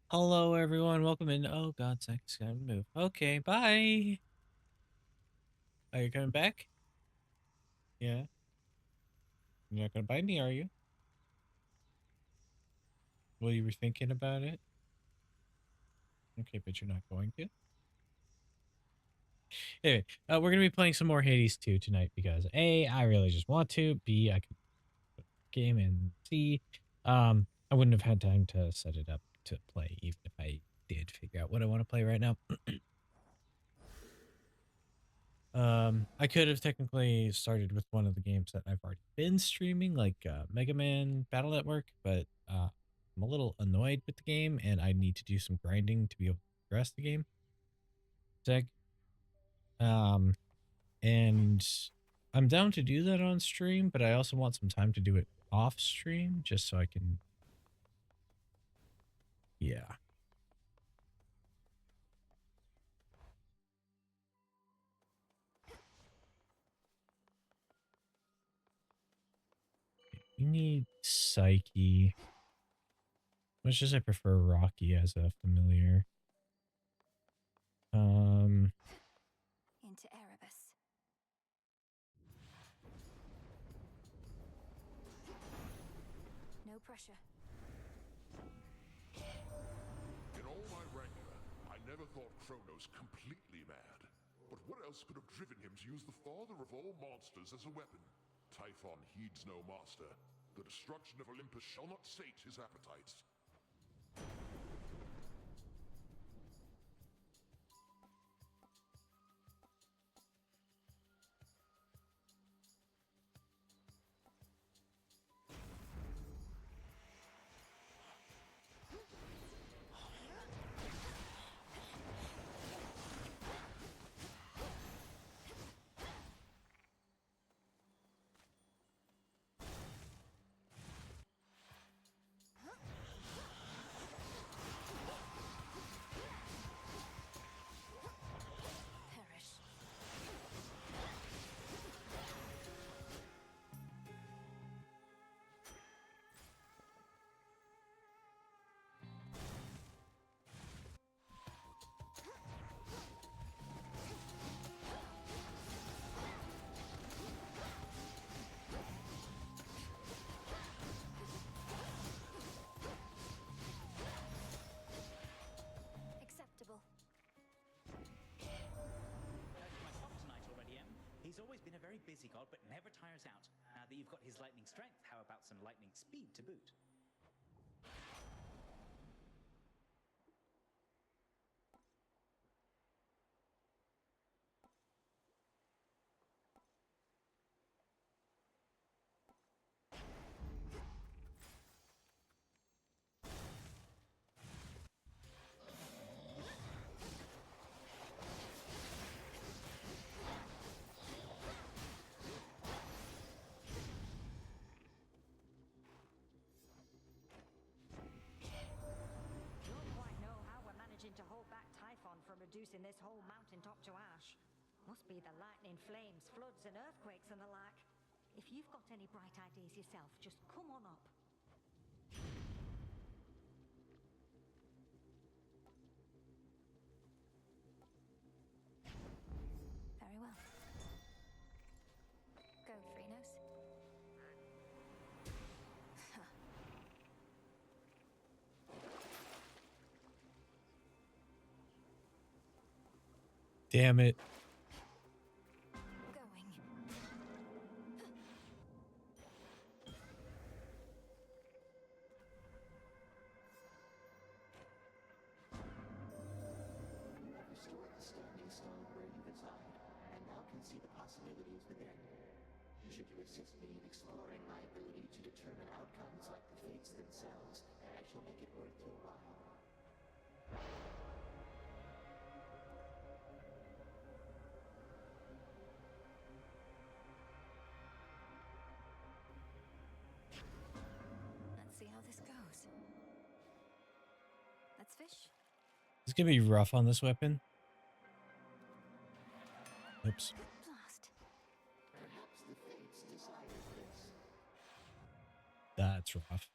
Hello, everyone. Welcome in. Oh, God, Zach's gotta move. Okay, bye. Are you coming back? Yeah. You're not gonna bite me, are you? Well, you were thinking about it. Okay, but you're not going to. Anyway, we're gonna be playing some more Hades 2 tonight because A, I really just want to. B, I could game, and C, I wouldn't have had time to set it up to play even if I did figure out what I want to play right now. I could have technically started with one of the games that I've already been streaming, like Mega Man Battle Network, but I'm a little annoyed with the game, and I need to do some grinding to be able to progress the game. Seg. Um, and I'm down to do that on stream, but I also want some time to do it off stream, just so I can, yeah. We need Psyche. Much as I prefer Rocky as a familiar. Um, Into Erebus. No pressure. In all my rancor, I never thought Kronos completely mad. But what else could have driven him to use the father of all monsters as a weapon? Typhon heeds no master. The destruction of Olympus shall not sate his appetites. Perish. Acceptable. My spot tonight already, Em. He's always been a very busy god, but never tires out. Now that you've got his lightning strength, how about some lightning speed to boot? Don't quite know how we're managing to hold back Typhon from reducing this whole mountaintop to ash. Must be the lightning, flames, floods, and earthquakes and the like. If you've got any bright ideas yourself, just come on up. Very well. Go, Threnos. Damn it. Going. Restored the standing stone where you reside, and now can see the possibilities within. Should you assist me in exploring my ability to determine outcomes like the fates themselves, I shall make it worth your while. Let's see how this goes. Let's fish. It's gonna be rough on this weapon. Oops. Blast. Perhaps the fates desired this. That's rough.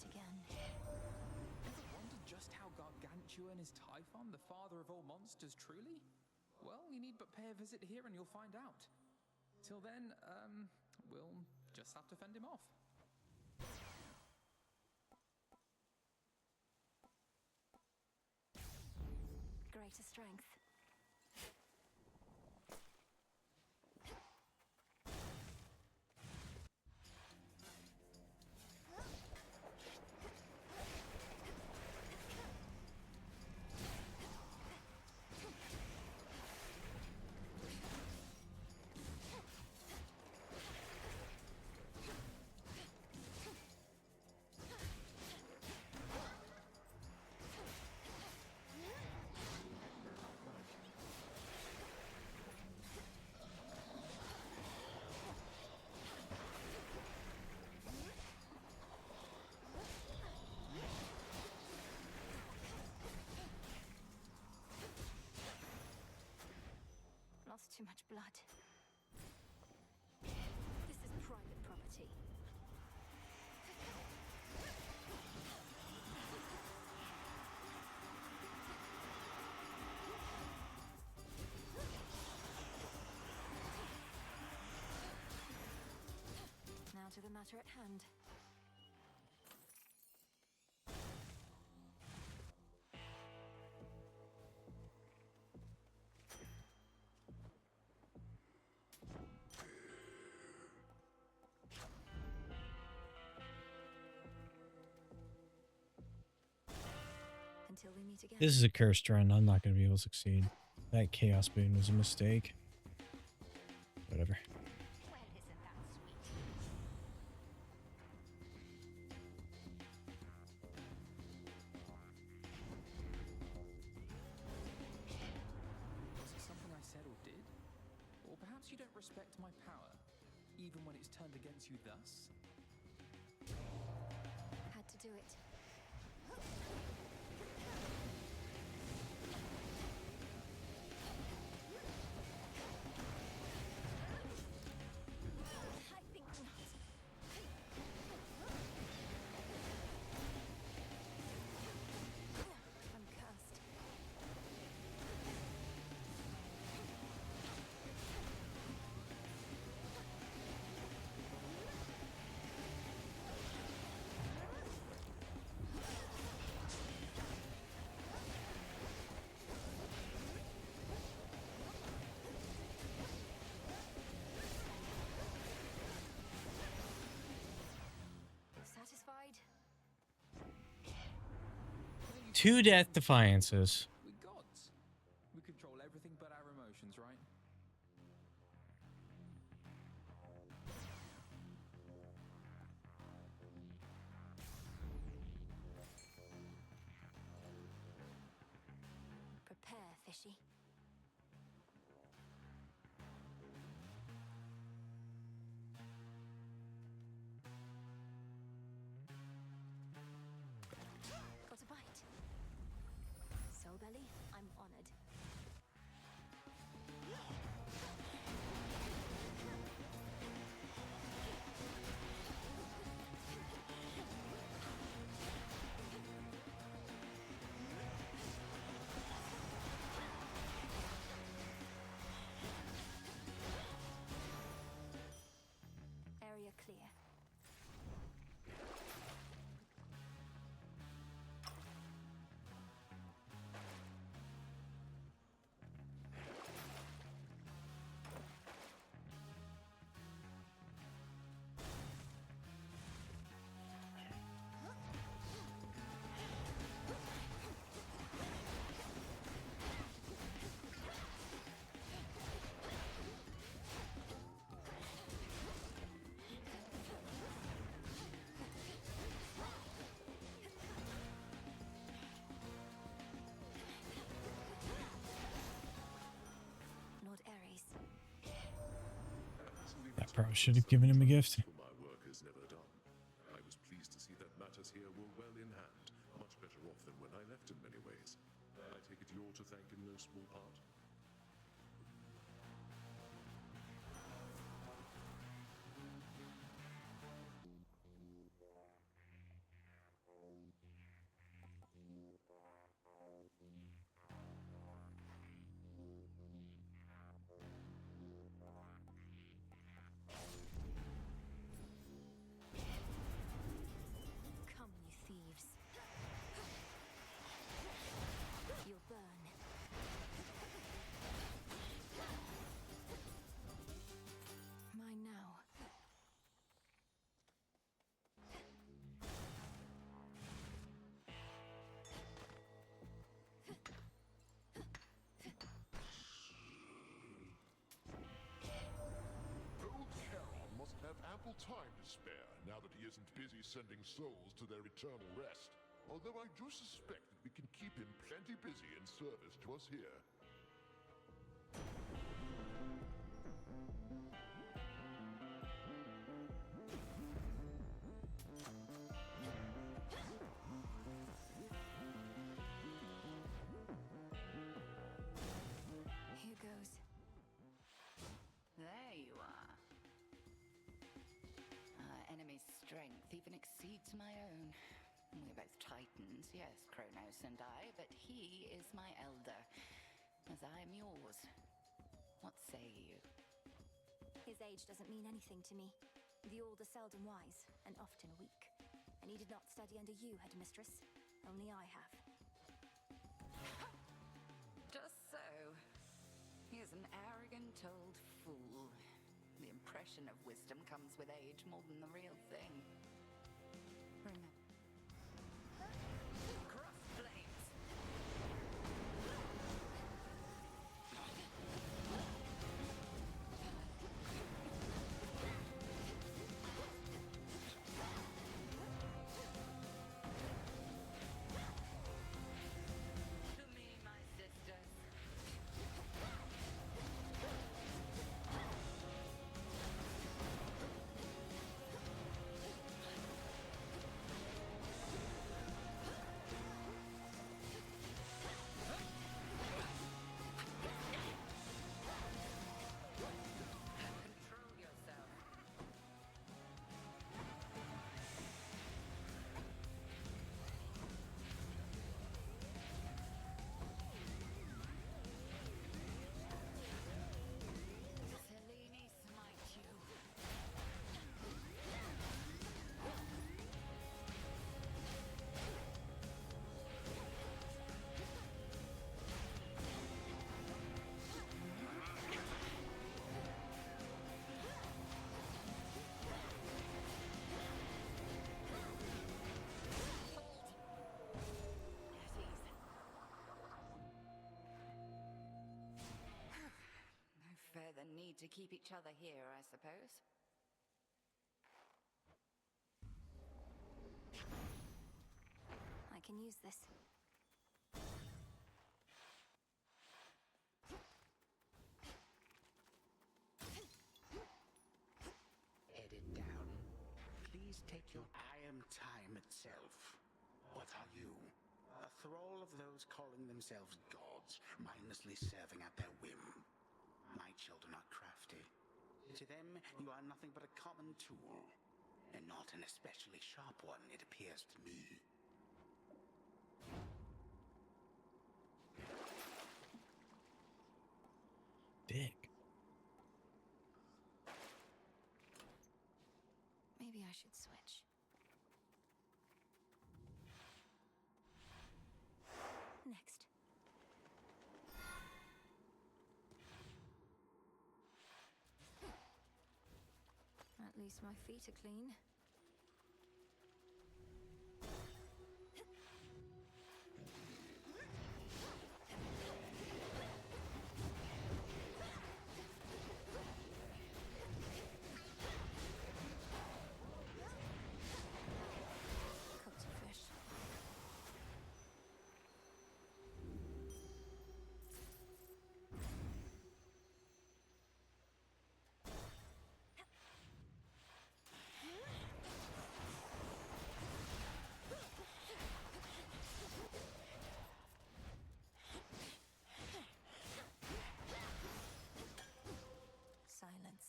again. Ever wondered just how gargantuan is Typhon, the father of all monsters, truly? Well, you need but pay a visit here and you'll find out. Till then, we'll just have to fend him off. Greater strength. Lost too much blood. This is private property. Now to the matter at hand. Until we meet again. This is a cursed run. I'm not going to be able to succeed. That Chaos Boon was a mistake. Whatever. Well, isn't that sweet? Was it something I said or did? Or perhaps you don't respect my power, even when it's turned against you thus? Had to do it. I think not. I'm cursed. Satisfied? 2 death defiances. We're gods. We control everything but our emotions, right? Prepare, fishy. Got a bite. So, Belly, I'm honored. Area clear. Lord Ares. I probably should have given him a gift. For my work is never done. I was pleased to see that matters here were well in hand, much better off than when I left in many ways. I take it you're to thank in no small part. ample time to spare now that he isn't busy sending souls to their eternal rest. Although I do suspect that we can keep him plenty busy in service to us here. Here goes. There you are. Our enemy's strength even exceeds my own. We're both titans, yes, Kronos and I, but he is my elder, as I am yours. What say you? His age doesn't mean anything to me. The old are seldom wise, and often weak. And he did not study under you, headmistress. Only I have. Just so. He is an arrogant old fool. The impression of wisdom comes with age more than the real thing. Remember. Cross blades! To me, my sisters. Control yourself. Selene smite you. At ease. No further need to keep each other here, I suppose. I can use this. Headed down. Please take your... I am time itself. What are you? A thrall of those calling themselves gods, mindlessly serving at their whim. My children are crafty. To them, you are nothing but a common tool. And not an especially sharp one, it appears to me. Dick. Maybe I should switch. Next. At least my feet are clean. Cooked fish. Silence.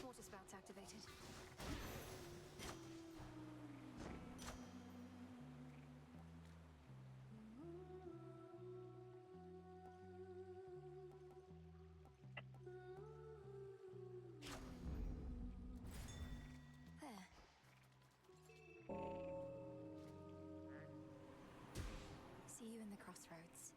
Water spouts activated. There. See you in the crossroads.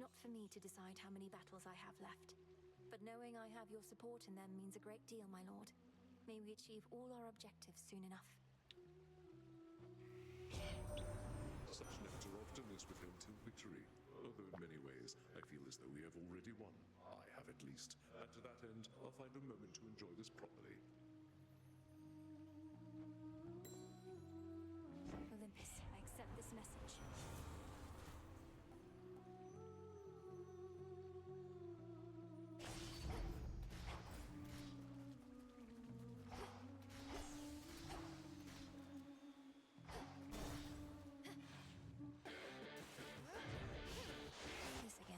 Not for me to decide how many battles I have left, but knowing I have your support in them means a great deal, my lord. May we achieve all our objectives soon enough. Such nectar often is withheld till victory, although in many ways I feel as though we have already won. I have at least, and to that end, I'll find a moment to enjoy this properly. Olympus, I accept this message. This again.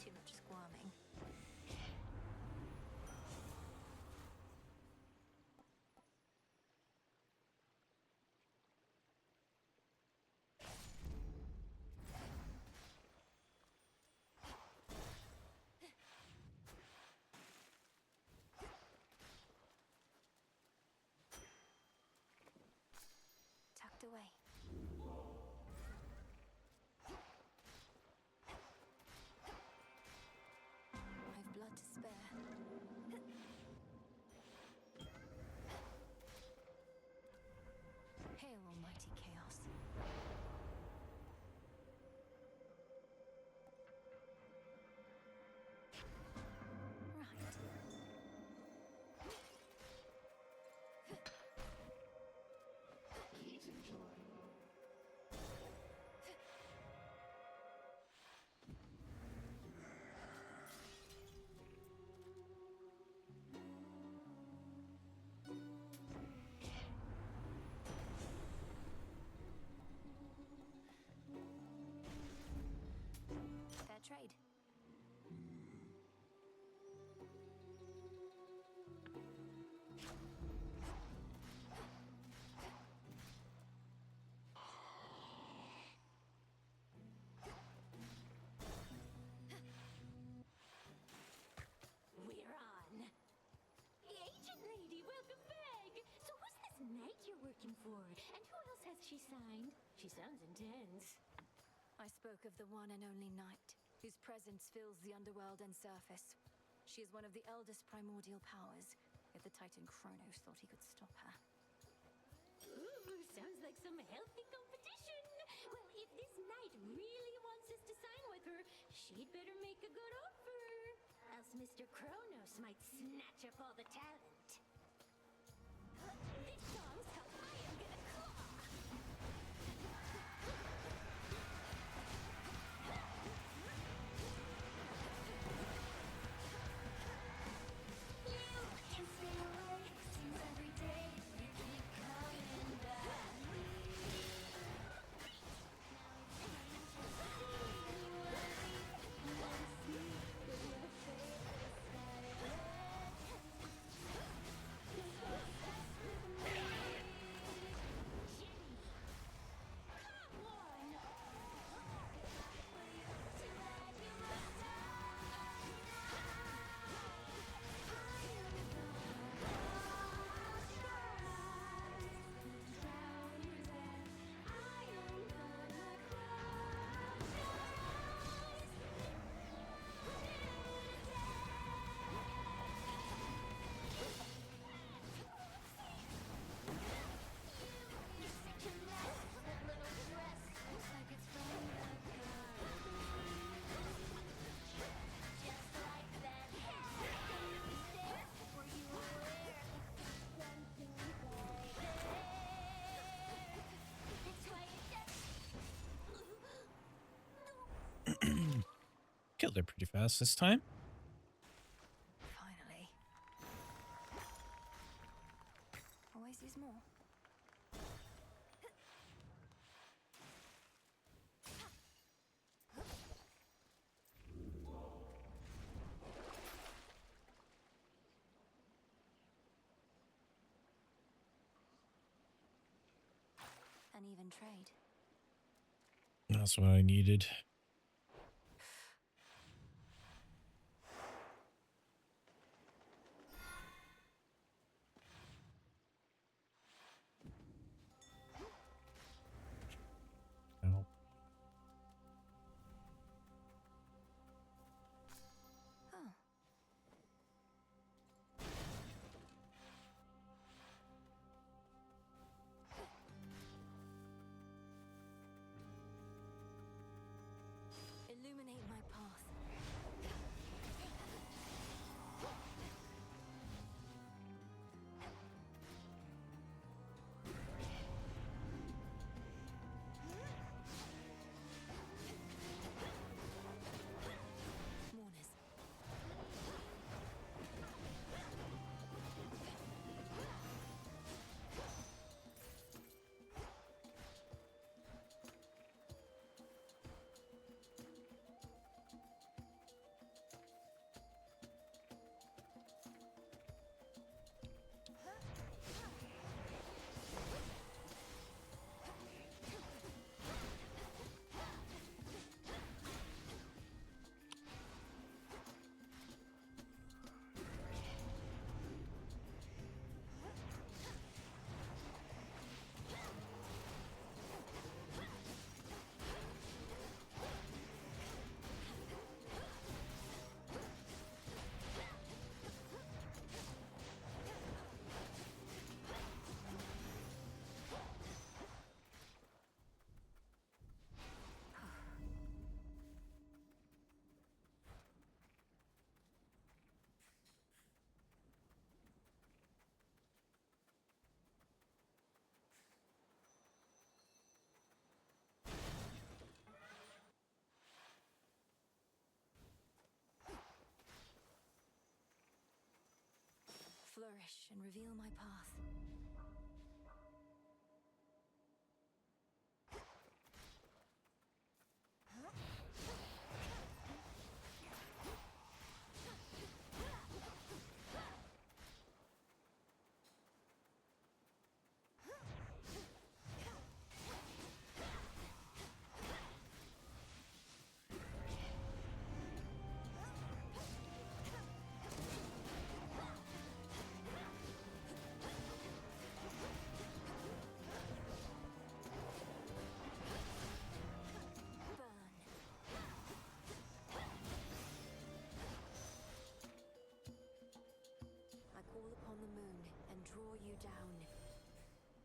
Too much squirming. Tucked away. I've blood to spare. Hail, almighty chaos. Right. Please enjoy. Fair trade. We're on. Agent lady, welcome back. So who's this knight you're working for? And who else has she signed? She sounds intense. I spoke of the one and only night, whose presence fills the underworld and surface. She is one of the eldest primordial powers, if the Titan Kronos thought he could stop her. Ooh, sounds like some healthy competition. Well, if this knight really wants us to sign with her, she'd better make a good offer. Else Mr. Kronos might snatch up all the talent. This song's called I Am Gonna Claw. You can stay awake, seems every day you keep coming back. Killed it pretty fast this time. Finally. Always use more. uneven trade. That's what I needed. No. Huh. Illuminate my path. Mourners. Flourish and reveal my path. Draw you down.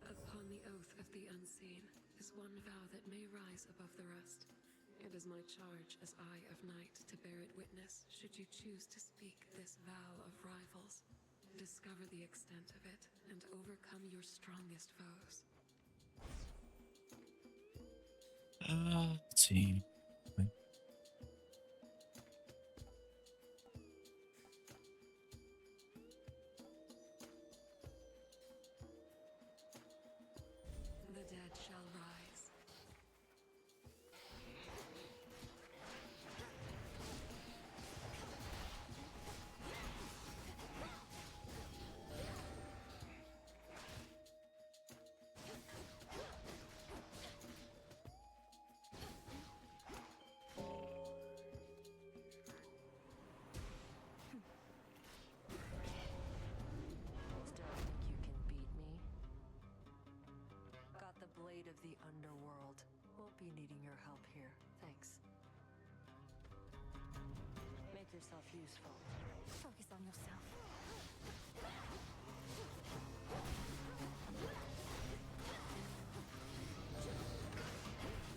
Upon the oath of the unseen is one vow that may rise above the rest. It is my charge as Eye of Night to bear it witness should you choose to speak this vow of rivals. Discover the extent of it and overcome your strongest foes. Let's see. The dead shall rise. Still think you can beat me? Got the blade of the underworld. Won't be needing your help here. Thanks. Make yourself useful. Focus on yourself.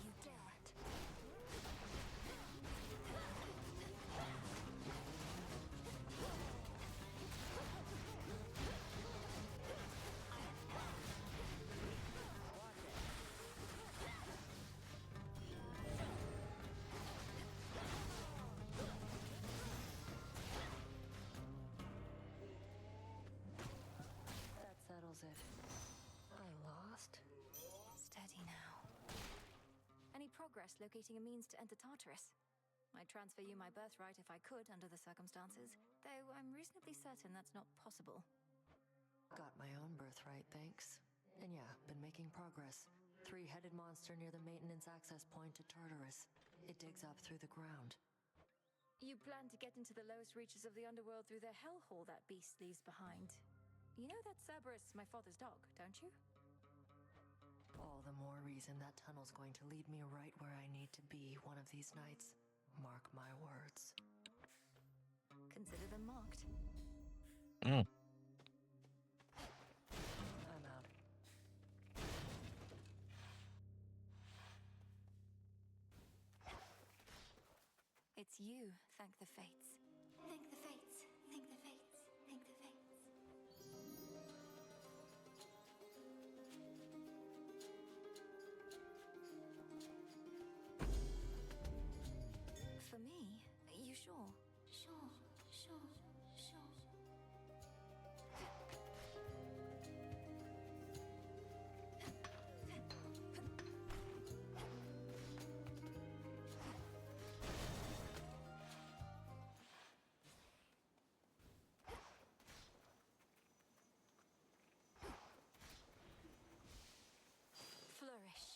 You dare it. That settles it. I lost? Steady now. Any progress locating a means to enter Tartarus? I'd transfer you my birthright if I could under the circumstances, though I'm reasonably certain that's not possible. Got my own birthright, thanks. And yeah, been making progress. Three-headed monster near the maintenance access point to Tartarus. It digs up through the ground. You plan to get into the lowest reaches of the underworld through the hellhole that beast leaves behind. You know that Cerberus is my father's dog, don't you? All the more reason that tunnel's going to lead me right where I need to be one of these nights. Mark my words. Consider them marked. Mm. I'm out. It's you, thank the fates. Thank the fates, thank the fates, thank the fates. For me? You sure? Sure, sure, sure. Flourish.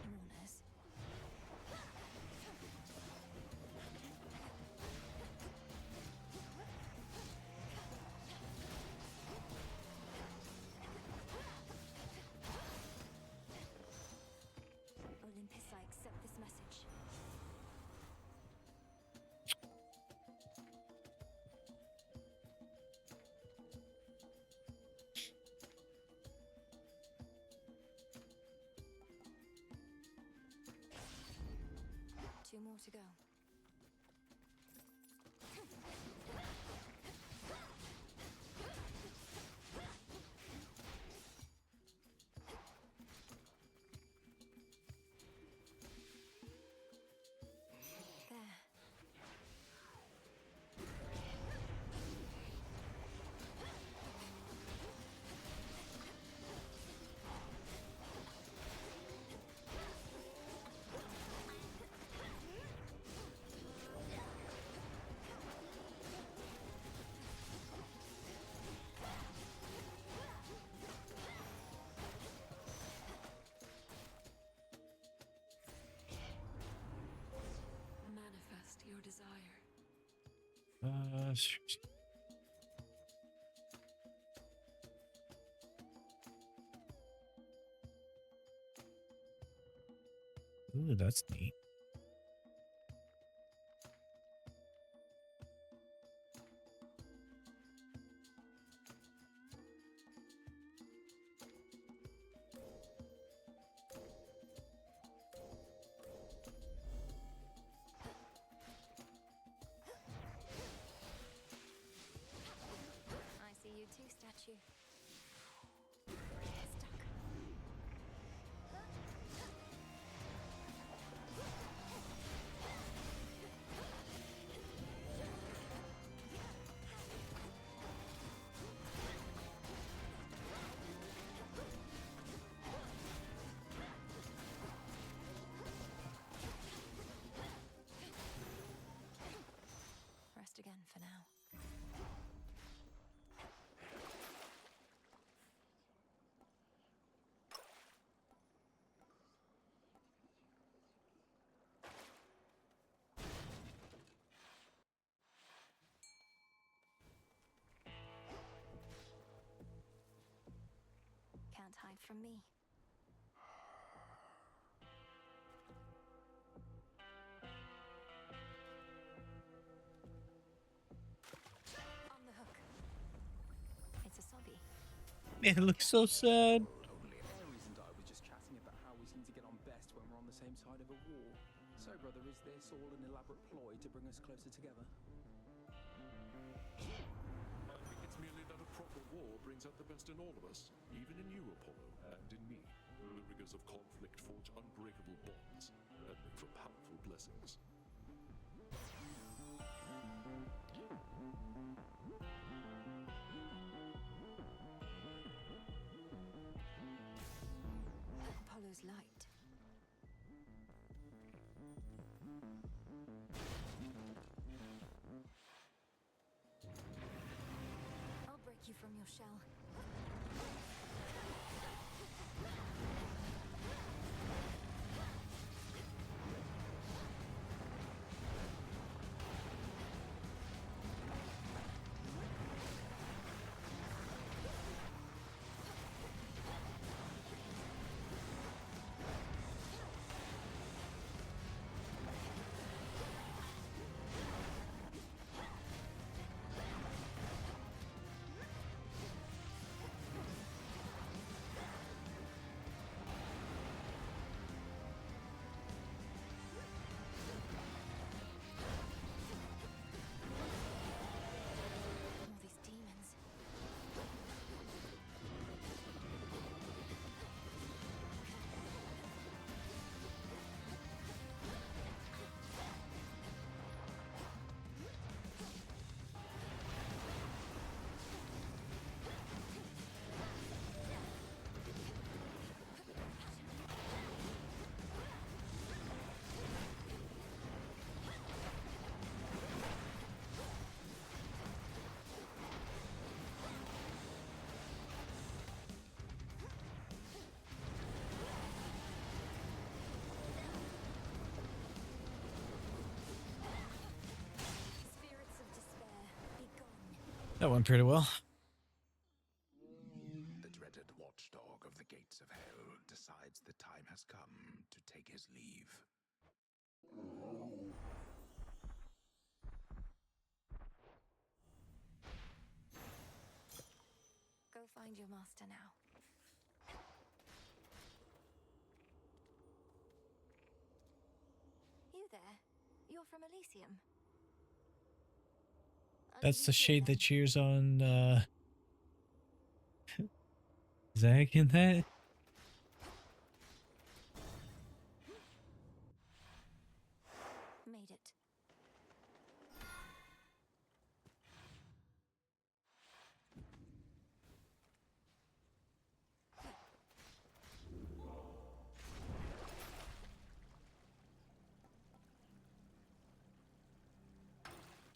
Mourners. Olympus, I accept this message. Two more to go. There. Manifest your desire. Ooh, that's neat. I see you too, statue. Stuck. Rest again for now. Can't hide from me. On the hook. It's a sobby. Man, it looks so sad. Ares and I were just chatting about how we seem to get on best when we're on the same side of a war. So, brother, is this all an elaborate ploy to bring us closer together? I think it's merely that a proper war brings out the best in all of us, even in you, Apollo, and in me. The rigors of conflict forge unbreakable bonds and make for powerful blessings. light. I'll break you from your shell. All these demons. Spirits of despair, be gone. That went pretty well. The dreaded watchdog of the gates of hell decides the time has come to take his leave. Go find your master now. You there? You're from Elysium. That's the Unusual shade then. that cheers on Zag in that. Made it.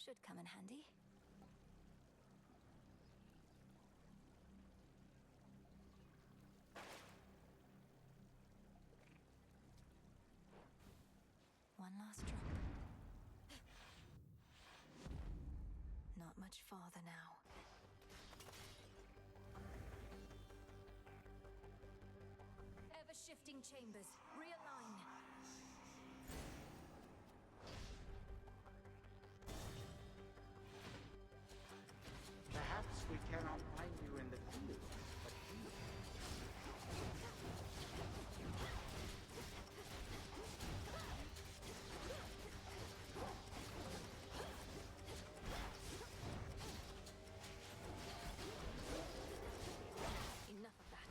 Should come in handy. One last drop. Not much farther now. Ever-shifting chambers. Realign. Perhaps we cannot find you in the field, but here. Enough of that.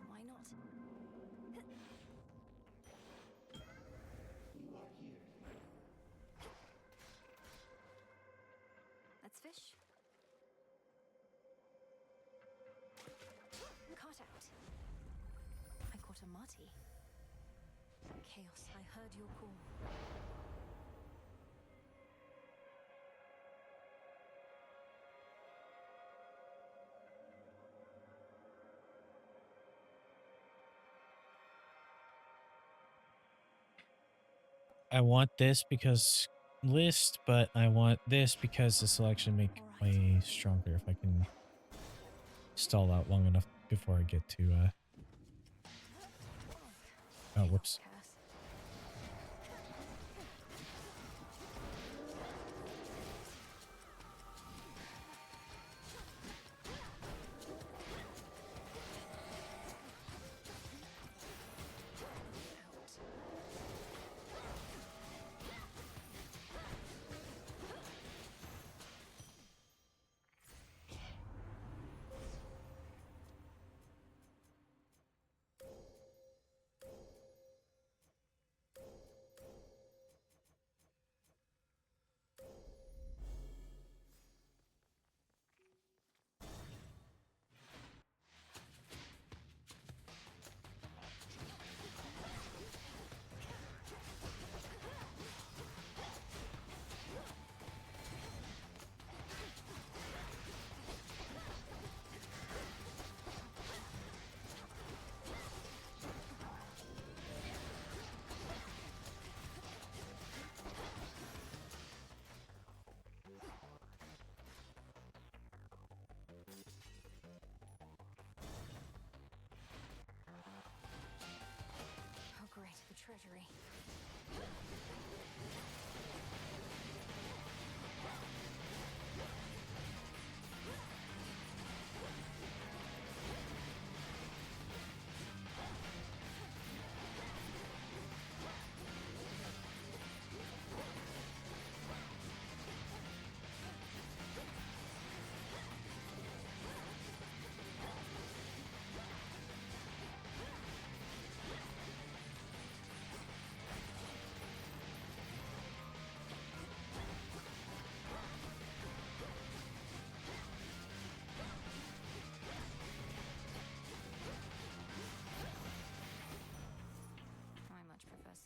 Why not? You are here. Let's fish. Caught out. I caught a marty. Chaos, I heard your call. I want this because list, but I want this because the selection make Alright. way stronger if I can stall out long enough before I get to oh whoops. Curse. Out.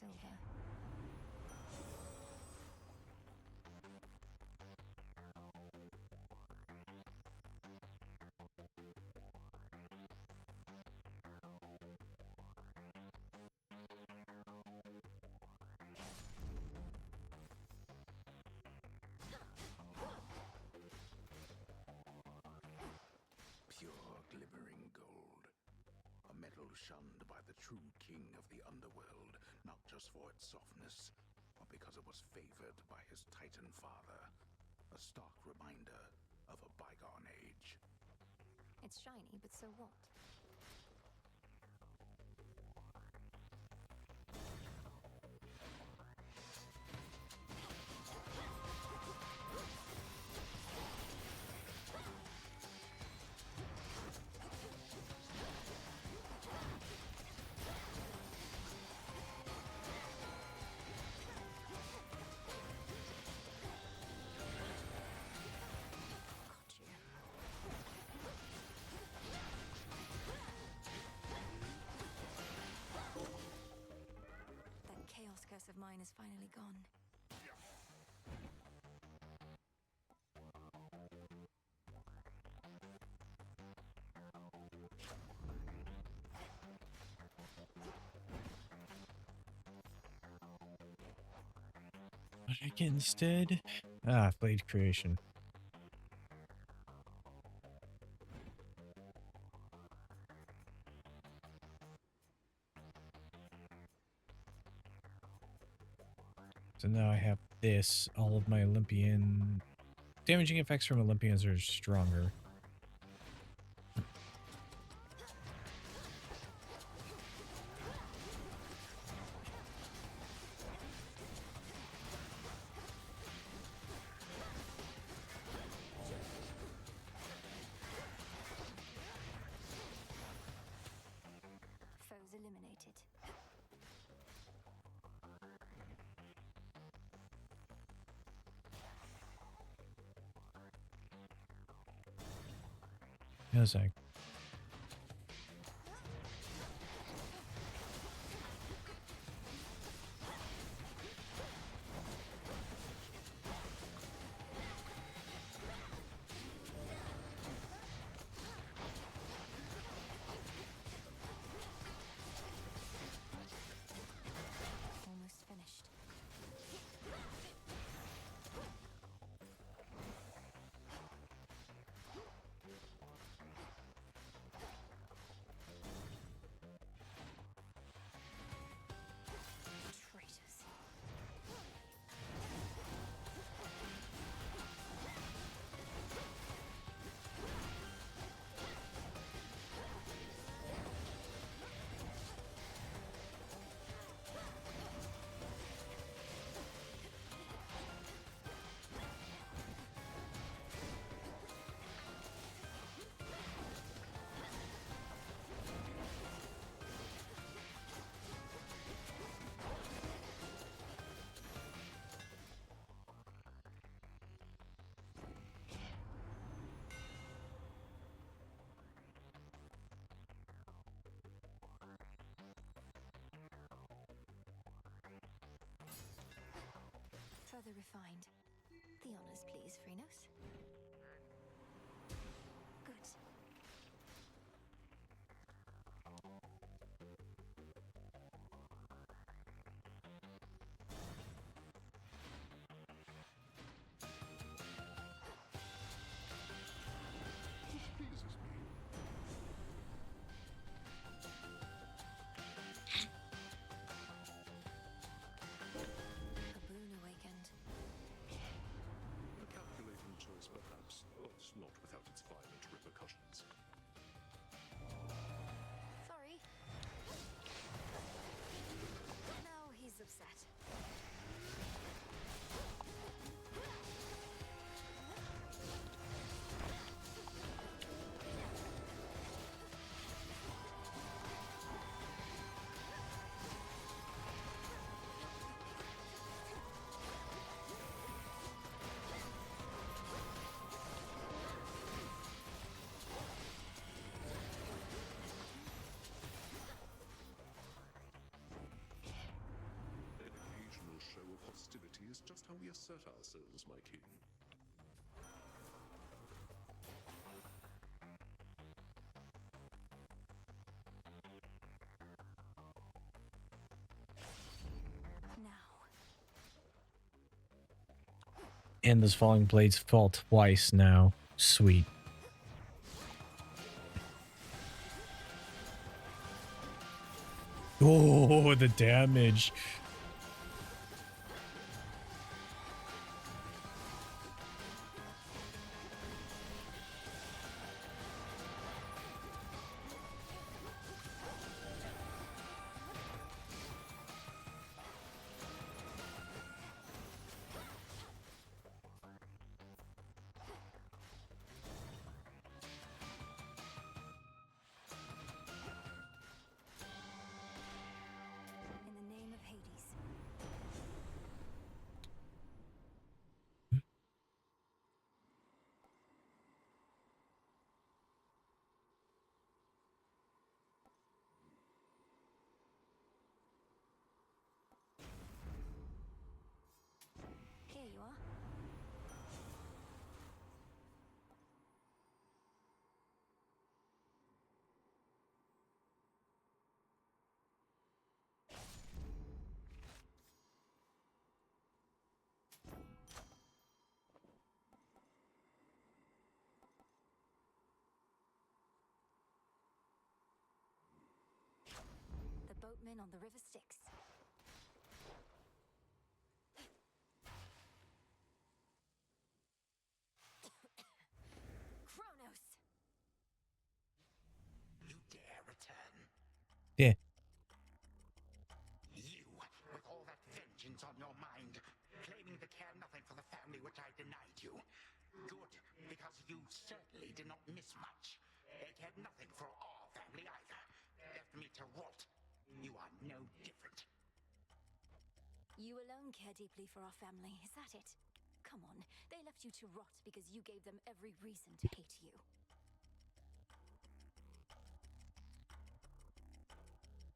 silver. Pure glimmering gold. A metal shunned by the true king of the underworld, not just for its softness, but because it was favored by his Titan father. A stark reminder of a bygone age. It's shiny, but so what? That chaos curse of mine is finally gone. What did I get instead? Ah, Blade Creation. So now I have this. All of my Olympian damaging effects from Olympians are stronger. Foes eliminated. Yes, I. Almost finished. Traitors. Further refined. The honors, please, Phrenos. Good. This pleases me. A boon awakened. A calculating choice, perhaps. hostility is just how we assert ourselves, my king. And those falling blades fall twice now. Sweet. Oh, the damage. In the name of Hades. Here you are. The boatman on the river Styx. Kronos! You dare return? Yeah. You, with all that vengeance on your mind, claiming to care nothing for the family which I denied you. Good, because you certainly did not miss much. They cared nothing for our family either. Left me to rot. You are no different. You alone care deeply for our family, is that it? Come on, they left you to rot because you gave them every reason to hate you.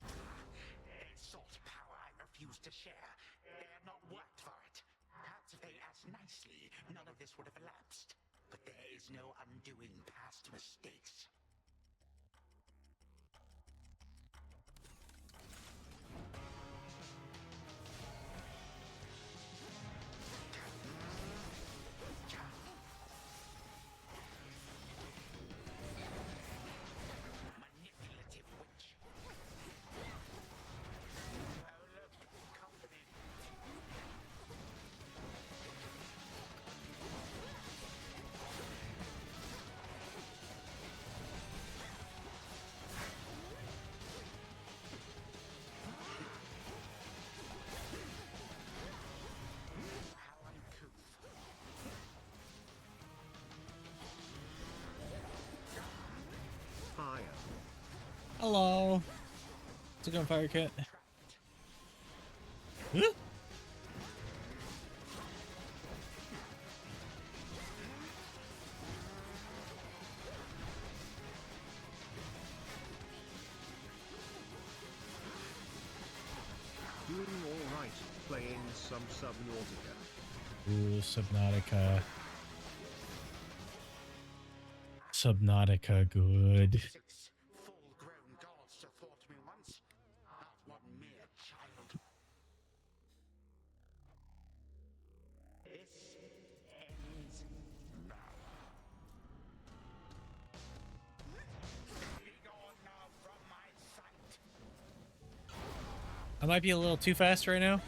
They sought power I refused to share. They have not worked for it. Perhaps if they asked nicely, none of this would have elapsed. But there is no undoing past mistakes. Manipulative witch. Oh, look, company. How uncouth. Fire. Hello. How's it going, Fire Cat? Huh? Doing alright, playing some Subnautica. Ooh, Subnautica. Subnautica, good. 6 full-grown gods to thwart me once. Not one mere child. This ends now. Be gone now from my sight. I might be a little too fast right now.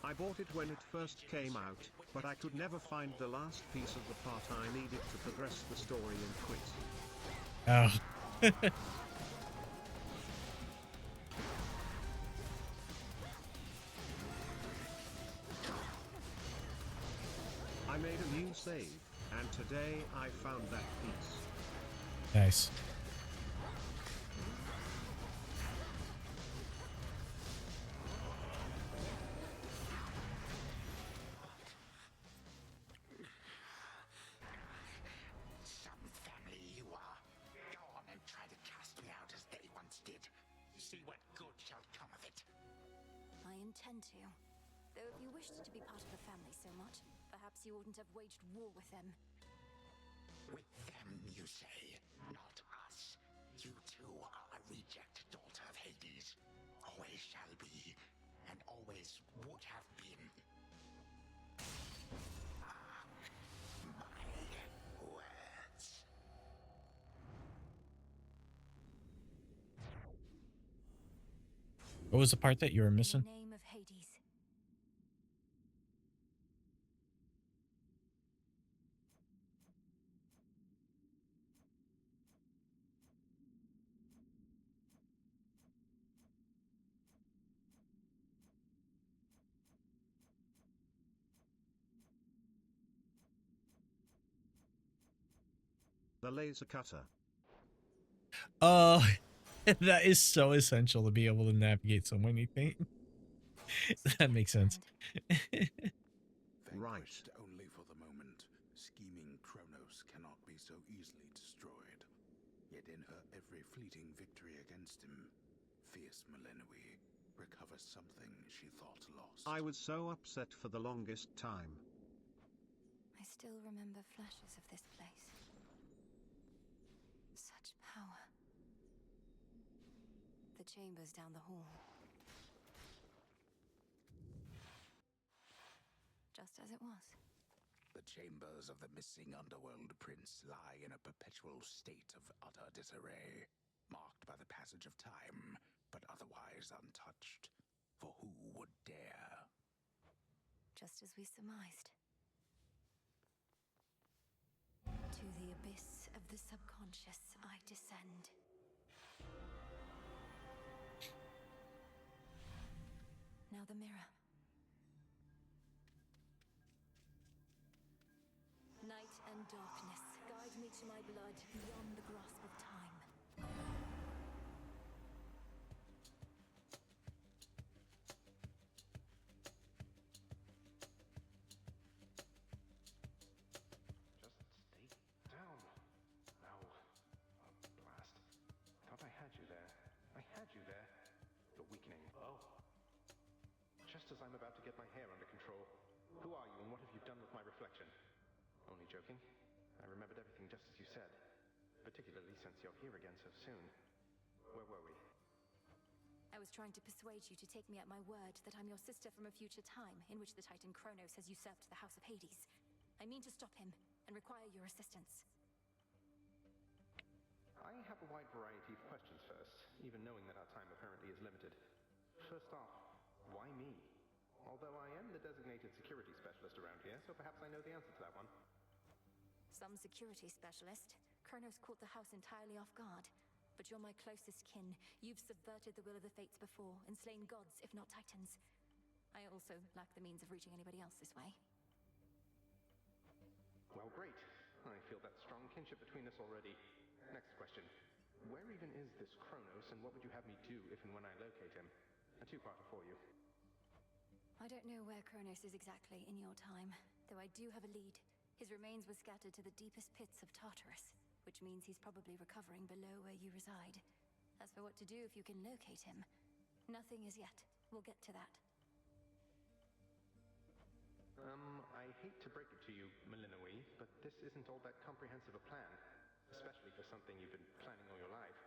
I bought it when it first came out, but I could never find the last piece of the part I needed to progress the story and quit. Oh. I made a new save, and today I found that piece. Nice. intend to. Though if you wished to be part of the family so much, perhaps you oughtn't have waged war with them. With them, you say? Not us. You too are a reject daughter of Hades. Always shall be, and always would have been. Ah, my words. What was the part that you were missing? In the name of Hades. The laser cutter. Oh, that is so essential to be able to navigate so many things. That makes sense. Right. Only for the moment, scheming Kronos cannot be so easily destroyed. Yet in her every fleeting victory against him, fierce Melinoe recovers something she thought lost. I was so upset for the longest time. I still remember flashes of this place. Such power. The chambers down the hall. Just as it was. The chambers of the missing underworld prince lie in a perpetual state of utter disarray, marked by the passage of time, but otherwise untouched. For who would dare? Just as we surmised. To the abyss of the subconscious I descend. Now the mirror. Night and darkness, guide me to my blood beyond the grasp of time. Just stay down. No. Oh, blast. I thought I had you there. I had you there. You're weakening. Oh. Just as I'm about to get my hair under control. Who are you and what have you done with my reflection? Only joking. I remembered everything just as you said. Particularly since you're here again so soon. Where were we? I was trying to persuade you to take me at my word that I'm your sister from a future time in which the Titan Kronos has usurped the House of Hades. I mean to stop him and require your assistance. I have a wide variety of questions first, even knowing that our time apparently is limited. First off, why me? Although I am the designated security specialist around here, so perhaps I know the answer to that one. Some security specialist. Kronos caught the house entirely off guard. But you're my closest kin. You've subverted the will of the fates before and slain gods, if not titans. I also lack the means of reaching anybody else this way. Well, great. I feel that strong kinship between us already. Next question. Where even is this Kronos, and what would you have me do if and when I locate him? A two-parter for you. I don't know where Kronos is exactly in your time, though I do have a lead. His remains were scattered to the deepest pits of Tartarus, which means he's probably recovering below where you reside. As for what to do if you can locate him, nothing as yet. We'll get to that. I hate to break it to you, Melinoe, but this isn't all that comprehensive a plan. Especially for something you've been planning all your life.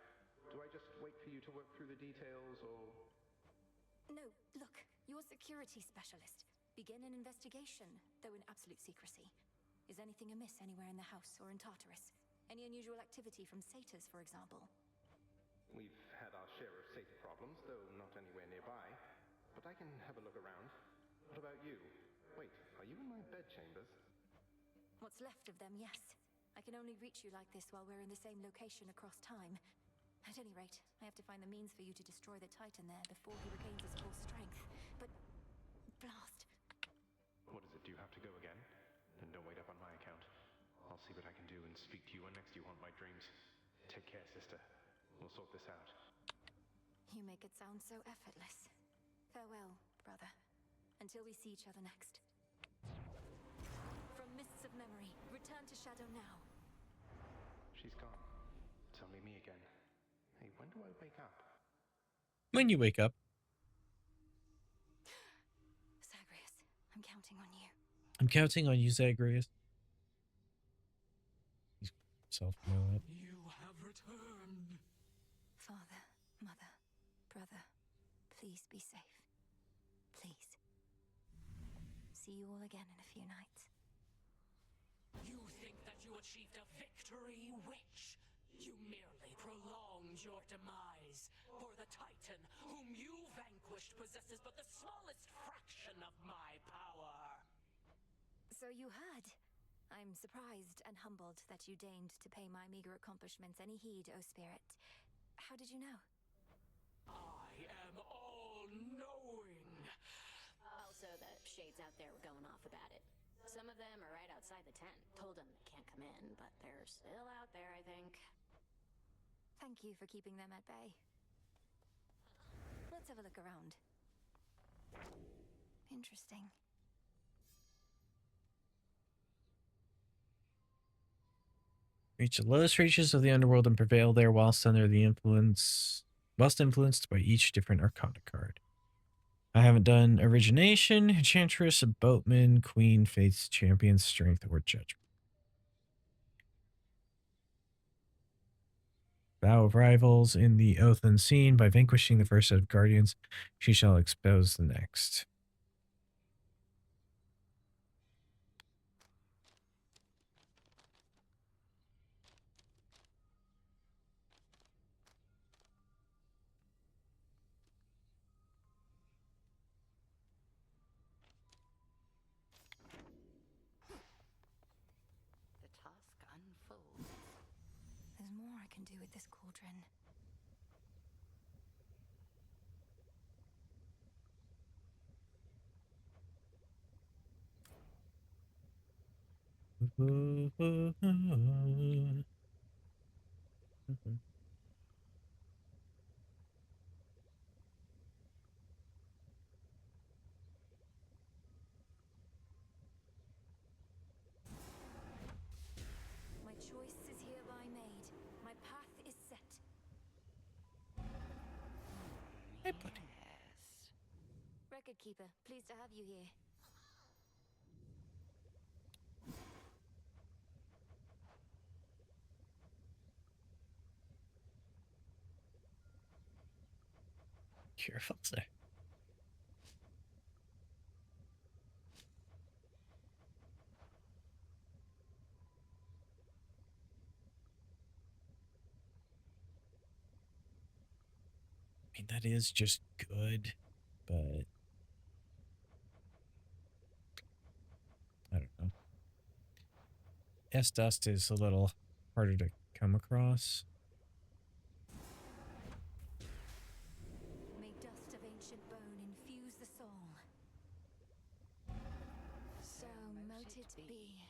Do I just wait for you to work through the details, or...? No, look, you're a security specialist. Begin an investigation, though in absolute secrecy. Is anything amiss anywhere in the house or in Tartarus? Any unusual activity from satyrs, for example? We've had our share of satyr problems, though not anywhere nearby. But I can have a look around. What about you? Wait, are you in my bedchambers? What's left of them, yes. I can only reach you like this while we're in the same location across time. At any rate, I have to find the means for you to destroy the Titan there before he regains his full strength. But... blast. What is it? Do you have to go again? Then don't wait up on my account. I'll see what I can do and speak to you when next you haunt my dreams. Take care, sister. We'll sort this out. You make it sound so effortless. Farewell, brother. Until we see each other next. From mists of memory, return to Shadow now. She's gone. It's only me again. Hey, when do I wake up? When you wake up. counting on you. I'm counting on you, Zagreus. He's self-promoted. You have returned. Father, mother, brother, please be safe. Please. See you all again in a few nights. You think that you achieved a victory, witch? You merely prolonged your demise, for the Titan whom you vanquished possesses but the smallest fraction of my power. So you heard. I'm surprised and humbled that you deigned to pay my meager accomplishments any heed, O Spirit. How did you know? I am all-knowing. Also, the shades out there were going off about it. Some of them are right outside the tent. Told them they can't come in, but they're still out there, I think. Thank you for keeping them at bay. Let's have a look around. Interesting. Reach the lowest reaches of the underworld and prevail there whilst influenced by each different Arcana card. I haven't done Origination, Enchantress, Boatman, Queen, Faith, Champion, Strength, or Judgment. Vow of Rivals in the Oath Unseen. By vanquishing the first set of Guardians, she shall expose the next. The task unfolds. There's more I can do with this cauldron. My choice is hereby made. My path is set. Hey, buddy. Yes. Record Keeper, pleased to have you here. Careful there. I mean, that is just good, but I don't know. S-Dust is a little harder to come across. May dust of ancient bone infuse the soul. So mote it be.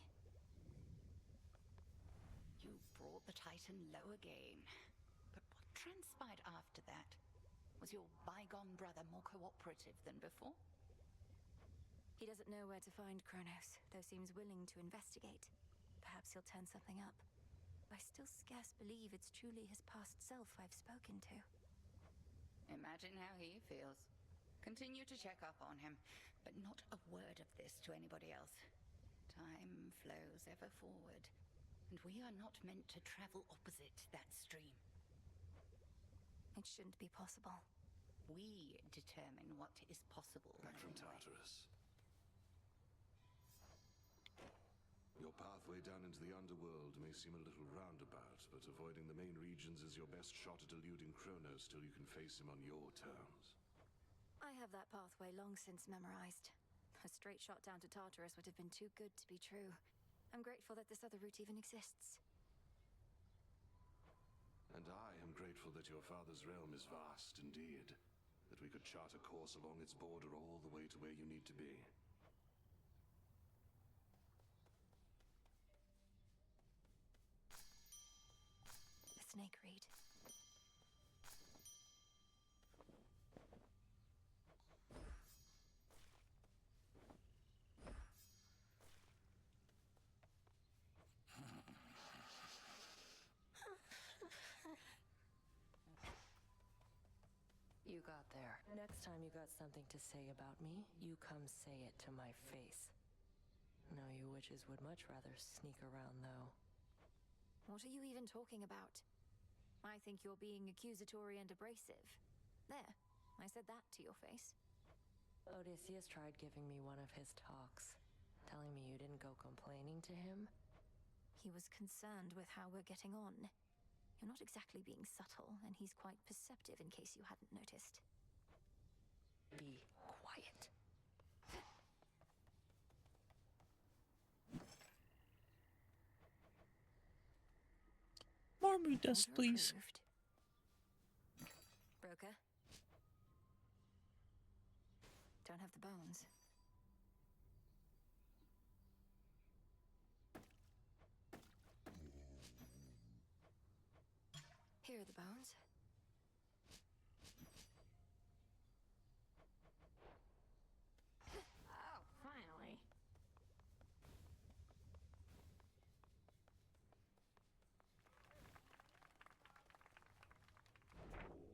You brought the Titan low again. But what transpired after that? Was your bygone brother more cooperative than before? He doesn't know where to find Kronos, though seems willing to investigate. Perhaps he'll turn something up. I still scarce believe it's truly his past self I've spoken to. Imagine how he feels. Continue to check up on him, but not a word of this to anybody else. Time flows ever forward, and we are not meant to travel opposite that stream. It shouldn't be possible. We determine what is possible. Back from Tartarus. Your pathway down into the underworld may seem a little roundabout, but avoiding the main regions is your best shot at eluding Kronos till you can face him on your terms. I have that pathway long since memorized. A straight shot down to Tartarus would have been too good to be true. I'm grateful that this other route even exists. And I am grateful that your father's realm is vast indeed, that we could chart a course along its border all the way to where you need to be. The snake reed. You got there. Next time you got something to say about me, you come say it to my face. No, you witches would much rather sneak around, though. What are you even talking about? I think you're being accusatory and abrasive. There, I said that to your face. Odysseus tried giving me one of his talks, telling me you didn't go complaining to him. He was concerned with how we're getting on. You're not exactly being subtle, and he's quite perceptive in case you hadn't noticed. Be quiet. More moon dust, please. Broker? Don't have the bones. Here are the bones. Oh, finally.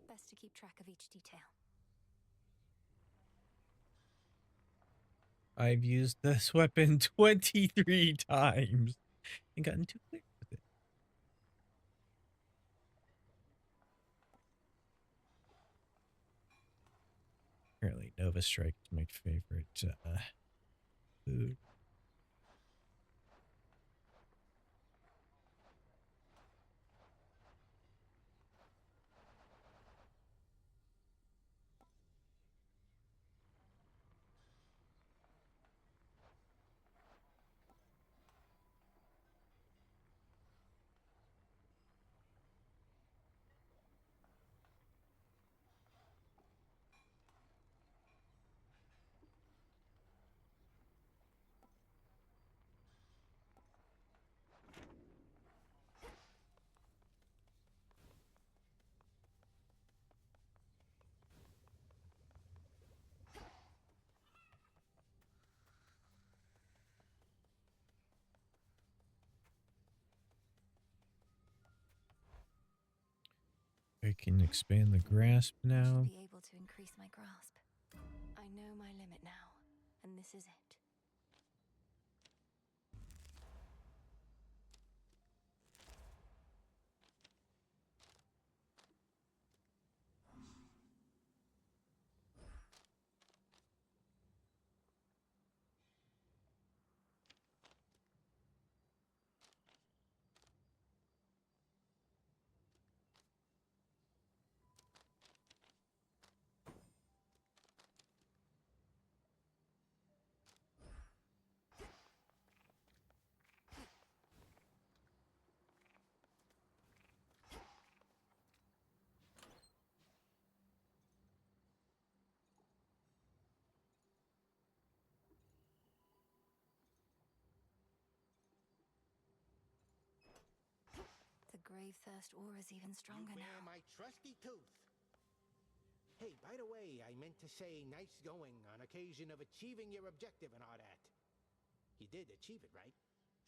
Best to keep track of each detail. I've used this weapon 23 times and gotten too quick with it. Apparently, Nova Strike is my favorite food. I can expand the grasp now. Be able to increase my grasp. I know my limit now, and this is it. The grave thirst aura's even stronger you now. my trusty tooth. Hey, by the way, I meant to say nice going on occasion of achieving your objective and all that. You did achieve it, right?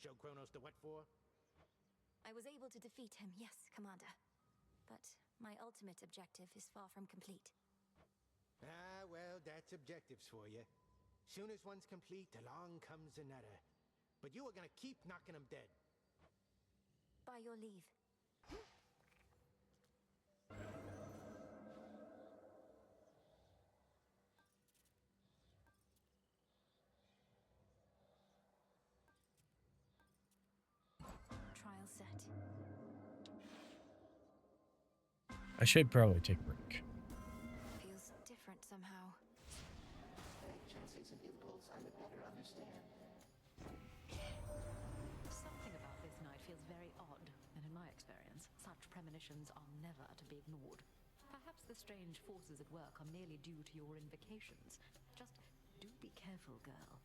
Show Kronos the what for? I was able to defeat him, yes, Commander. But my ultimate objective is far from complete. Ah, well, that's objectives for you. Soon as one's complete, along comes another. But you are gonna keep knocking them dead. By your leave. Trial set. I should probably take a break. Feels different somehow. Chances and impulse I would better understand. Something about this night feels very odd, and in my experience, such premonitions are never to be ignored. Perhaps the strange forces at work are merely due to your invocations. Just do be careful, girl.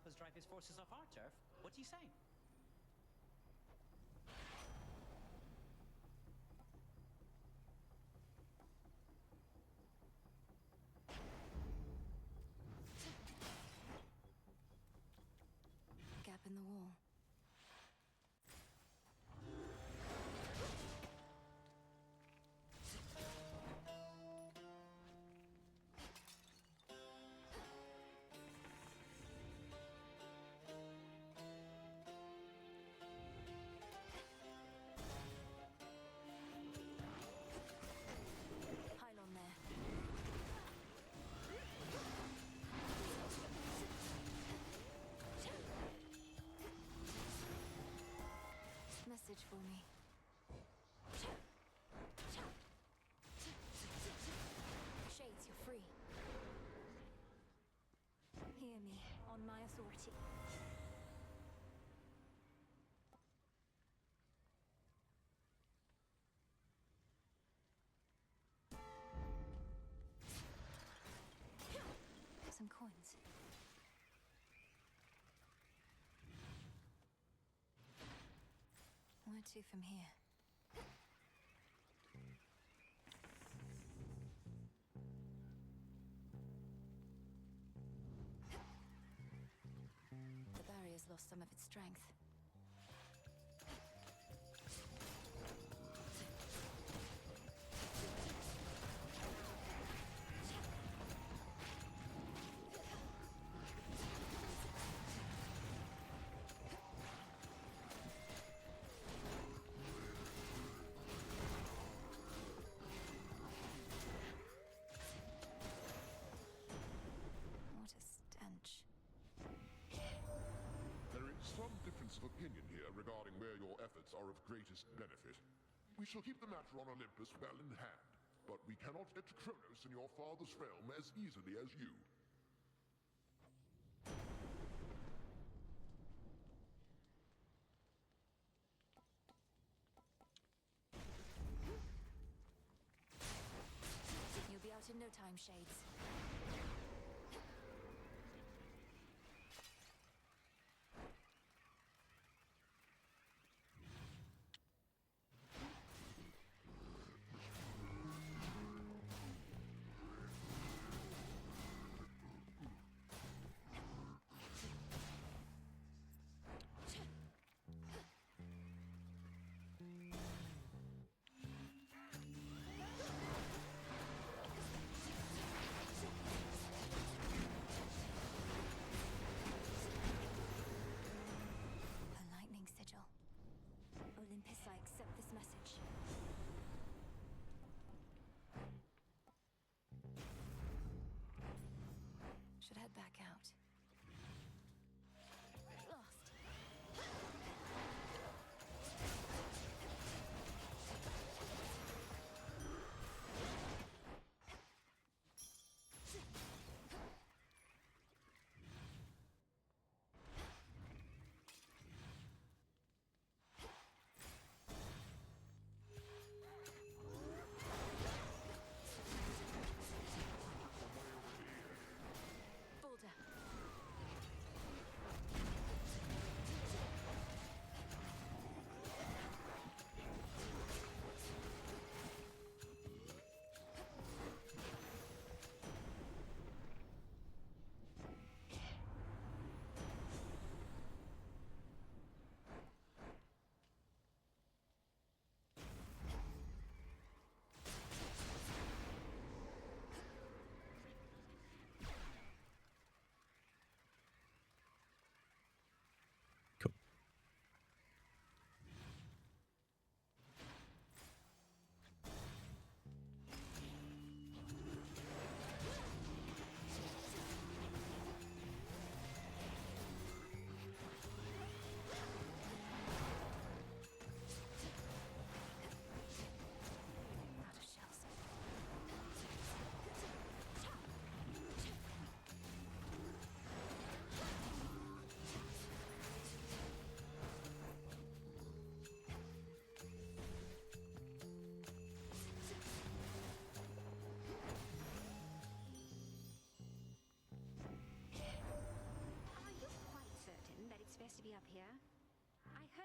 help us drive his forces off our turf. What do you say? Gap in the wall. Pylon there. Message for me. Shades, you're free. Hear me, on my authority. Some coins. Where to from here? The barrier's lost some of its strength. What a stench. There is some difference of opinion here regarding where your efforts are of greatest benefit. We shall keep the matter on Olympus well in hand, but we cannot get to Kronos in your father's realm as easily as you. You'll be out in no time, Shades.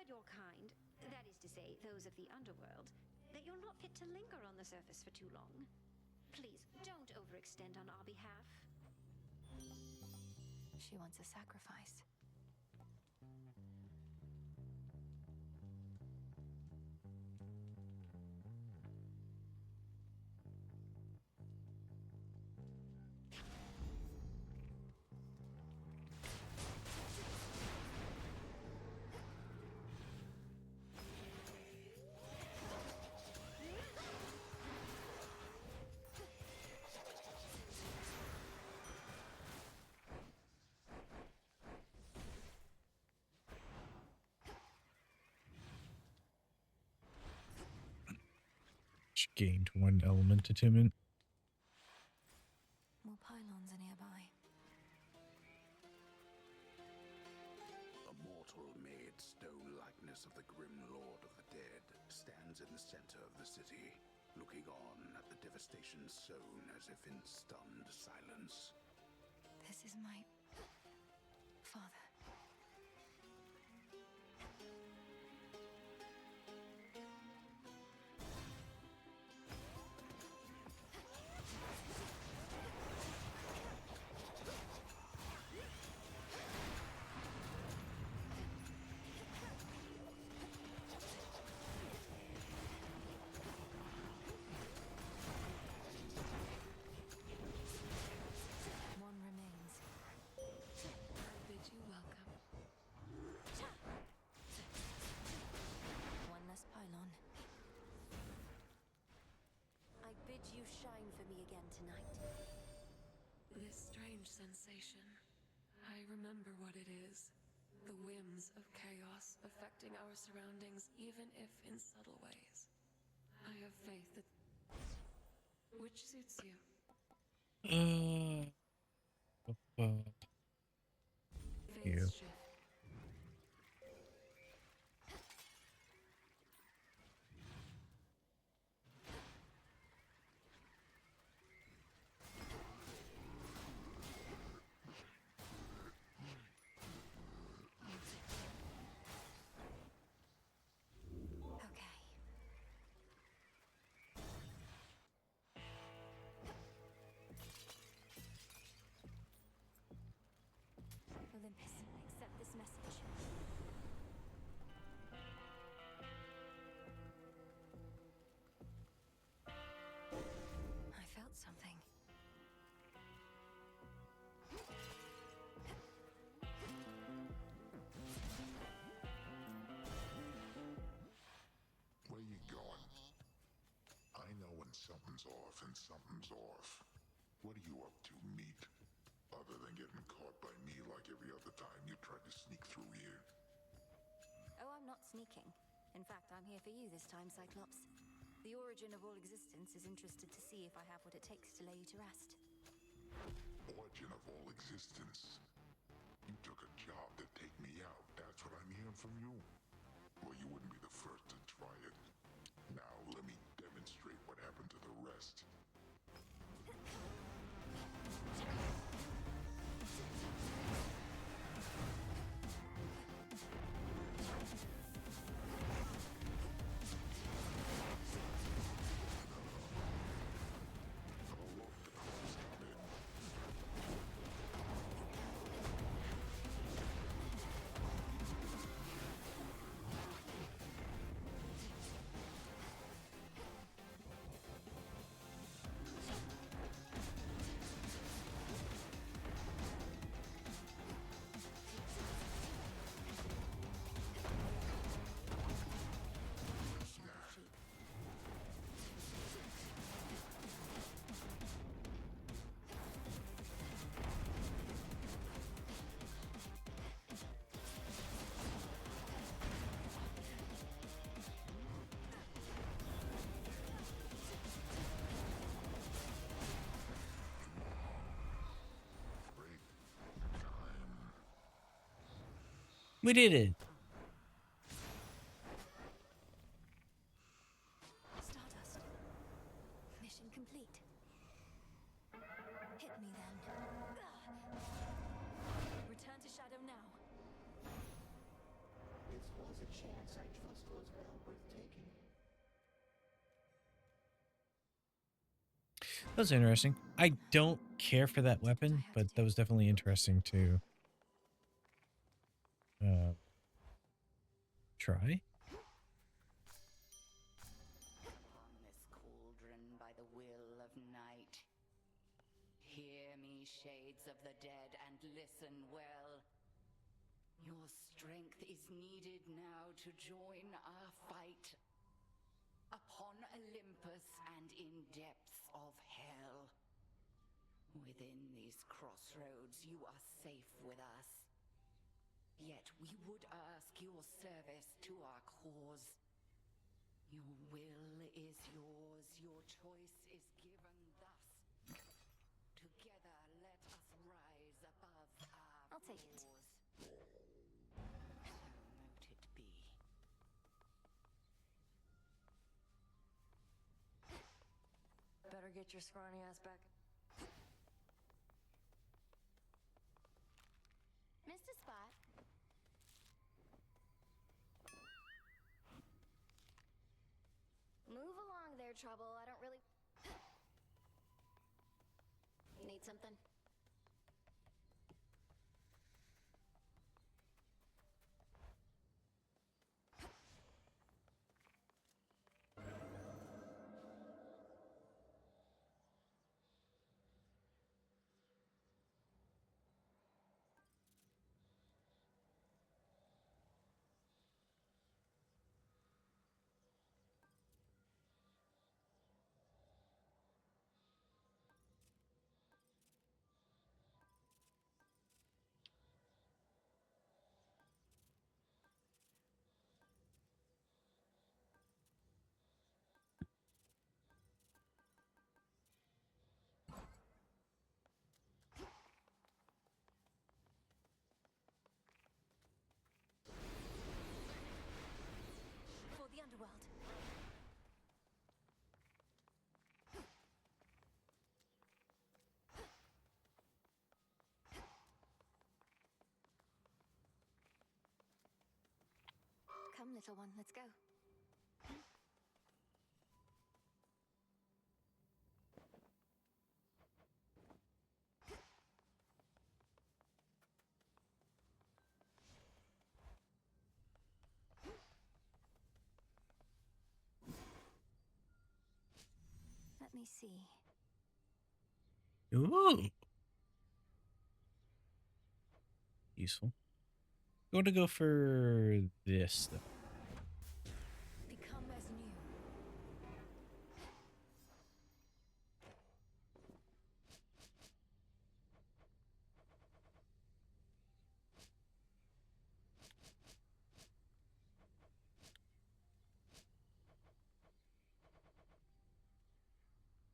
your kind, that is to say, those of the underworld, that you're not fit to linger on the surface for too long. Please, don't overextend on our behalf. She wants a sacrifice. She gained 1 element attunement. More pylons are nearby. A mortal-made stone likeness of the grim lord of the dead stands in the center of the city, looking on at the devastation sown as if in stunned silence. This is my father. One remains. I bid you welcome. One less pylon. I bid you shine for me again tonight. This strange sensation. I remember what it is. The whims of chaos affecting our surroundings, even if in subtle ways. I have faith that... Which suits you? You. Phase shift. Okay. Olympus, accept this message. I felt something. Where you going? I know when something's off and something's off. What are you up to, meat? Other than getting caught by me like every other time you tried to sneak through here. Oh, I'm not sneaking. In fact, I'm here for you this time, Cyclops. The origin of all existence is interested to see if I have what it takes to lay you to rest. Origin of all existence. You took a job to take me out. That's what I'm hearing from you. Well, you wouldn't be the first to try it. Now, let me demonstrate what happened to the rest. We did it. Stardust. Mission complete. Hit me then. Return to Shadow now. It's was a chance I trust was well worth taking. That was interesting. I don't care for that weapon, but that was definitely interesting to try. Upon this cauldron by the will of night. Hear me, shades of the dead, and listen well. Your strength is needed now to join our fight. Upon Olympus and in depths of hell. Within these crossroads you are safe with us. Yet we would ask your service to our cause. Your will is yours, your choice is given thus. Together let us rise above our I'll take it. So mote it be. Better get your scrawny ass back. Missed a spot. Move along there, Trouble. I don't really... Need something? For the underworld. Come, little one, let's go. Let me see. Ooh. Useful. Going to go for this, though. Become as new.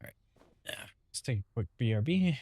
All right. Let's take a quick BRB.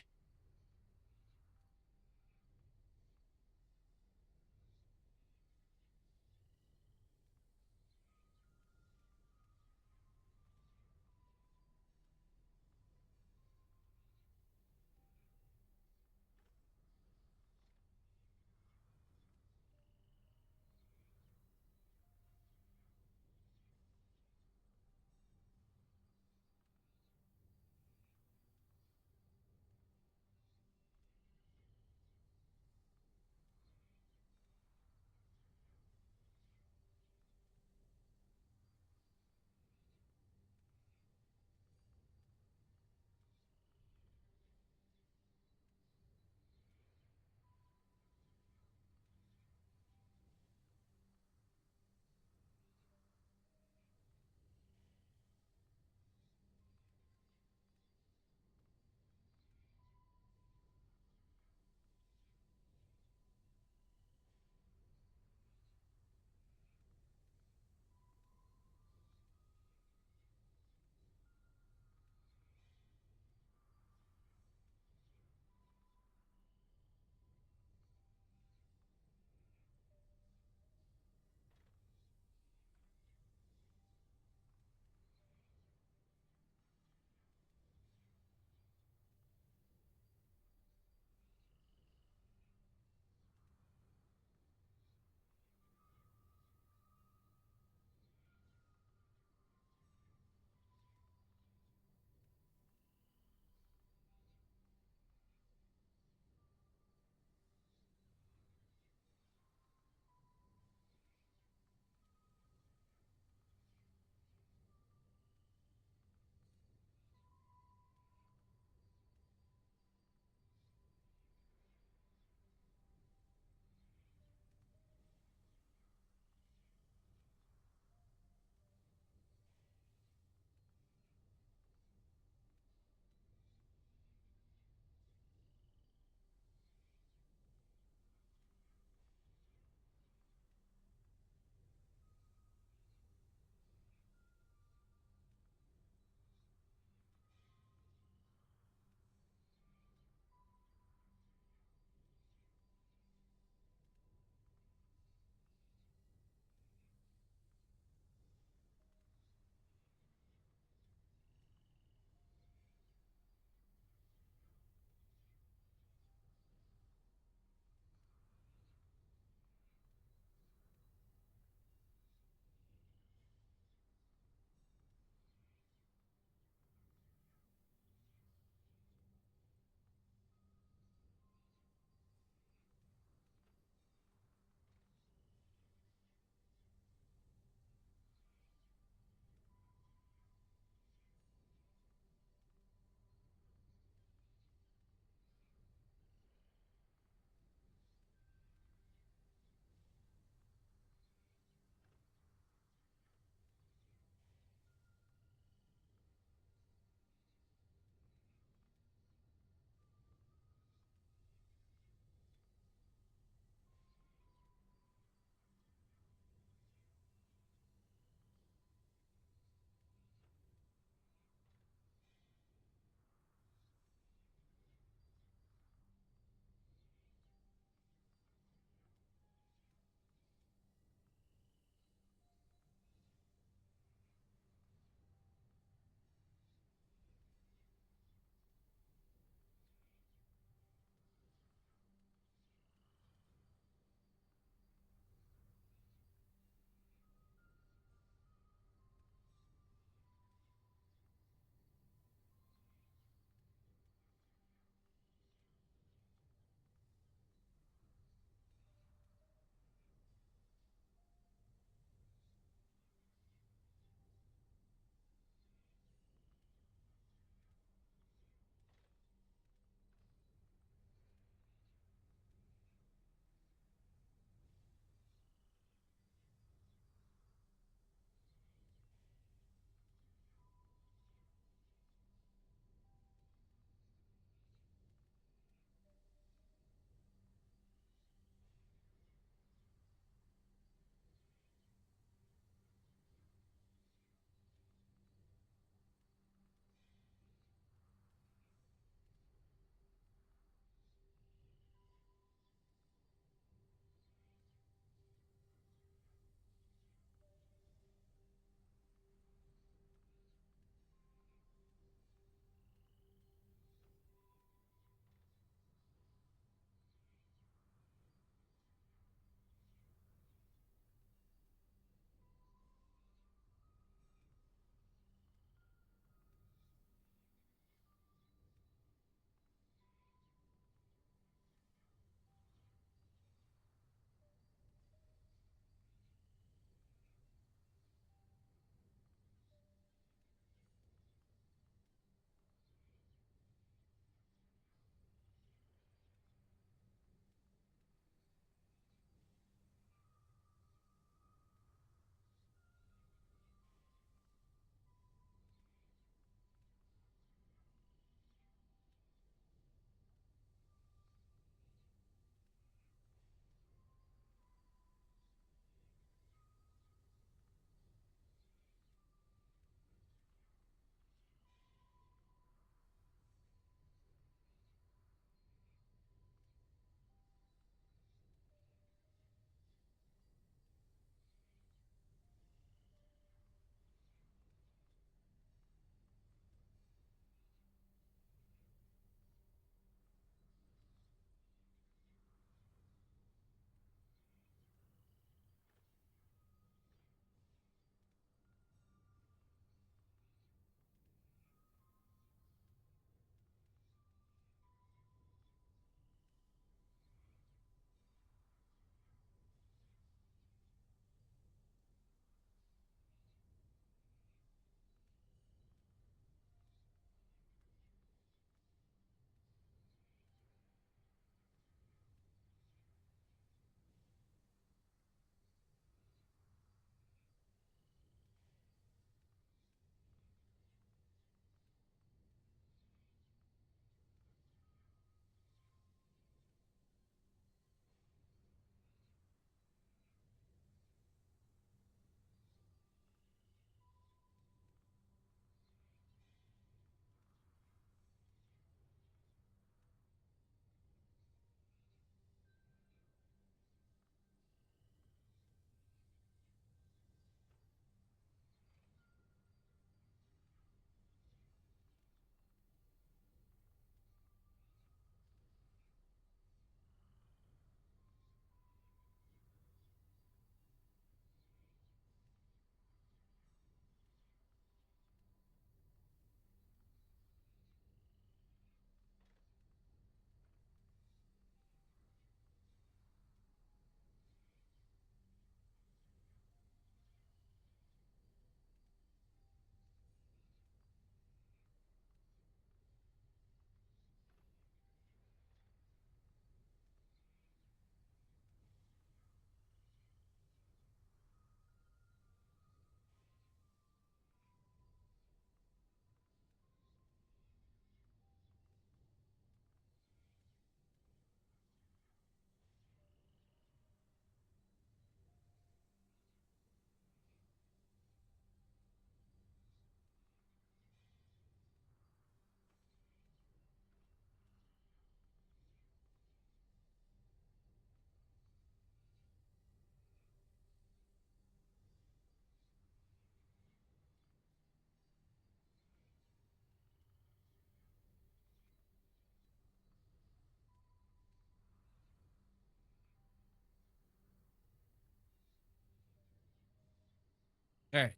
All right.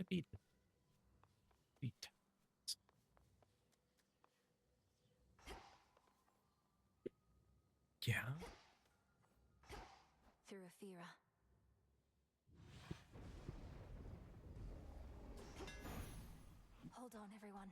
Beat. Beat. Yeah. Through Athera. Hold on, everyone.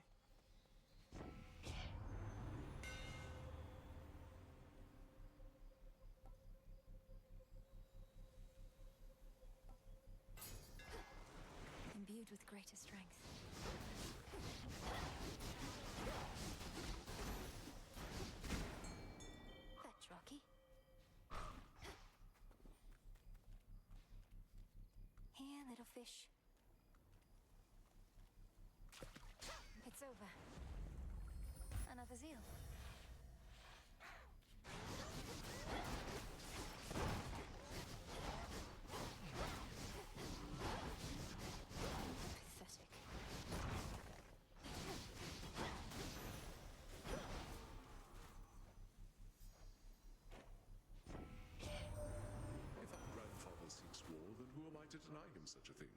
Imbued with greater strength. Fetch, Rocky. Here, little fish. It's over. Another zeal. Pathetic. If our grandfather seeks war, then who am I to deny him such a thing?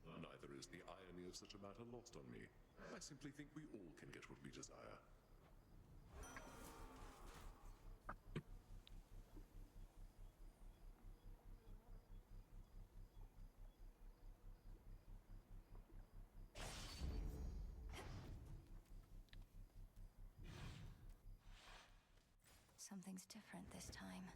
Neither is the irony of such a matter lost on me. I simply think we all can get what we desire. Something's different this time.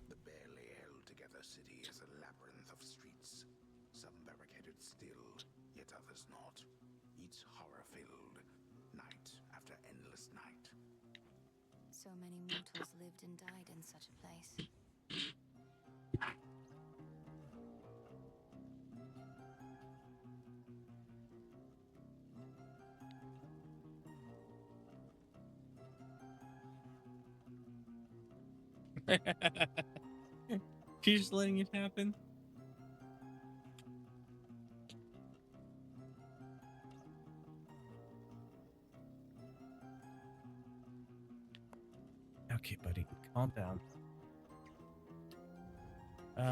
The barely held together city is a labyrinth of streets. Some barricaded still, yet others not. Each horror-filled, night after endless night. So many mortals lived and died in such a place. She's just letting it happen. Okay, buddy, calm down. To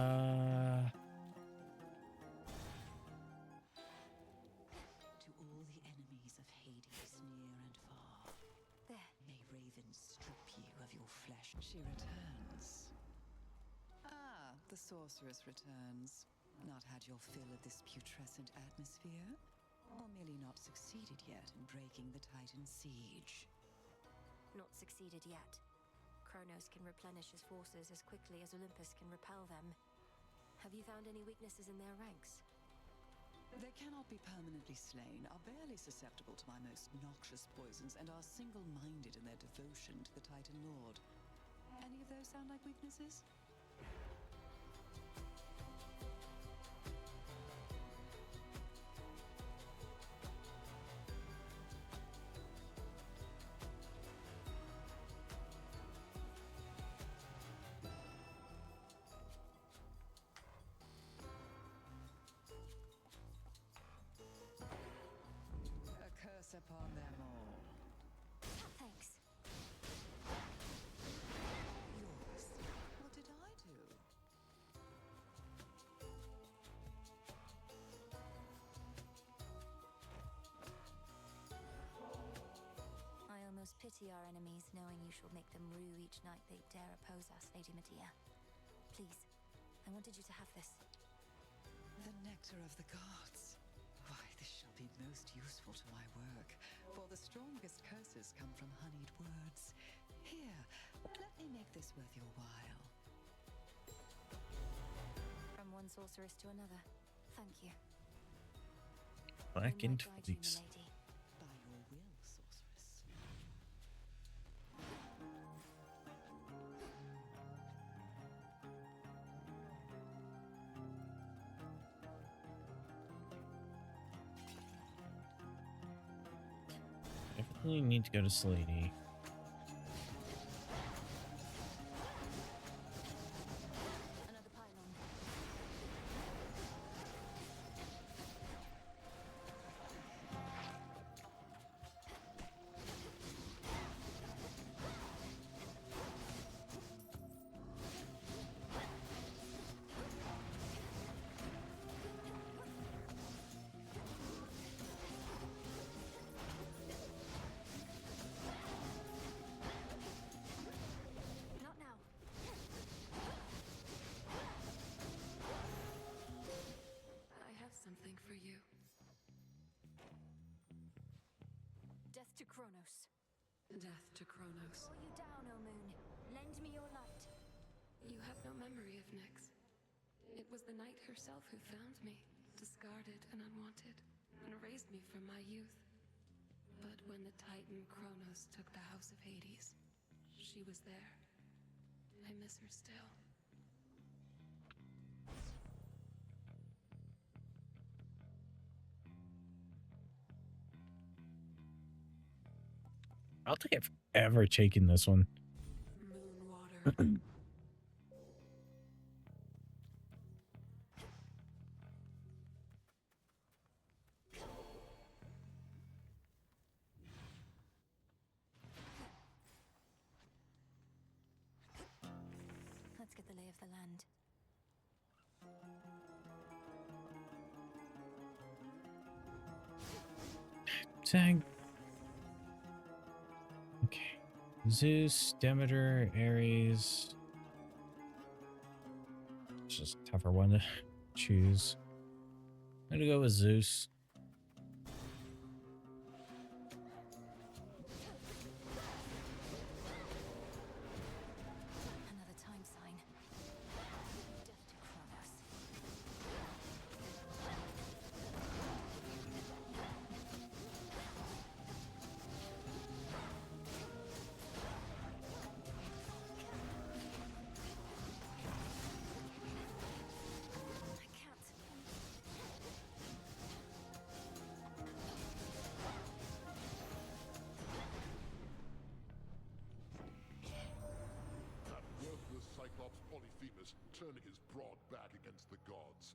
all the enemies of Hades, near and far. There. May Raven strip you of your flesh. She returns. Ah, the sorceress returns. Not had your fill of this putrescent atmosphere? Or merely not succeeded yet in breaking the Titan siege? Not succeeded yet. Kronos can replenish his forces as quickly as Olympus can repel them. Have you found any weaknesses in their ranks? They cannot be permanently slain, are barely susceptible to my most noxious poisons, and are single-minded in their devotion to the Titan Lord. Any of those sound like weaknesses? A curse upon them all. Thanks. Yours. What did I do? I almost pity our enemies, knowing you shall make them rue each night they dare oppose us, Lady Medea. Please, I wanted you to have this. The nectar of the gods. Why, this shall be most useful to my work, for the strongest curses come from honeyed words. Here, let me make this worth your while. From one sorceress to another. Thank you. Black I and might guide you, fleece. milady. By your will, sorceress. Definitely need to go to Slady. Another pylon. for you. Death to Kronos. Death to Kronos. Draw you down, O moon. Lend me your light. You have no memory of Nyx. It was the night herself who found me, discarded and unwanted, and raised me from my youth. But when the Titan Kronos took the House of Hades, she was there. I miss her still. I don't think I've ever taken this one. Let's get the lay of the land. Dang. Okay. Zeus, Demeter, Ares. It's just a tougher one to choose. I'm gonna go with Zeus. Another time sign. Death to Kronos. That worthless Cyclops Polyphemus turning his broad back against the gods.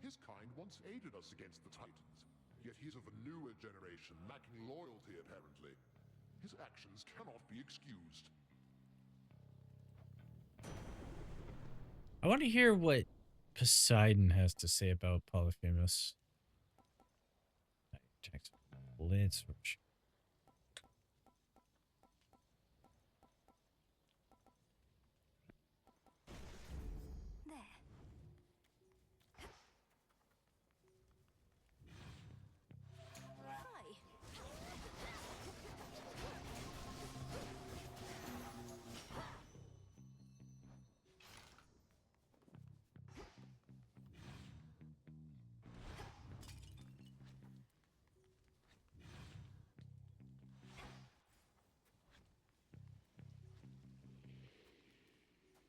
His kind once aided us against the Titans, yet he's of a newer generation, lacking loyalty apparently. His actions cannot be excused. I want to hear what Poseidon has to say about Polyphemus. Check Blitz. There. Hi.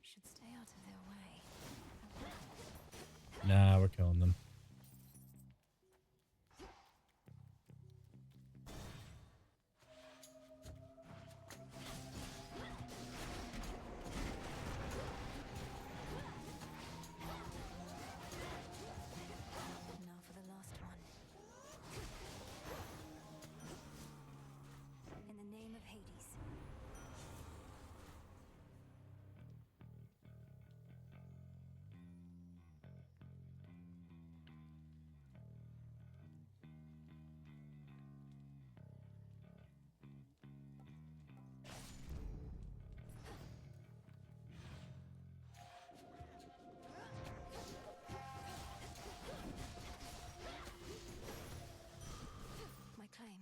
Should stay out of their way. Nah, we're killing them. Now for the last one. In the name of Hades. My claim.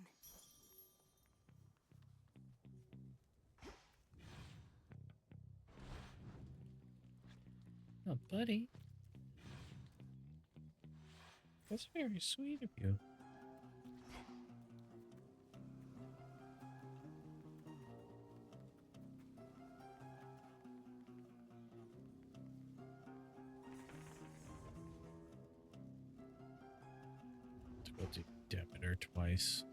Oh, buddy. That's very sweet of you. We'll do Demeter twice.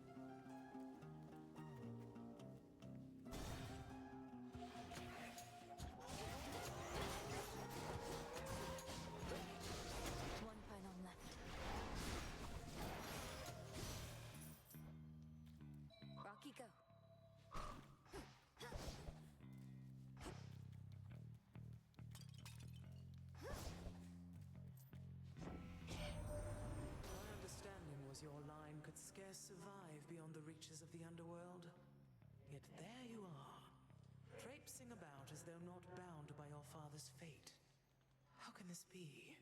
One pylon left. Rocky, go. My understanding was your line could scarce survive beyond the reaches of the underworld. Yet there you are, traipsing about as though not bound by your father's fate. How can this be?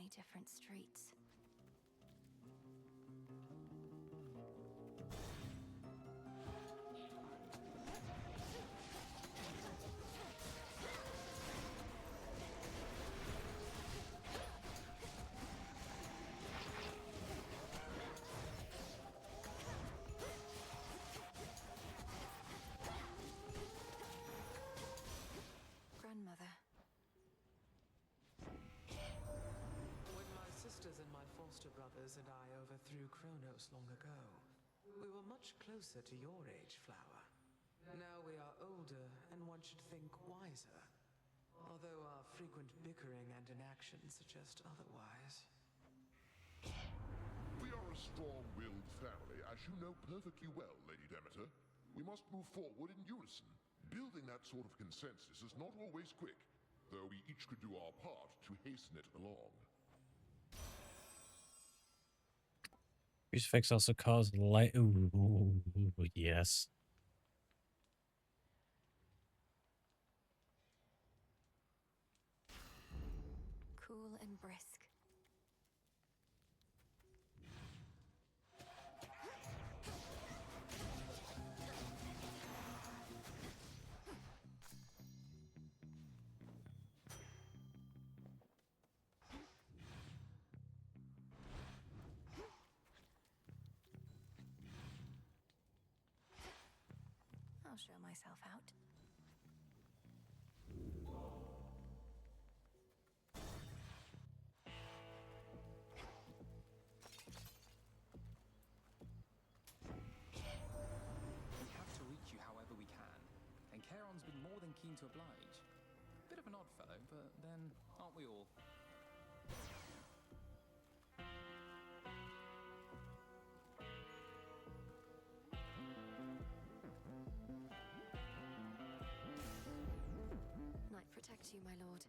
many different streets. Grandmother. When my sisters and my foster brothers and I overthrew Kronos long ago, we were much closer to your age, Flower. Now we are older, and one should think wiser. Although our frequent bickering and inaction suggest otherwise. We are a strong-willed family, as you know perfectly well, Lady Demeter. We must move forward in unison. Building that sort of consensus is not always quick, though we each could do our part to hasten it along. Crucifix also caused light. Ooh, yes. Cool and brisk. I'll show myself out. We have to reach you however we can, and Charon's been more than keen to oblige. Bit of an odd fellow, but then aren't we all? Night protect you, my lord.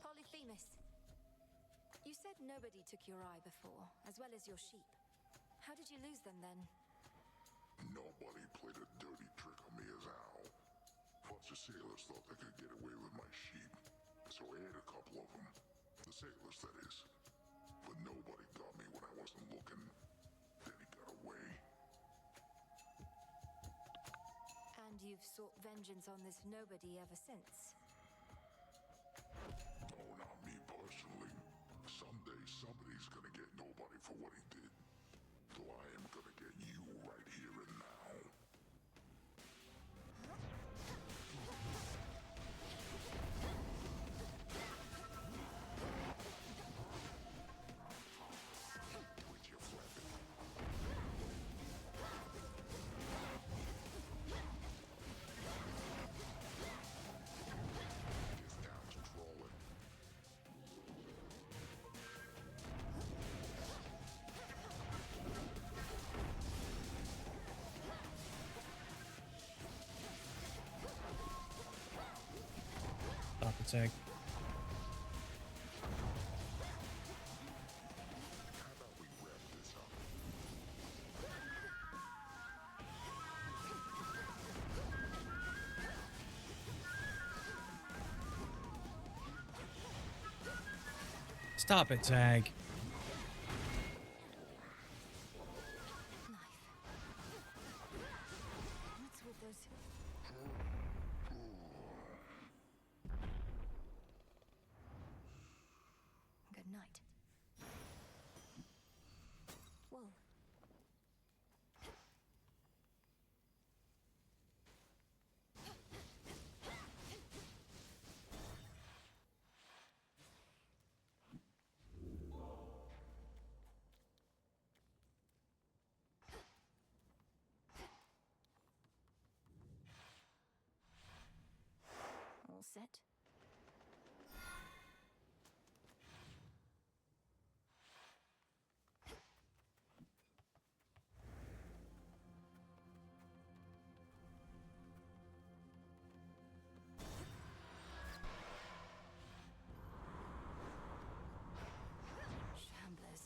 Polyphemus. You said nobody took your eye before, as well as your sheep. How did you lose them then? Nobody played a dirty trick on me as Al. Bunch of sailors thought they could get away with my sheep, so I ate a couple of them. The sailors, that is. But nobody got me when I wasn't looking. Then he got away. And you've sought vengeance on this nobody ever since? Oh, not me personally. Someday somebody's gonna get nobody for what he did. So I am gonna get you right here and now. Twitch your flapping. This town's crawling. Stop attack. How about we wrap this up? Stop it, Tag. What's with those? Good night. Wool. All set. Shamblers.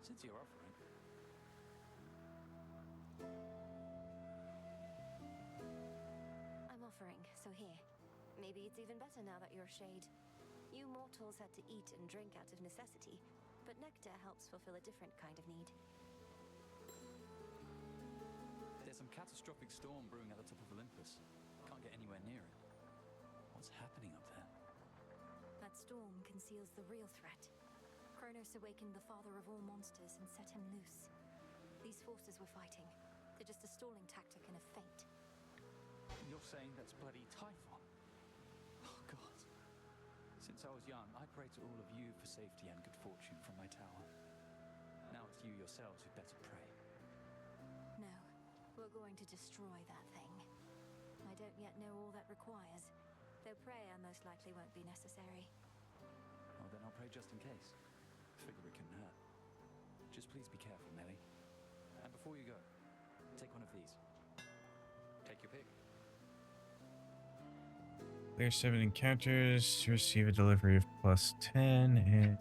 Since you're offering. I'm offering, so here. Maybe it's even better now that you're a shade. You mortals had to eat and drink out of necessity, but nectar helps fulfill a different kind of need. There's some catastrophic storm brewing at the top of Olympus. Can't get anywhere near it. What's happening up there? That storm conceals the real threat. Kronos awakened the father of all monsters and set him loose. These forces we're fighting, they're just a stalling tactic and a feint. You're saying that's bloody Typhon? Oh, God. Since I was young, I prayed to all of you for safety and good fortune from my tower. Now it's you yourselves who better pray. No, we're going to destroy that thing. I don't yet know all that requires, though prayer most likely won't be necessary. Well, then I'll pray just in case. Figure it couldn't hurt. Just please be careful, Melly. And before you go, take one of these. Take your pick. Clear 7 encounters to receive a delivery of +10 and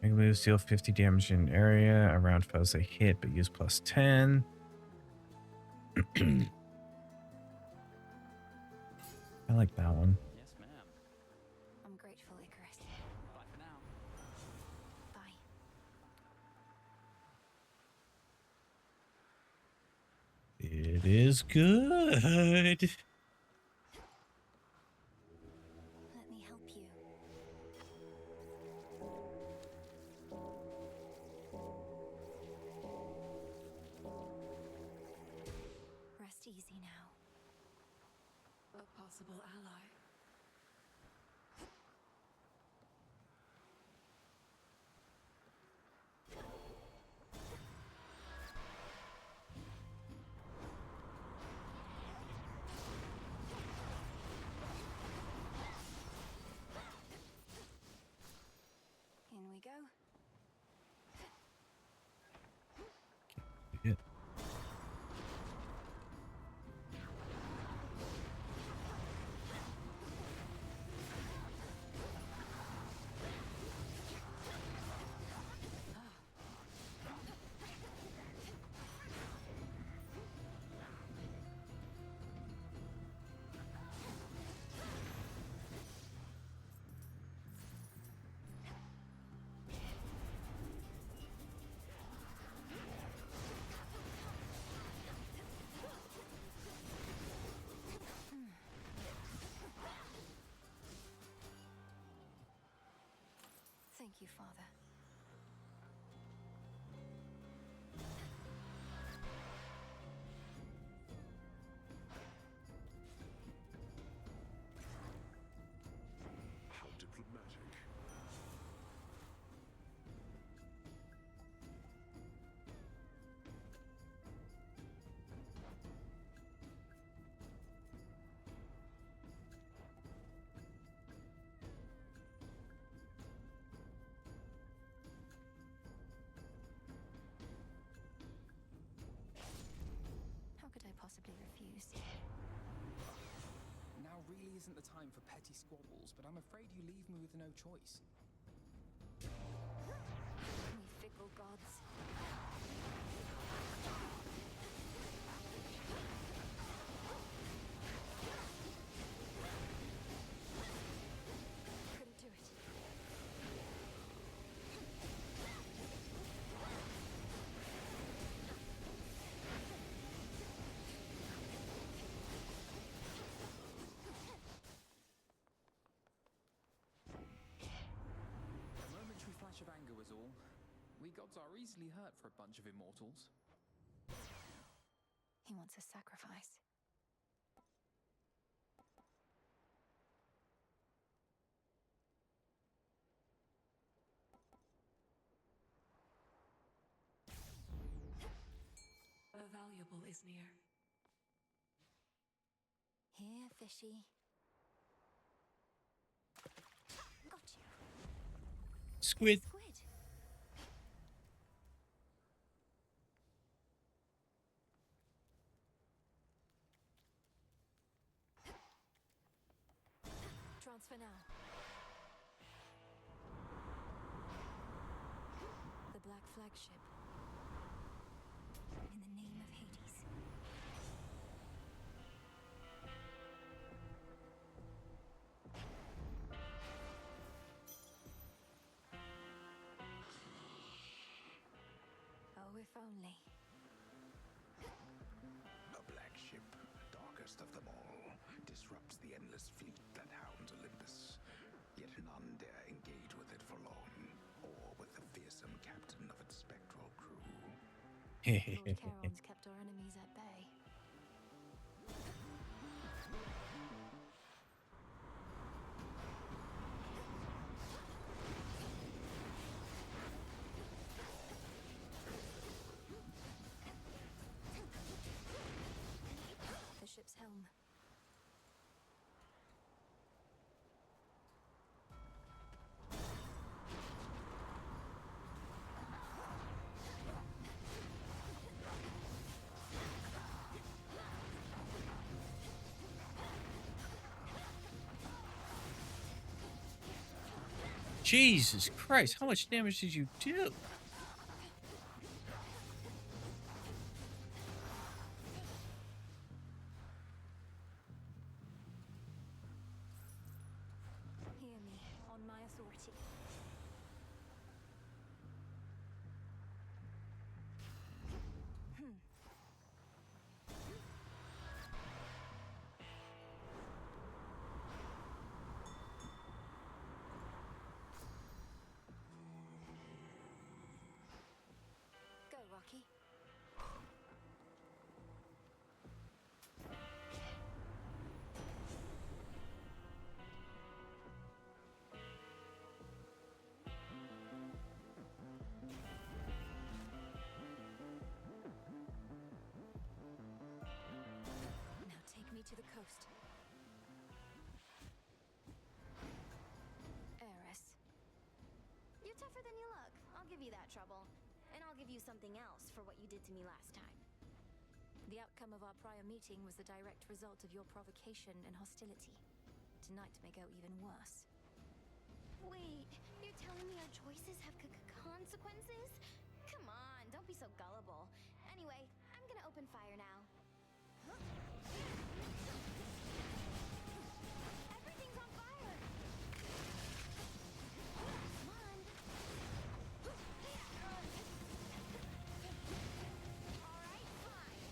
make moves deal 50 damage in area around foes they hit, but use +10. I like that one. Yes, ma'am. I'm grateful, Icarus. Bye for now. Bye. It is good. Let me help you. Rest easy now. A possible ally. In we go. Yeah. Thank you, Father. How diplomatic. How could I possibly refuse? Now really isn't the time for petty squabbles, but I'm afraid you leave me with no choice. We fickle gods. Couldn't do it. A momentary flash of anger was all. We gods are easily hurt for a bunch of immortals. He wants a sacrifice. A valuable is near. Here, fishy. Got you. Squid. Squid. Transfer now. flagship. In the name of Hades. Oh, if only. A black ship, darkest of them all, disrupts the endless fleet that hounds Olympus. Yet none dare engage with it for long, or with the fearsome captain of its spectral crew. Lord Charon's kept our enemies at bay. The ship's helm. Jesus Christ, how much damage did you do? Hear me, on my authority. Go, Rocky. Now take me to the coast. Heiress. You're tougher than you look. I'll give you that trouble. And I'll give you something else for what you did to me last time. The outcome of our prior meeting was the direct result of your provocation and hostility. Tonight may go even worse. Wait, you're telling me our choices have consequences? Come on, don't be so gullible. Anyway, I'm gonna open fire now. Everything's on fire! Come on. Alright, fine.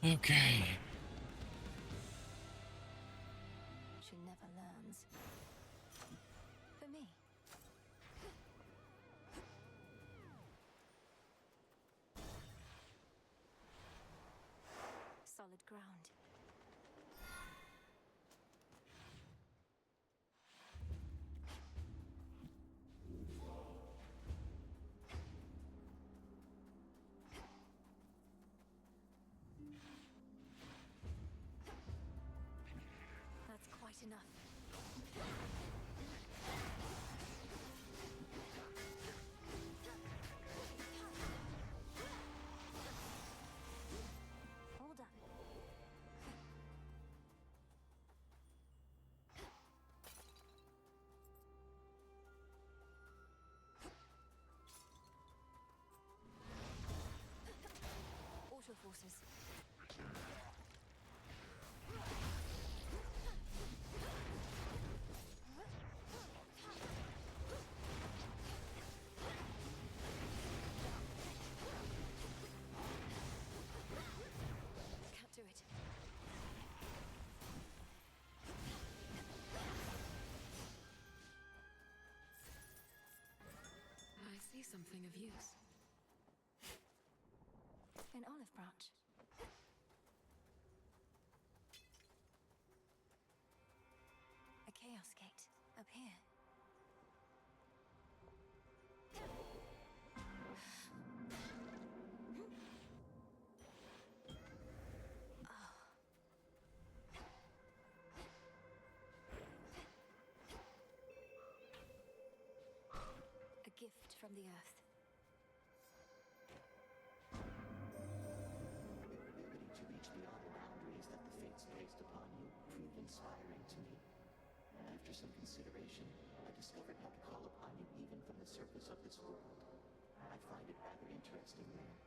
Okay. She never learns. For me. Solid ground. That's quite enough. forces. Can't do it. I see something of use. An olive branch. A chaos gate up here. A gift from the earth. Ability to reach beyond the boundaries that the fates placed upon you proved inspiring to me. After some consideration, I discovered how to call upon you even from the surface of this world. I find it rather interesting, man.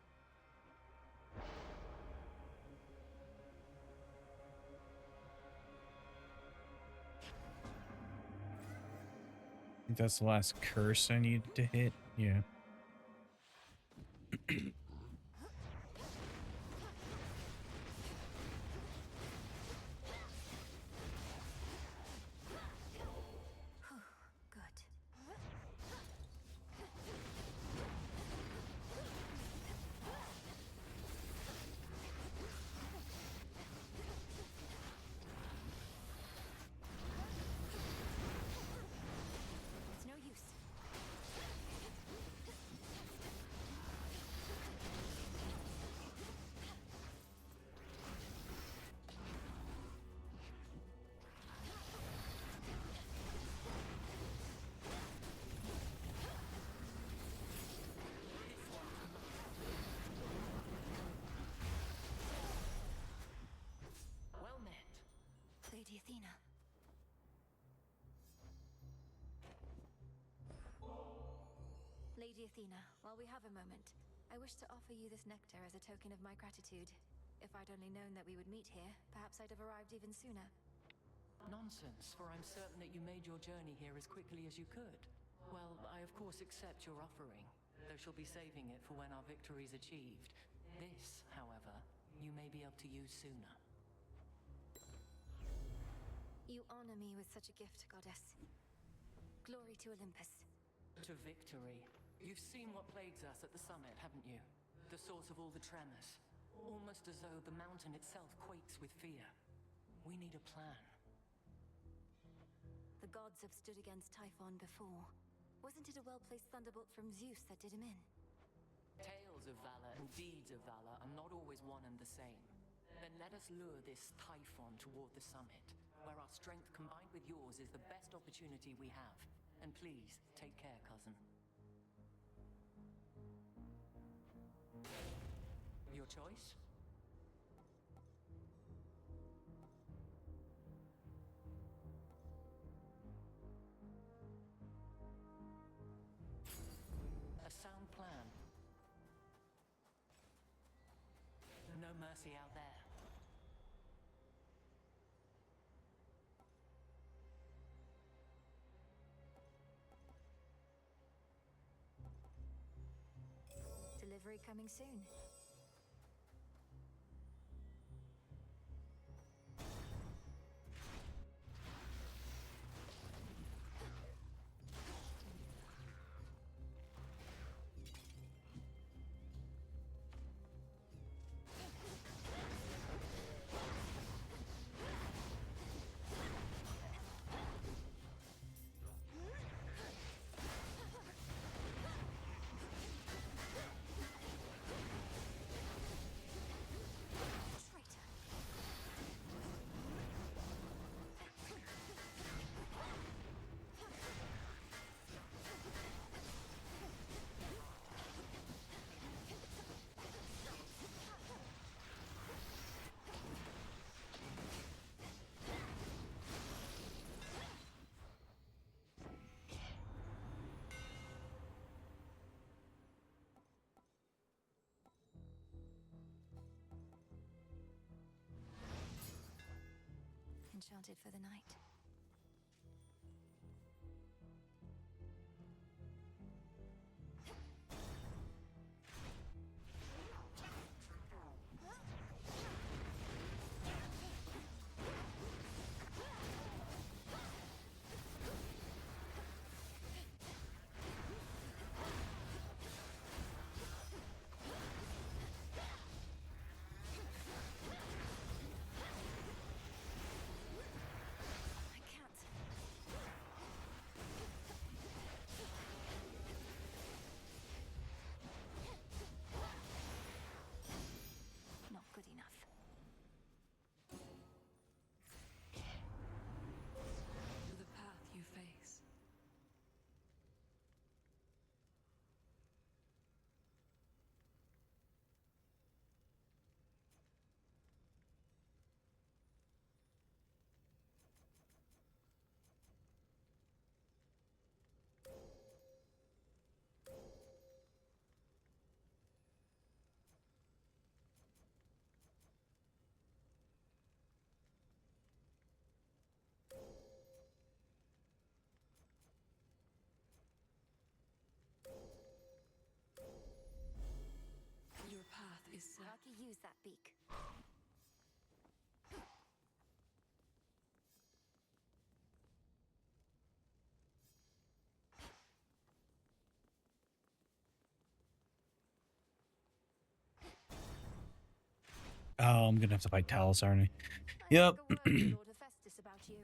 I think that's the last curse I needed to hit. Yeah. Good. It's no use. Well met. Lady Athena. Lady Athena, while we have a moment, I wish to offer you this nectar as a token of my gratitude. If I'd only known that we would meet here, perhaps I'd have arrived even sooner. Nonsense, for I'm certain that you made your journey here as quickly as you could. Well, I of course accept your offering, though she'll be saving it for when our victory's achieved. This, however, you may be able to use sooner. You honor me with such a gift, goddess. Glory to Olympus. To victory. You've seen what plagues us at the summit, haven't you? The source of all the tremors. Almost as though the mountain itself quakes with fear. We need a plan. The gods have stood against Typhon before. Wasn't it a well-placed thunderbolt from Zeus that did him in? Tales of valor and deeds of valor are not always one and the same. Then let us lure this Typhon toward the summit, where our strength combined with yours is the best opportunity we have. And please, take care, cousin. Your choice? A sound plan. No mercy out there. Delivery coming soon. discounted for the night. Not good enough. The path you face. Your path is set. Rocky, use that beak. Oh, I'm gonna have to fight Talos, aren't I? Yep. Lord Hephaestus about you.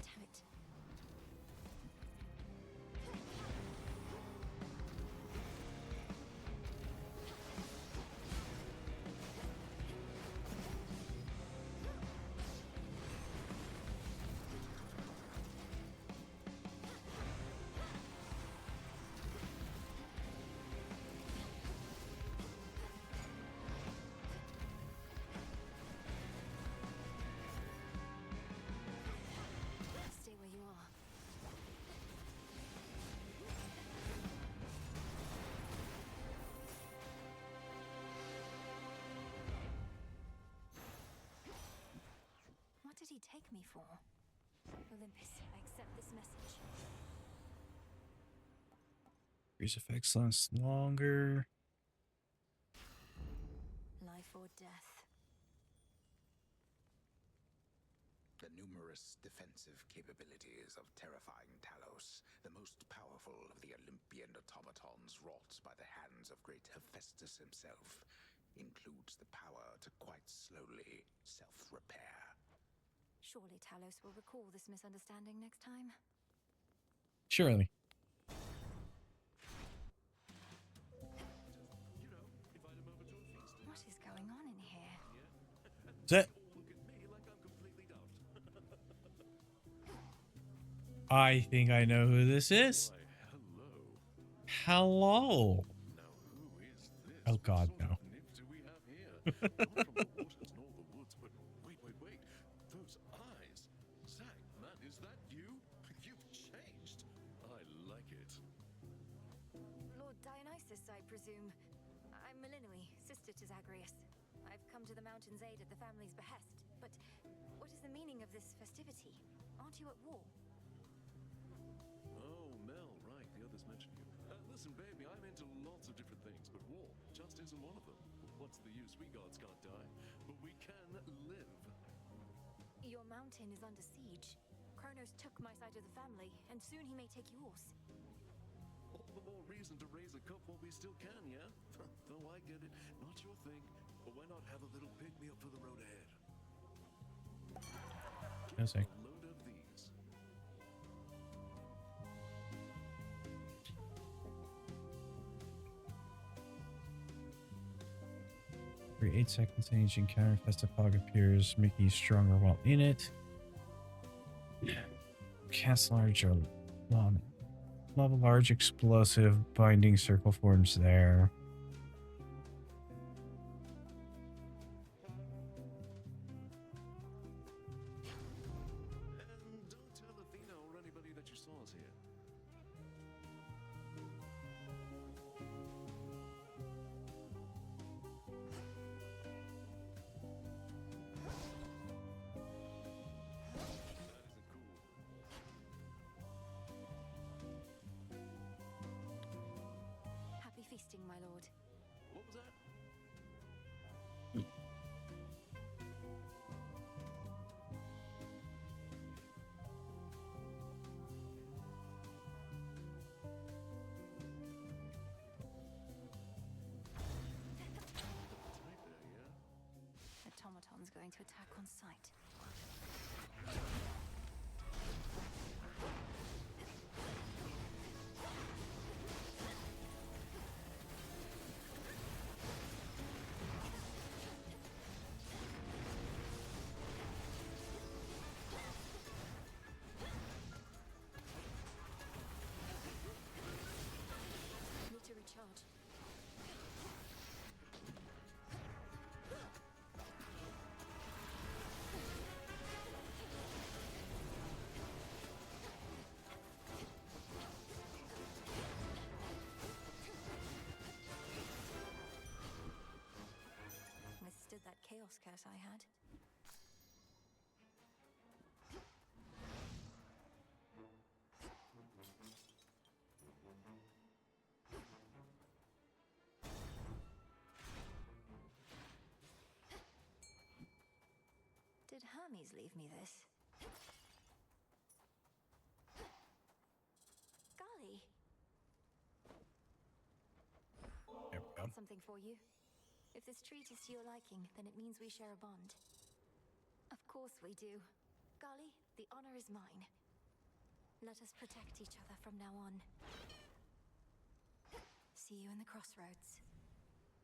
Damn it. Stay where you are. What did he take me for? Olympus, I accept this message. Degrees of excellence longer. Life or death. The numerous defensive capabilities of terrifying Talos, the most powerful of the Olympian automatons wrought by the hands of great Hephaestus himself, includes the power to quite slowly self-repair. Surely Talos will recall this misunderstanding next time. Surely. What is going on in here? Is it? I think I know who this is. Hello. Oh God, no. Wait. Those eyes. Zach, man, is that you? You've changed. I like it. Lord Dionysus, I presume. I'm Melinoi, sister to Zagreus. I've come to the mountain's aid at the family's behest. But what is the meaning of this festivity? Aren't you at war? Oh, Mel, right. The others mentioned you. Listen, baby, I'm into lots of different things, but war just isn't one of them. What's the use? We gods can't die, but we can live. Your mountain is under siege. Kronos took my side of the family, and soon he may take yours. All the more reason to raise a cup while we still can, yeah? Though I get it, not your thing, but why not have a little pick-me-up for the road ahead? Yes, sir. A load of these. Every 8 seconds, an each encounter, festive fog appears, making you stronger while in it. Cast large or level large explosive binding circle forms there. And don't tell Athena or anybody that you saw us here. Happy feasting, my lord. What was that? Automaton's going to attack on sight. Need to recharge. Withstood that chaos curse I had. Did Hermes leave me this? Golly! There we go. Something for you. If this treat is to your liking, then it means we share a bond. Of course we do. Golly, the honor is mine. Let us protect each other from now on. See you in the crossroads.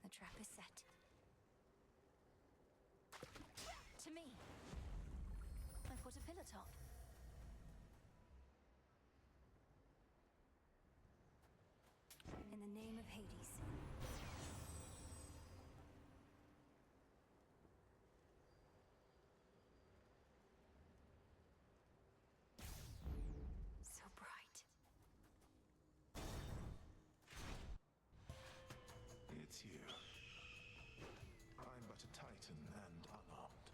The trap is set. To me! I put a pillar top. In the name of Hades. So bright. It's you. I'm but a titan and unarmed.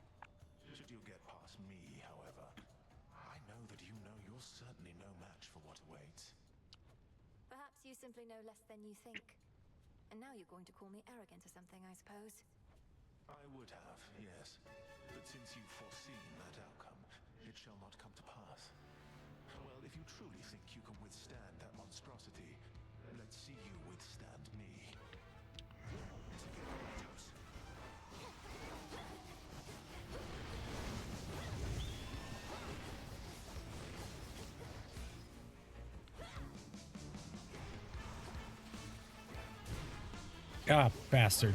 Should you get past me, however, I know that you know you're certainly no match for what awaits. Perhaps you simply know less than you think. And now you're going to call me arrogant or something, I suppose. I would have, yes. But since you've foreseen that outcome, it shall not come to pass. Well, if you truly think you can withstand that monstrosity, let's see you withstand me. Together, Kratos. Ah, bastard.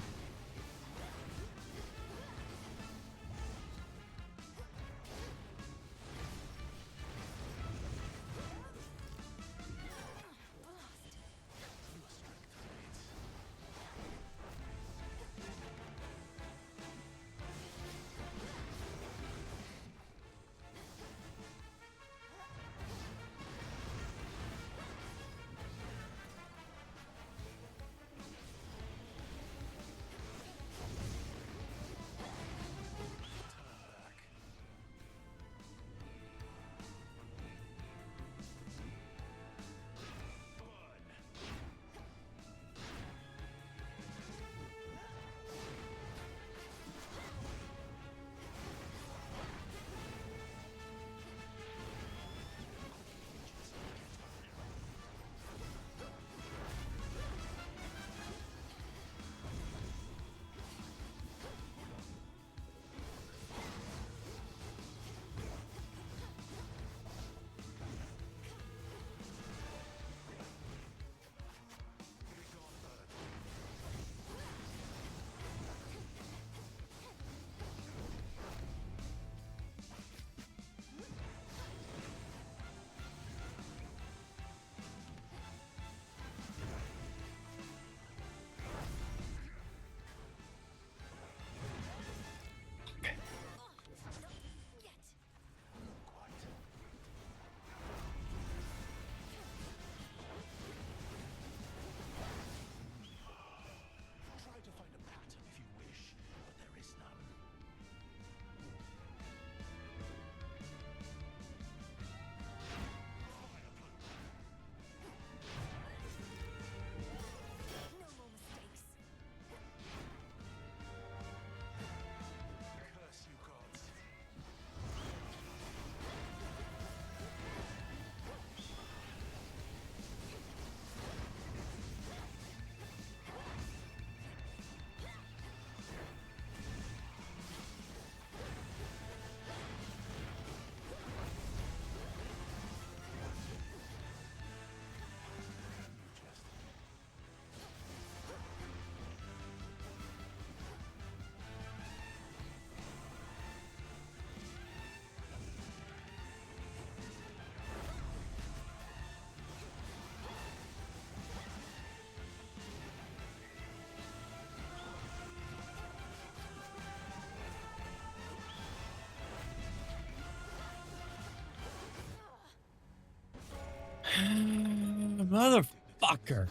Motherfucker.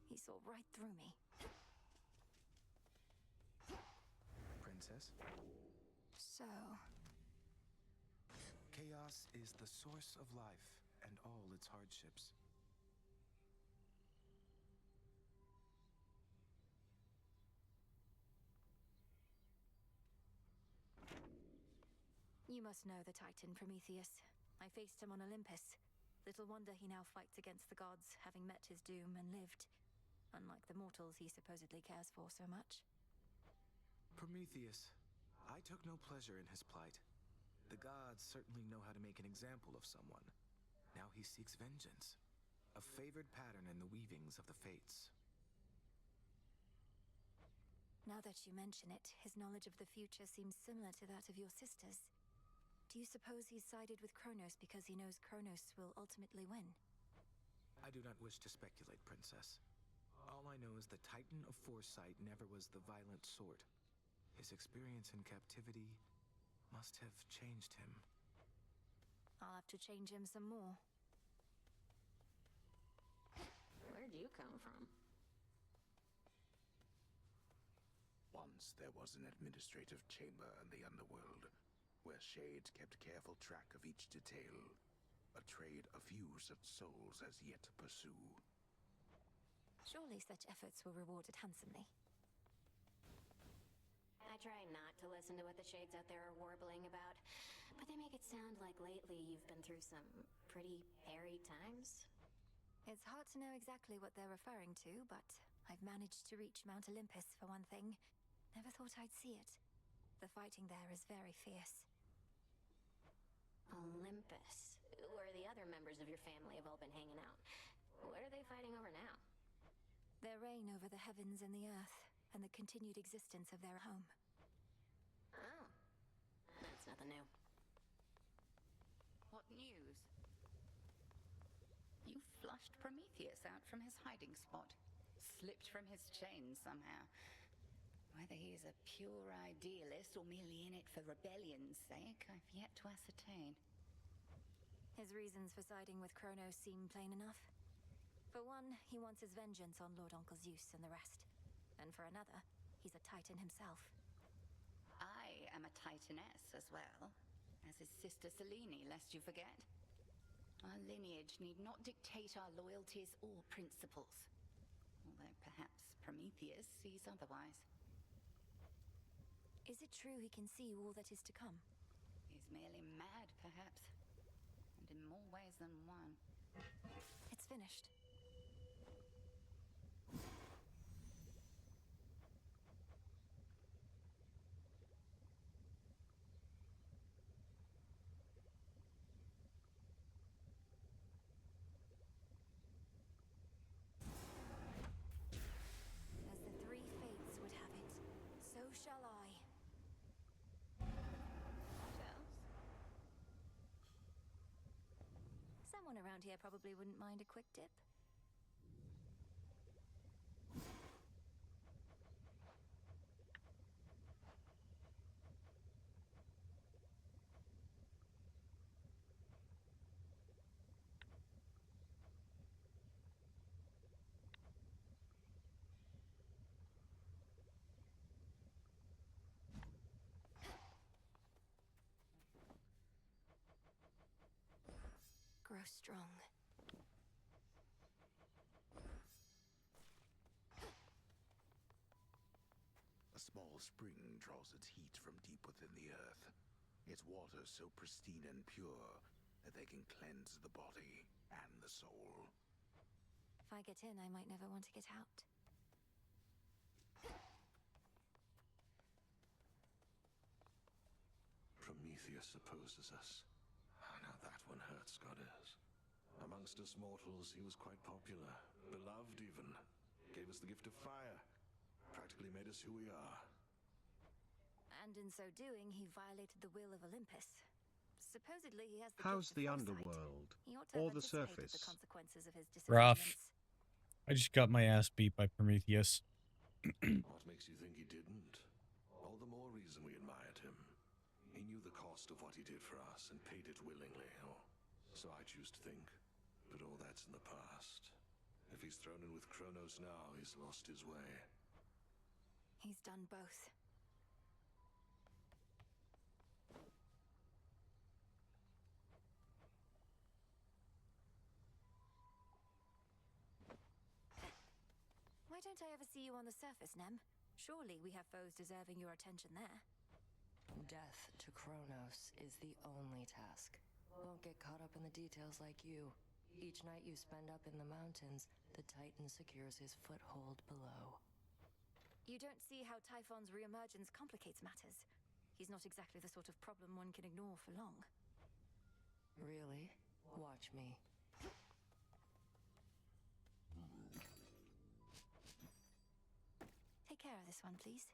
He saw right through me. Princess? So, Chaos is the source of life and all its hardships. you must know the Titan Prometheus. I faced him on Olympus. Little wonder he now fights against the gods, having met his doom and lived. Unlike the mortals he supposedly cares for so much. Prometheus. I took no pleasure in his plight. The gods certainly know how to make an example of someone. Now he seeks vengeance. A favored pattern in the weavings of the fates. Now that you mention it, his knowledge of the future seems similar to that of your sister's. Do you suppose he's sided with Kronos because he knows Kronos will ultimately win? I do not wish to speculate, Princess. All I know is the Titan of Foresight never was the violent sort. His experience in captivity must have changed him. I'll have to change him some more. Where'd you come from? Once there was an administrative chamber in the underworld, where shades kept careful track of each detail. A trade a few such souls as yet pursue. Surely such efforts were rewarded handsomely. I try not to listen to what the shades out there are warbling about, but they make it sound like lately you've been through some pretty hairy times. It's hard to know exactly what they're referring to, but I've managed to reach Mount Olympus for one thing. Never thought I'd see it. The fighting there is very fierce. Olympus, where the other members of your family have all been hanging out. What are they fighting over now? Their reign over the heavens and the earth, and the continued existence of their home. Oh, that's nothing new. What news? You flushed Prometheus out from his hiding spot. Slipped from his chains somehow. Whether he is a pure idealist or merely in it for rebellion's sake, I've yet to ascertain. His reasons for siding with Kronos seem plain enough. For one, he wants his vengeance on Lord Uncle Zeus and the rest. And for another, he's a Titan himself. I am a Titaness as well, as his sister Selene, lest you forget. Our lineage need not dictate our loyalties or principles. Although perhaps Prometheus sees otherwise. Is it true he can see all that is to come? He's merely mad, perhaps. And in more ways than one. It's finished. As the three fates would have it, so shall I. What else? Someone around here probably wouldn't mind a quick dip. Grow strong. A small spring draws its heat from deep within the earth. Its waters so pristine and pure that they can cleanse the body and the soul. If I get in, I might never want to get out. Prometheus opposes us. Now that one hurts, goddess. Amongst us mortals, he was quite popular, beloved even. Gave us the gift of fire. Practically made us who we are. And in so doing, he violated the will of Olympus. Supposedly, he has the How's gift the of foresight. underworld? He ought to Or have the anticipated surface? the consequences of his Rough. disobedience. I just got my ass beat by Prometheus. What makes you think he didn't? All the more reason we admired him. He knew the cost of what he did for us and paid it willingly, or so I choose to think. But all that's in the past. If he's thrown in with Kronos now, he's lost his way. He's done both. Why don't I ever see you on the surface, Nem? Surely we have foes deserving your attention there. Death to Kronos is the only task. Won't get caught up in the details like you. Each night you spend up in the mountains, the Titan secures his foothold below. You don't see how Typhon's reemergence complicates matters. He's not exactly the sort of problem one can ignore for long. Really? Watch me. Take care of this one, please.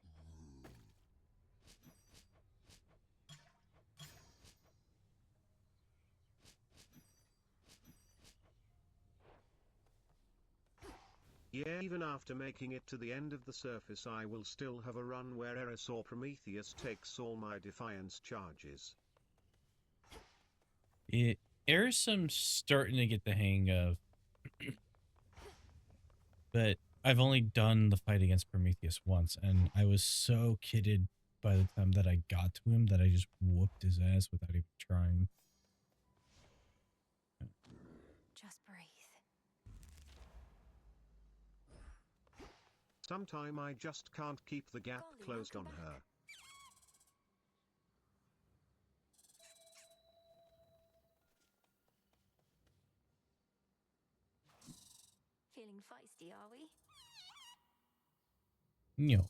Yeah, even after making it to the end of the surface, I will still have a run where Eris or Prometheus takes all my Defiance charges. Eris I'm starting to get the hang of. But I've only done the fight against Prometheus once, and I was so kitted by the time that I got to him that I just whooped his ass without even trying. Just breathe. Sometime I just can't keep the gap closed on her. Feeling feisty, are we? No.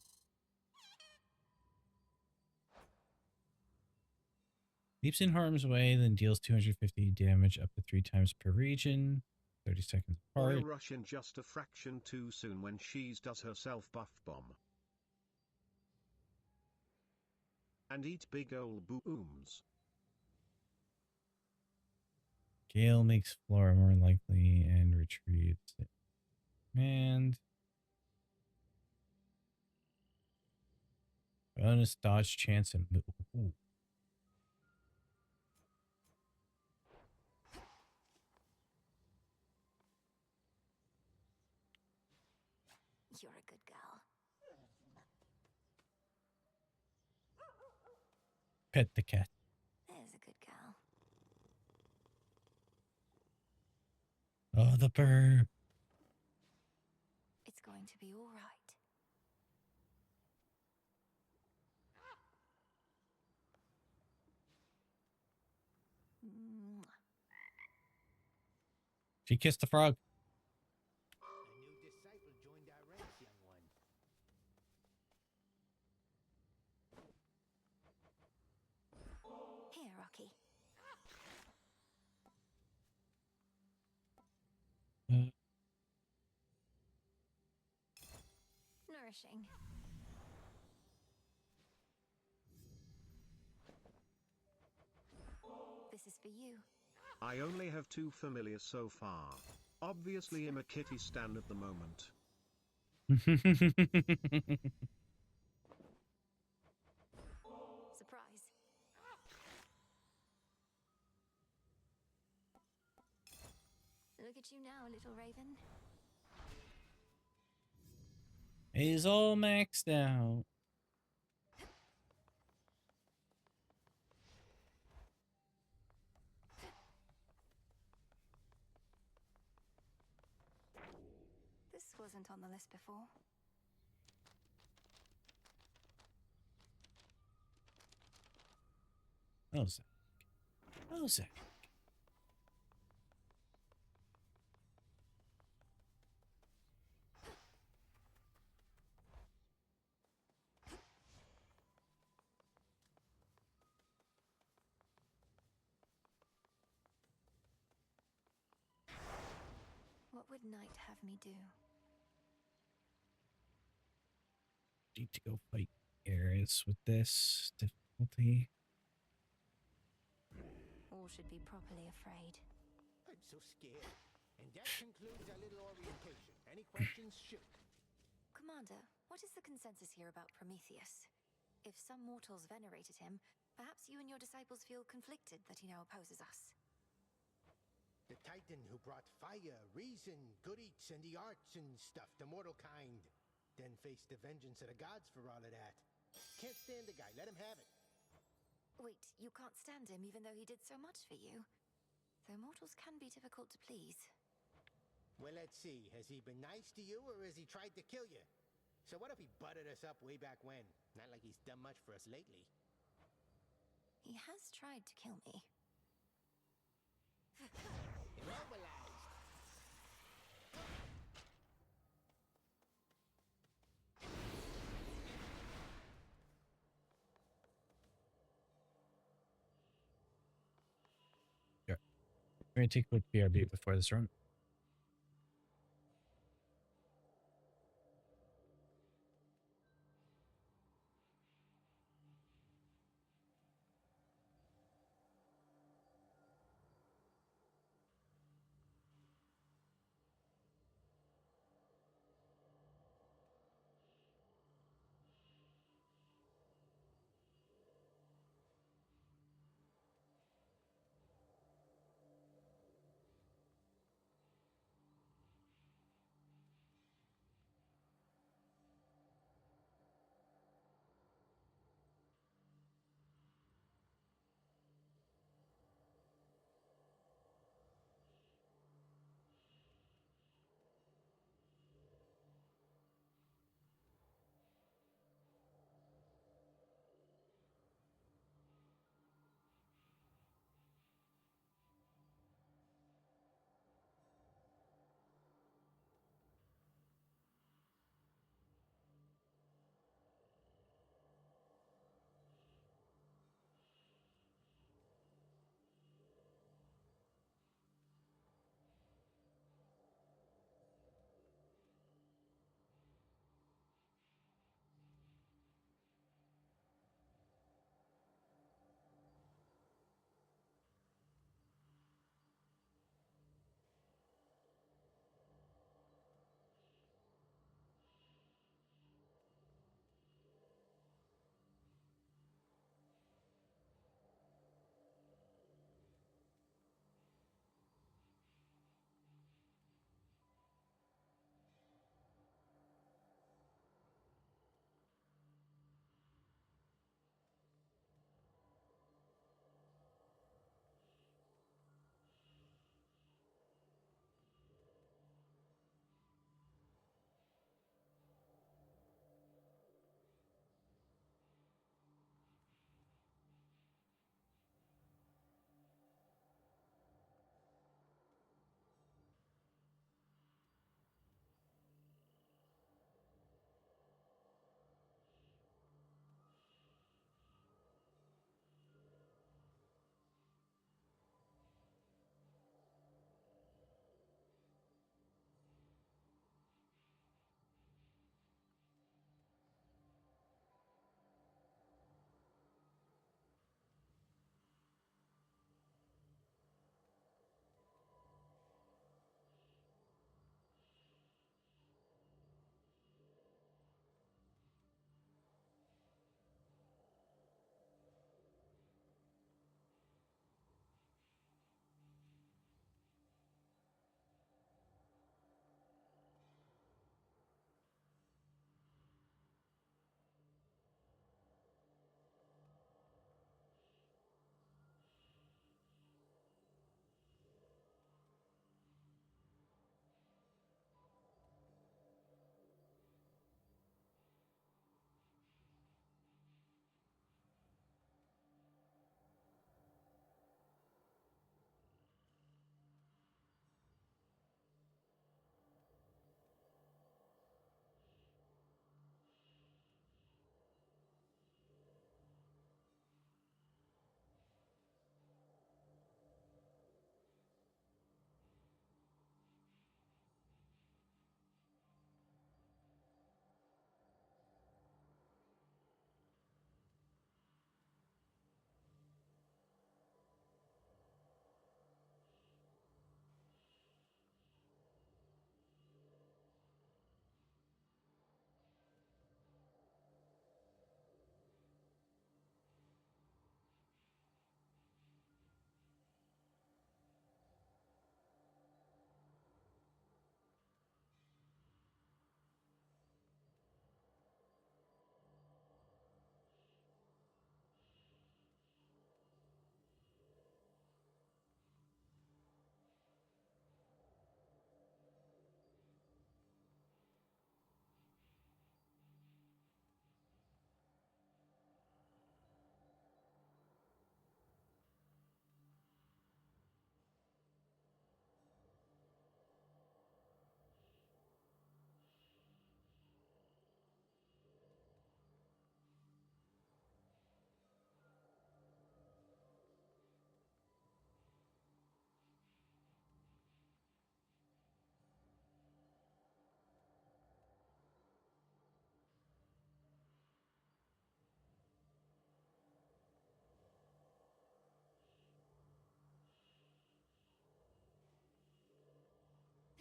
Leaps in harm's way, then deals 250 damage up to 3 times per region. 30 seconds apart. Oil rush in just a fraction too soon when she's does herself buff bomb. And eat big ol' booms. Gale makes Flora more likely and retrieves it. And bonus dodge chance and move. Ooh. You're a good girl. Pet the cat. There's a good girl. Oh, the purr. It's going to be all right. She kissed the frog. A new disciple joined our ranks, young one. Here, Rocky. Nourishing. This is for you. I only have 2 familiars so far. Obviously I'm a kitty stan at the moment. Surprise. Look at you now, little raven. He's all maxed out. This wasn't on the list before. Oh, Zach. Oh, Zach. What would Knight have me do? Need to go fight areas with this difficulty. All should be properly afraid. I'm so scared. And that concludes our little orientation. Any questions? Shoot. Commander, what is the consensus here about Prometheus? If some mortals venerated him, Perhaps you and your disciples feel conflicted that he now opposes us. The Titan who brought fire, reason, good eats, and the arts and stuff to mortal kind. Then faced the vengeance of the gods for all of that. Can't stand the guy, let him have it. Wait, you can't stand him even though he did so much for you? Though mortals can be difficult to please. Well, let's see. Has he been nice to you, or has he tried to kill you? So what if he butted us up way back when? Not like he's done much for us lately. He has tried to kill me. Immobilized! Sure. We're going to take a quick BRB before this run.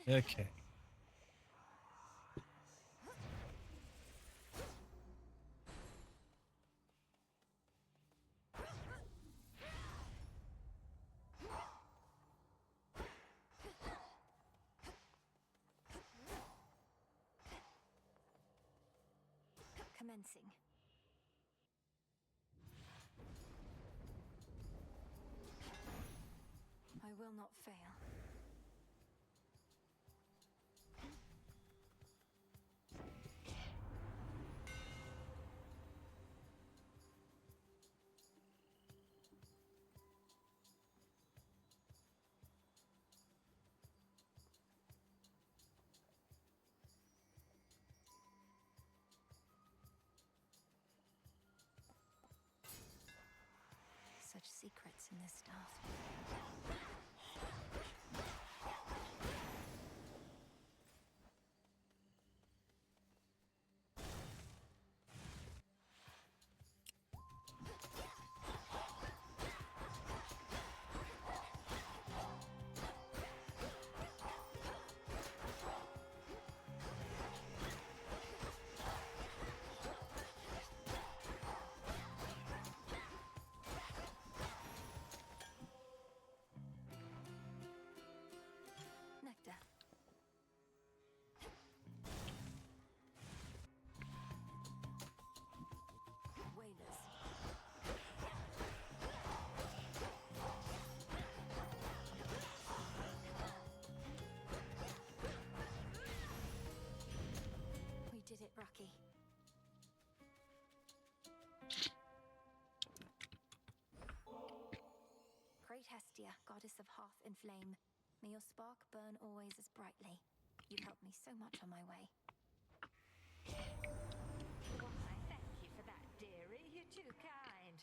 Okay. Commencing. I will not fail. Such secrets in this stuff. Nectar. Whalers. We did it, Rocky. Great Hestia, goddess of hearth and flame, may your spark burn always as brightly. You've helped me so much on my way. Why, thank you for that, dearie. You're too kind.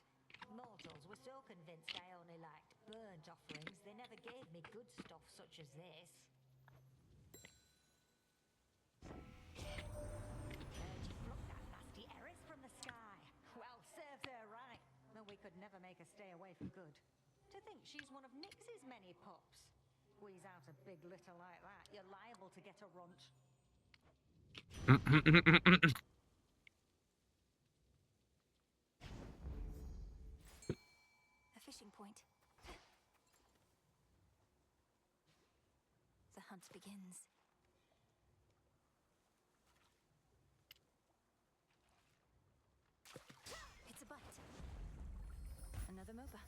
Mortals were so convinced I only liked burnt offerings, they never gave me good stuff such as this. Heard you plucked that nasty Eris from the sky. Well, serves her right. Though we could never make her stay away for good. To think she's one of Nyx's many pups. Squeeze out a big litter like that, you're liable to get a runt. A fishing point. The hunt begins. It's a bite. Another MOBA.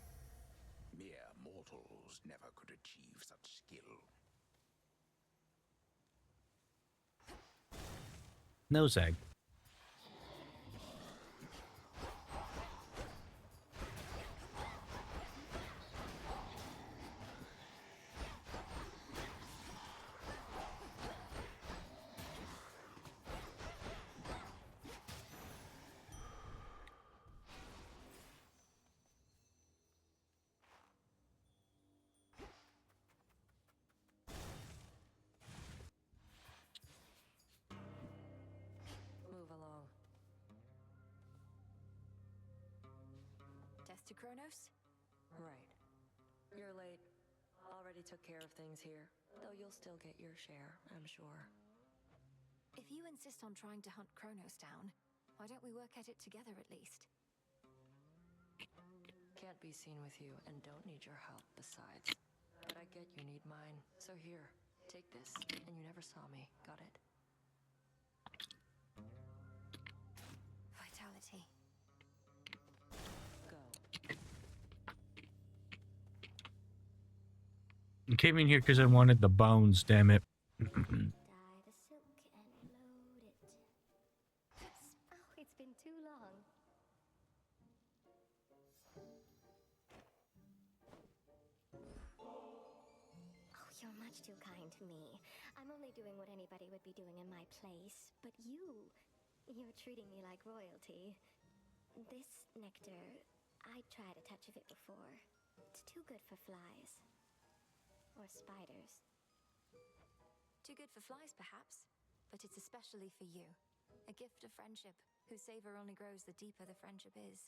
Mere mortals never could achieve such skill. Noseg. Move along. Death to Kronos? Right. You're late. Already took care of things here, though you'll still get your share, I'm sure. If you insist on trying to hunt Kronos down, why don't we work at it together at least? Can't be seen with you and don't need your help besides. But I get you need mine, so here, take this, and you never saw me, got it? Vitality. Go. I came in here because I wanted the bones, damn it. Dye the silk and load it. Oh, it's been too long. Oh, you're much too kind to me. I'm only doing what anybody would be doing in my place. But you're treating me like royalty. This nectar, I tried a touch of it before. It's too good for flies. Or spiders. Too good for flies, perhaps, but it's especially for you. A gift of friendship, whose savor only grows the deeper the friendship is.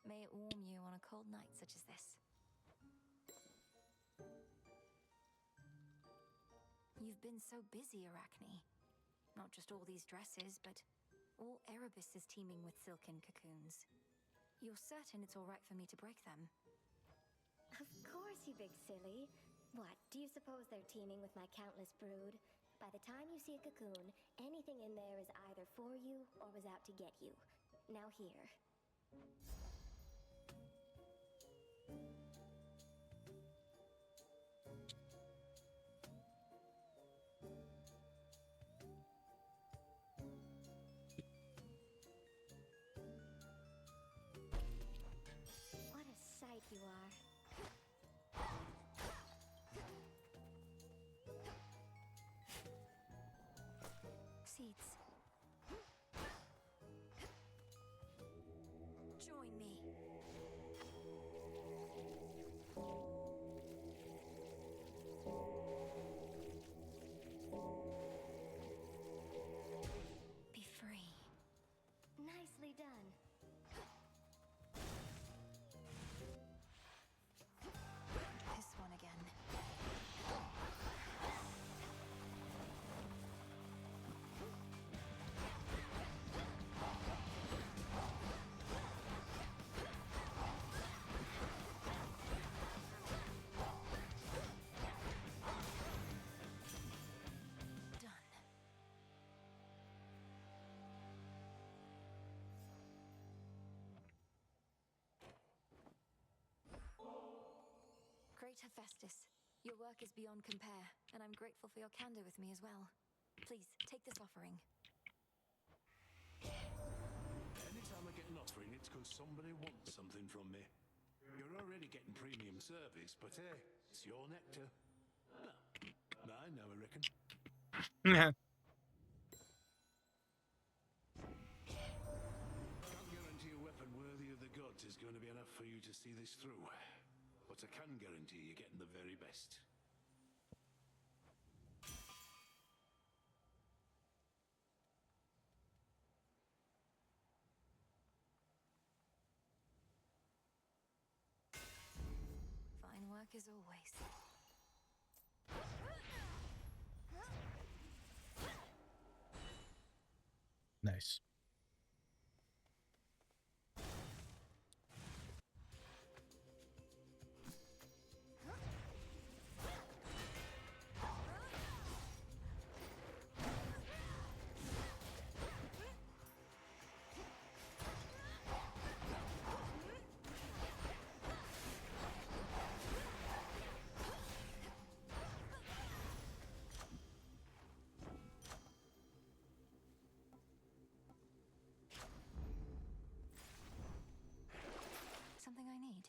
May it warm you on a cold night such as this. You've been so busy, Arachne. Not just all these dresses, but all Erebus is teeming with silken cocoons. You're certain it's all right for me to break them? Of course, you big silly. What, do you suppose they're teeming with my countless brood? By the time you see a cocoon, anything in there is either for you or was out to get you. Now here. What a sight you are. Seeds. Join me. Be free. Nicely done. This one again. Great Hephaestus, your work is beyond compare, and I'm grateful for your candor with me as well. Please, take this offering. Anytime I get an offering, it's because somebody wants something from me. You're already getting premium service, but hey, it's your nectar. Mine now, I reckon. Yeah. Can't guarantee a weapon worthy of the gods is going to be enough for you to see this through. But I can guarantee you're getting the very best. Fine work as always. Nice. Something I need.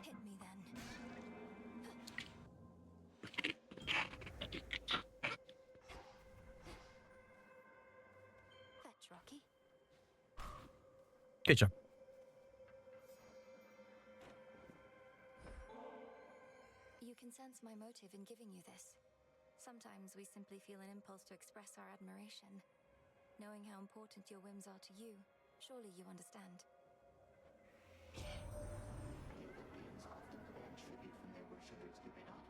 Hit me then. Fetch, Rocky. Good job. You can sense What's my motive in giving you this? Sometimes we simply feel an impulse to express our admiration. Knowing how important your whims are to you, surely you understand. Human beings often demand tribute from their worshippers, do they not?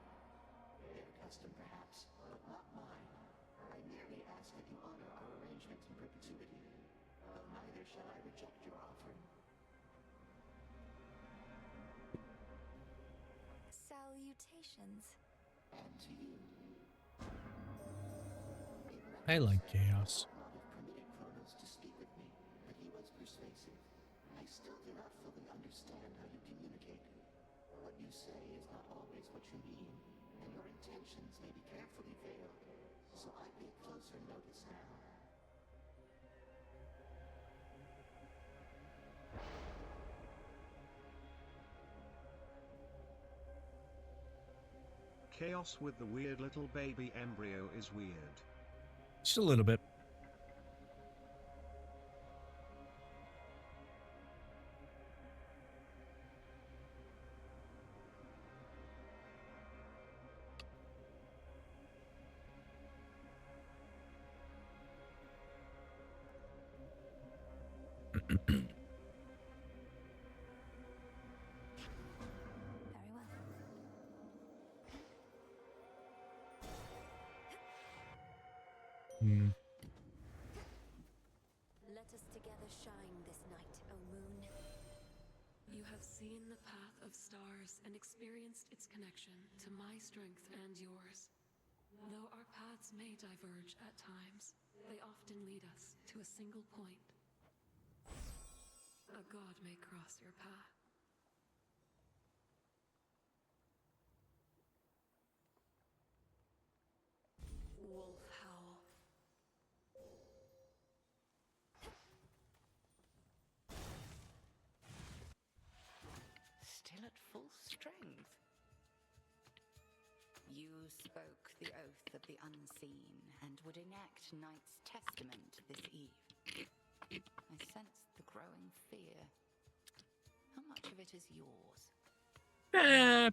Their custom, perhaps, but not mine. I merely ask that you honor our arrangement in perpetuity, though neither shall I reject your offering. Salutations. And to you. I like chaos. Not have permitted Kronos to speak with me, but he was persuasive. I still do not fully understand how you communicate. What you say is not always what you mean, and your intentions may be carefully veiled, so I pay closer notice now. Chaos with the weird little baby embryo is weird. Just a little bit. Very well. Let us together shine this night, O moon. You have seen the path of stars and experienced its connection to my strength and yours. Though our paths may diverge at times, they often lead us to a single point. A god may cross your path. Wolf howl. Still at full strength. You spoke the oath of the unseen and would enact Night's testament this eve. I sensed the growing fear. How much of it is yours?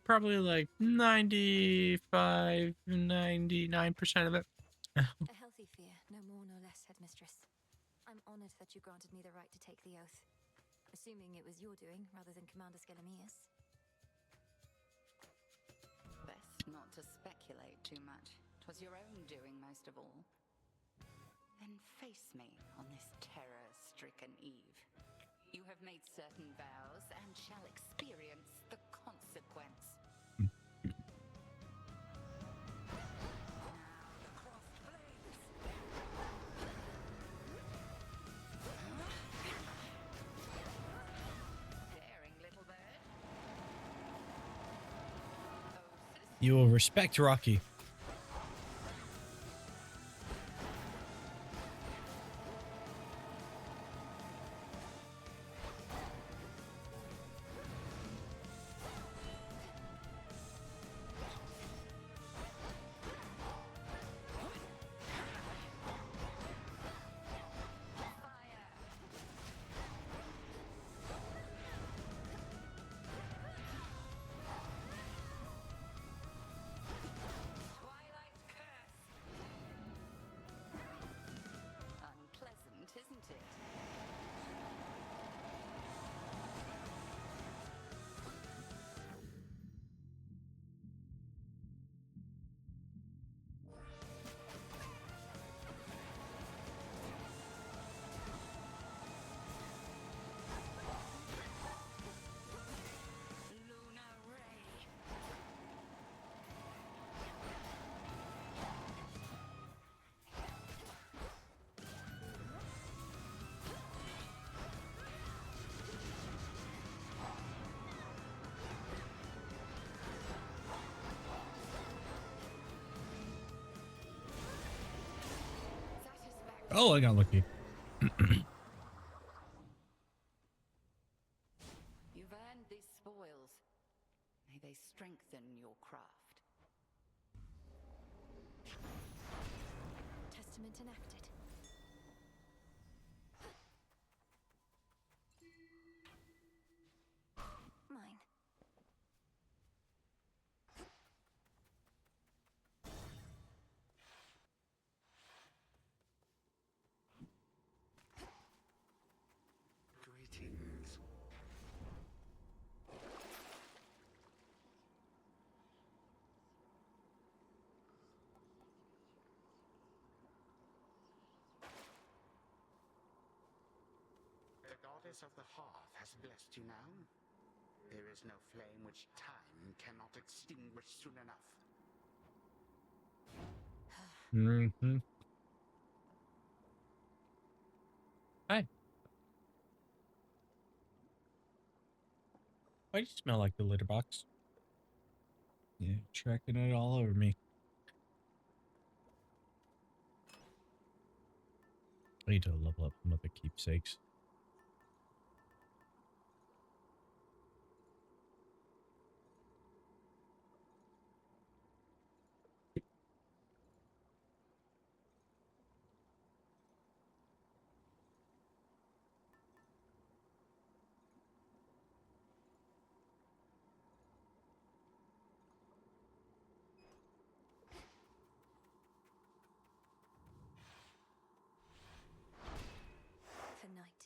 Probably like 95, 99% of it. A healthy fear, no more, no less, headmistress. I'm honored that you granted me the right to take the oath. Assuming it was your doing, rather than Commander Skelemius. Best not to speculate too much. 'Twas your own doing most of all. Then face me on this terror-stricken eve. You have made certain vows and shall experience the consequence. You will respect Rocky. Isn't it? Oh, I got lucky. You've earned these spoils. May they strengthen your craft. Testament enacted. Mine. goddess of the hearth has blessed you now. There is no flame which time cannot extinguish soon enough. Mm-hmm. Hi. Why do you smell like the litter box? Yeah, tracking it all over me. I need to level up some of the keepsakes. For night.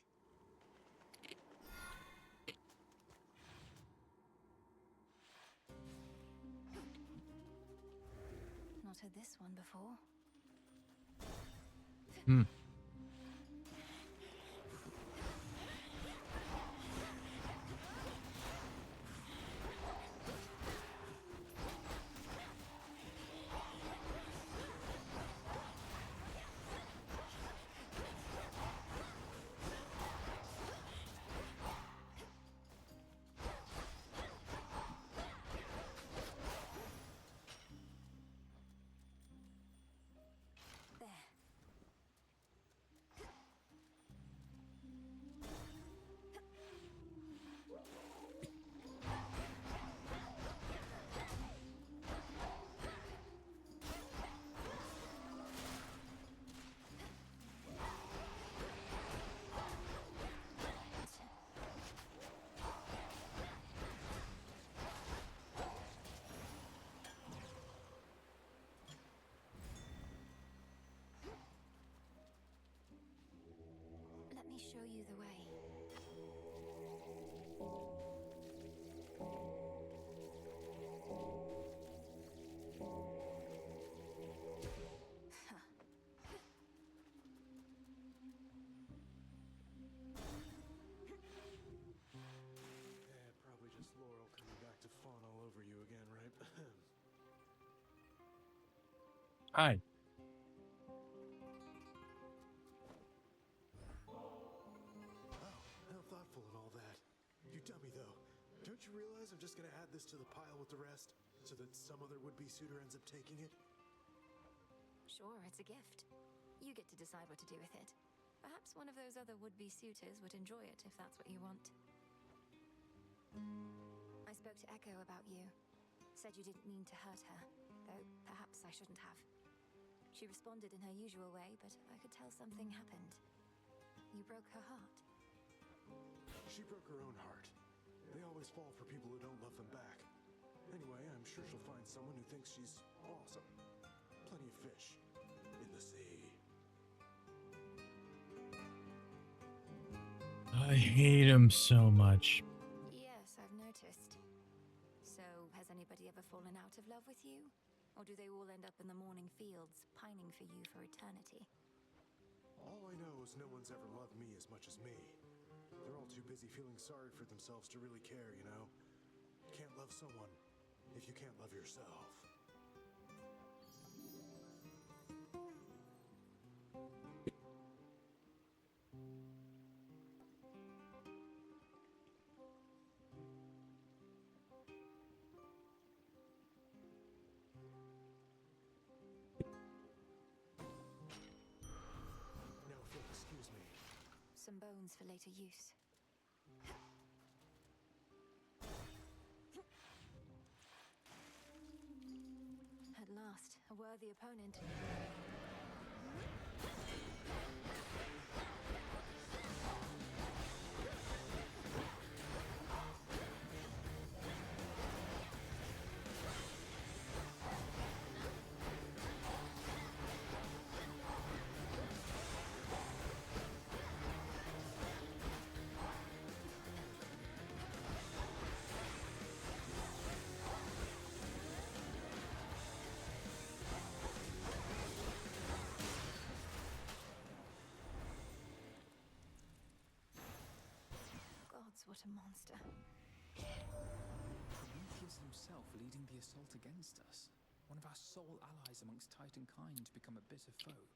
Not heard this one before. Hmm. Let me show you the way. Yeah, probably just Laurel coming back to fawn all over you again, right? Hi. Oh, how thoughtful and all that. You dummy, though. Don't you realize I'm just gonna add this to the pile with the rest, so that some other would-be suitor ends up taking it? Sure, it's a gift. You get to decide what to do with it. Perhaps one of those other would-be suitors would enjoy it if that's what you want. I spoke to Echo about you. Said you didn't mean to hurt her, though perhaps I shouldn't have. She responded in her usual way, but I could tell something happened. You broke her heart. She broke her own heart. They always fall for people who don't love them back. Anyway, I'm sure she'll find someone who thinks she's awesome. Plenty of fish in the sea. I hate him so much. Yes, I've noticed. So, has anybody ever fallen out of love with you? Or do they all end up in the morning fields, pining for you for eternity? All I know is no one's ever loved me as much as me. They're all too busy feeling sorry for themselves to really care, you know? Can't love someone if you can't love yourself. Now, if you'll excuse me. Some bones for later use. At last, a worthy opponent. not a monster. Prometheus himself leading the assault against us. One of our sole allies amongst Titan kind to become a bitter foe.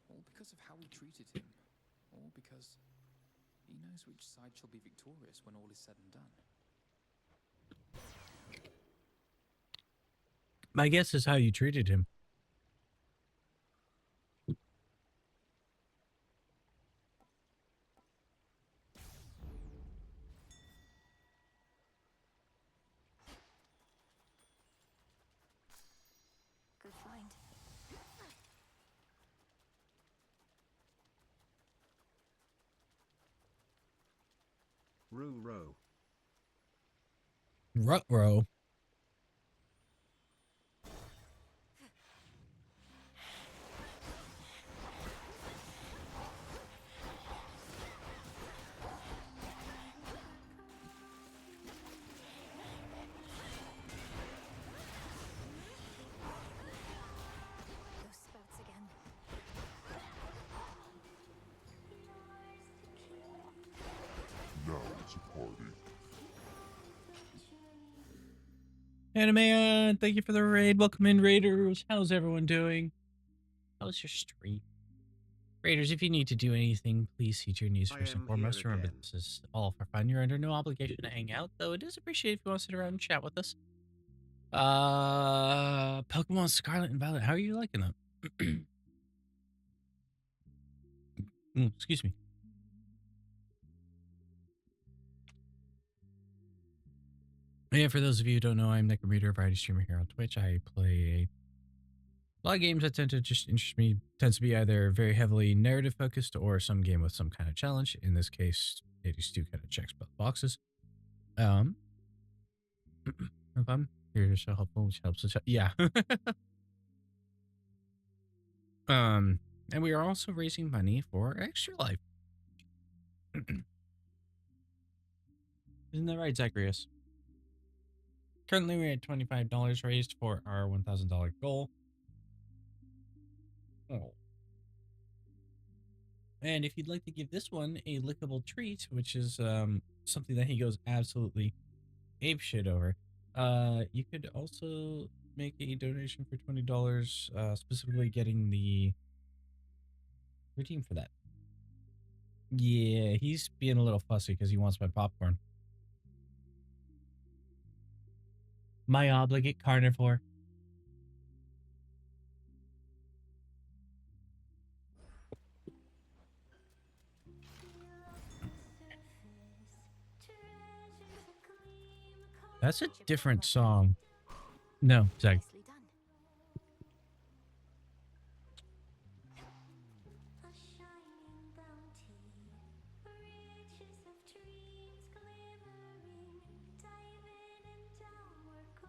All because of how we treated him. All because he knows which side shall be victorious when all is said and done. My guess is how you treated him. Good find. Room row. Ruh-roh. Those spouts again. Now it's a party. Anime, thank you for the raid. Welcome in, Raiders. How's everyone doing? How's your stream? Raiders, if you need to do anything, please see your news I first and am foremost. here Remember, again. this is all for fun. You're under no obligation to hang out, though it is appreciated if you want to sit around and chat with us. Pokemon Scarlet and Violet, how are you liking them? Excuse me. Yeah, for those of you who don't know, I'm Necrometer, a variety streamer here on Twitch. I play a lot of games that tend to just interest me. Tends to be either very heavily narrative focused or some game with some kind of challenge. In this case, 82 kind of checks both boxes. If I'm here to show helpful, which helps us. Yeah. And we are also raising money for Extra Life. Isn't that right, Zacharias? Currently, we're at $25 raised for our $1,000 goal. Oh. And if you'd like to give this one a lickable treat, which is something that he goes absolutely apeshit over, you could also make a donation for $20, specifically getting the redeem for that. Yeah, he's being a little fussy because he wants my popcorn. My obligate carnivore. That's a different song. No, Zach. Nicely done. A shining bounty, riches of dreams glimmering, diving in downward go.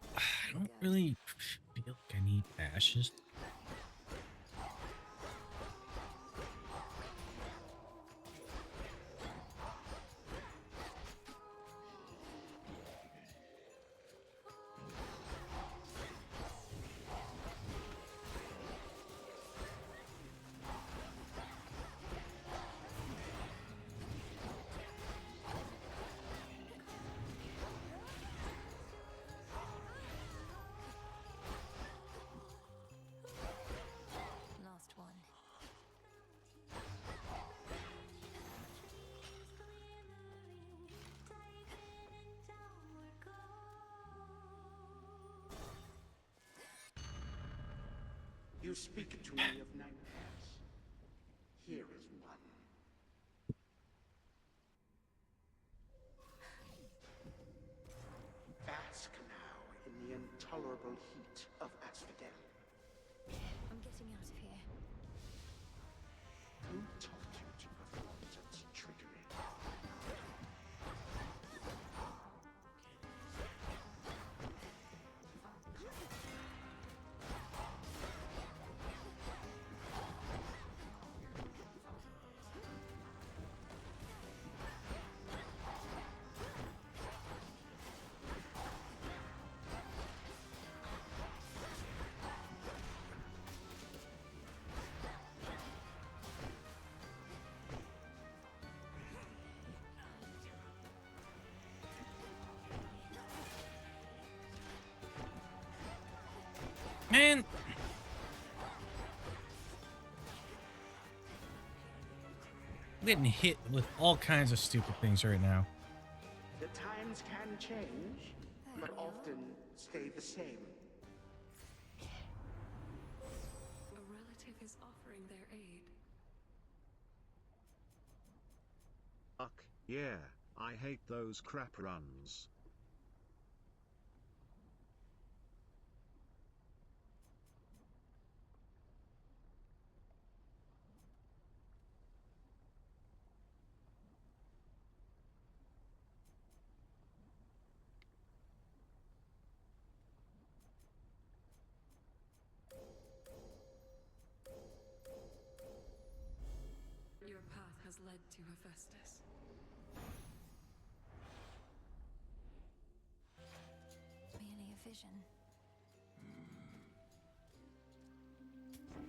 I don't really feel like I need ashes. Last one. You speak to me of nightmares. Here is one. Bask now in the intolerable heat of Asphodel. I'm getting out of here. Who taught you to perform such trickery? Man. I'm getting hit with all kinds of stupid things right now. The times can change, but often stay the same. A relative is offering their aid. Fuck, yeah, I hate those crap runs. Your path has led to Hephaestus. Merely a vision.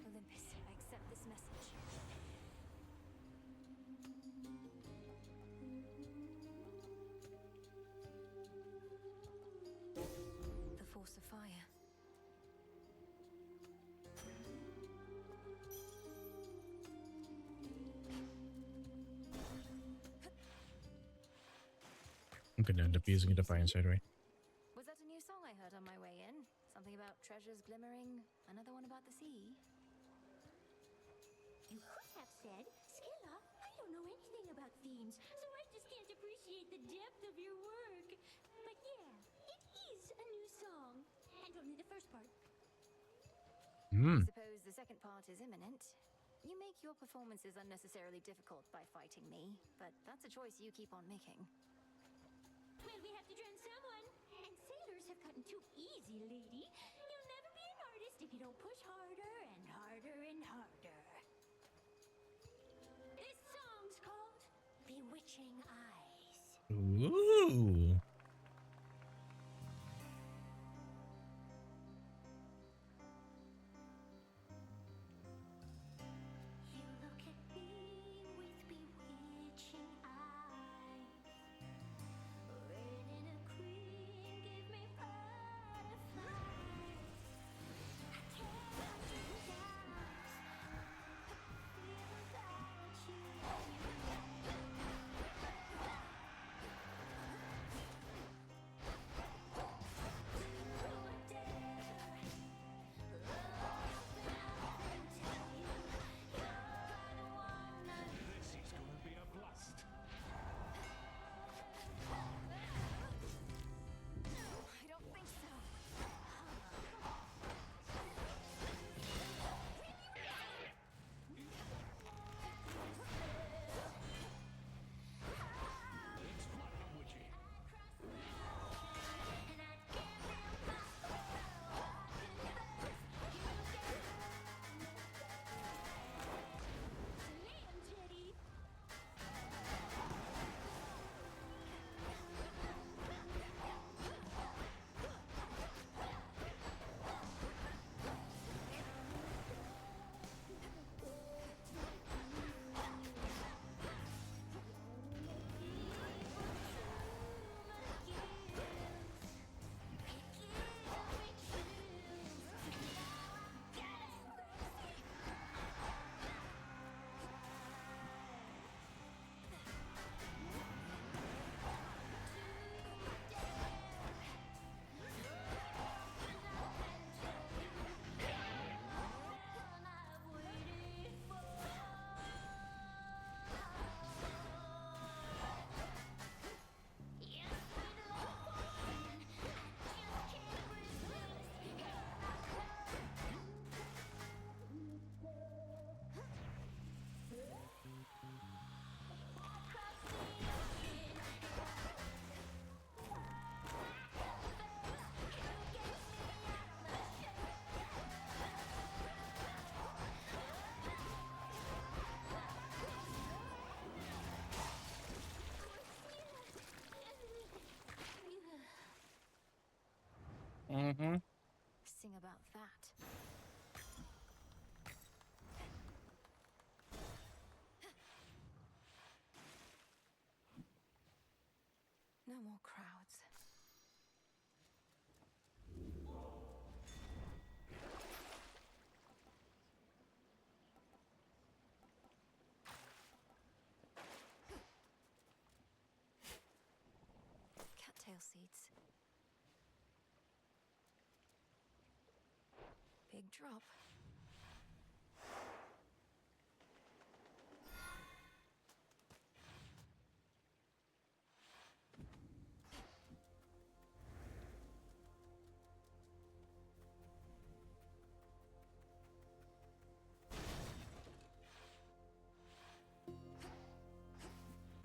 Olympus, I accept this message. The force of fire. I'm gonna end up using a Defiance right away. Was that a new song I heard on my way in? Something about treasures glimmering, another one about the sea. You could have said, Skilla, I don't know anything about themes, so I just can't appreciate the depth of your work. But yeah, it is a new song. And only the first part. I suppose the second part is imminent. You make your performances unnecessarily difficult by fighting me, but that's a choice you keep on making. Well, we have to drown someone. And sailors have gotten too easy, lady. You'll never be an artist if you don't push harder and harder and harder. This song's called Bewitching Eyes. Ooh. You look at me with bewitching eyes. Red in a queen, give me butterflies. I can't hide your doubts. Feel without you. This is gonna be a blast. I don't think so. It's platinum witchy. Slam, Teddy. Mm-hmm. Sing about that. No more crowds. tail seeds. Big drop.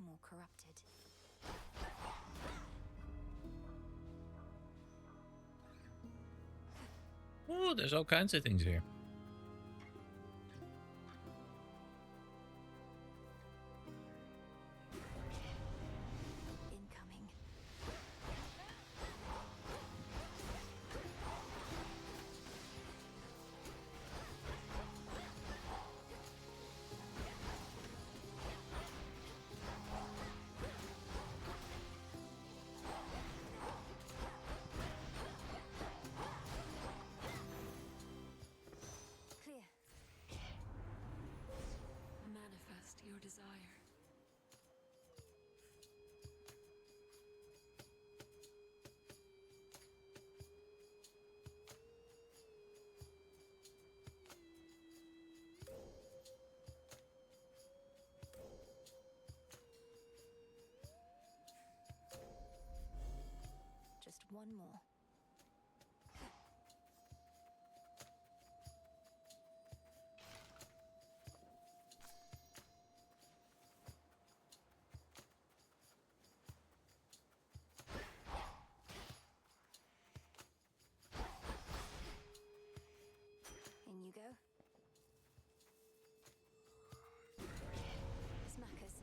More corrupted. Oh, there's all kinds of things here. Incoming. Clear. Manifest your desire. Just one more. In you go. Smackers.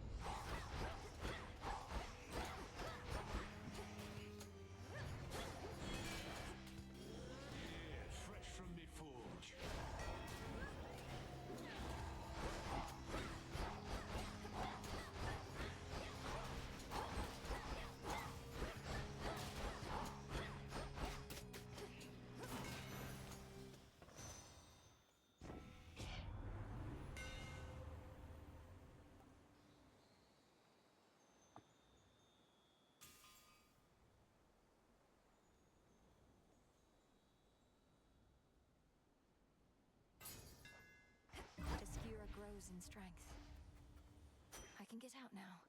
Fresh from me forge. Obscura grows in strength. I can get out now.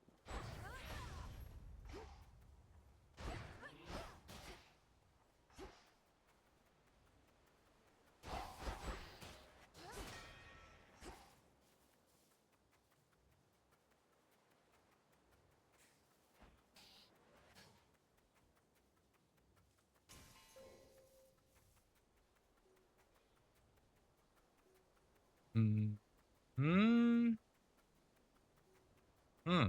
Hmm. Hmm. Hmm.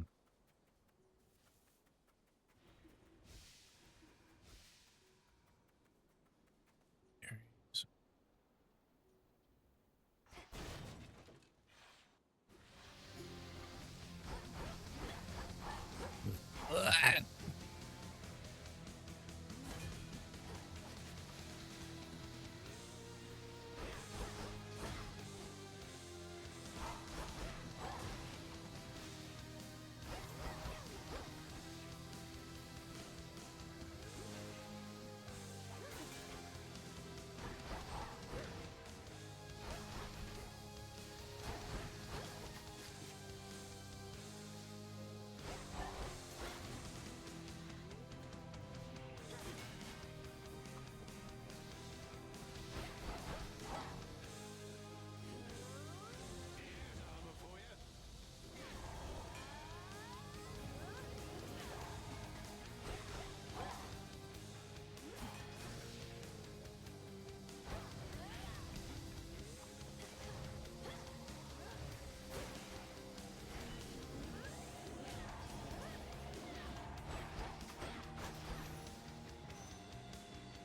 Ugh.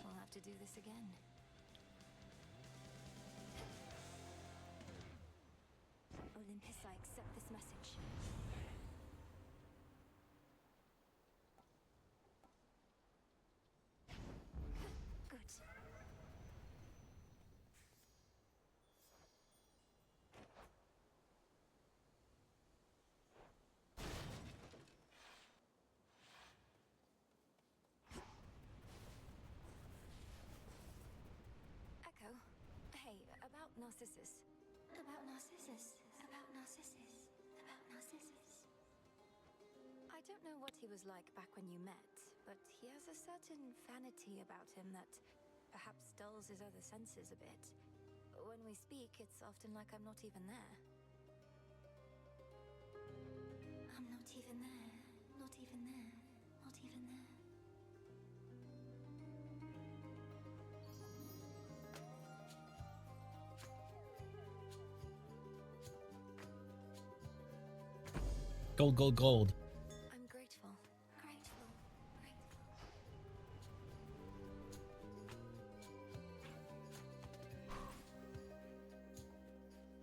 We'll have to do this again. Olympus, I accept this message. Good. Narcissus. About Narcissus. About Narcissus. About Narcissus. I don't know what he was like back when you met, but he has a certain vanity about him that perhaps dulls his other senses a bit. When we speak, it's often like I'm not even there. I'm not even there. Not even there. Not even there. Gold, gold, gold. I'm grateful. Grateful. Grateful.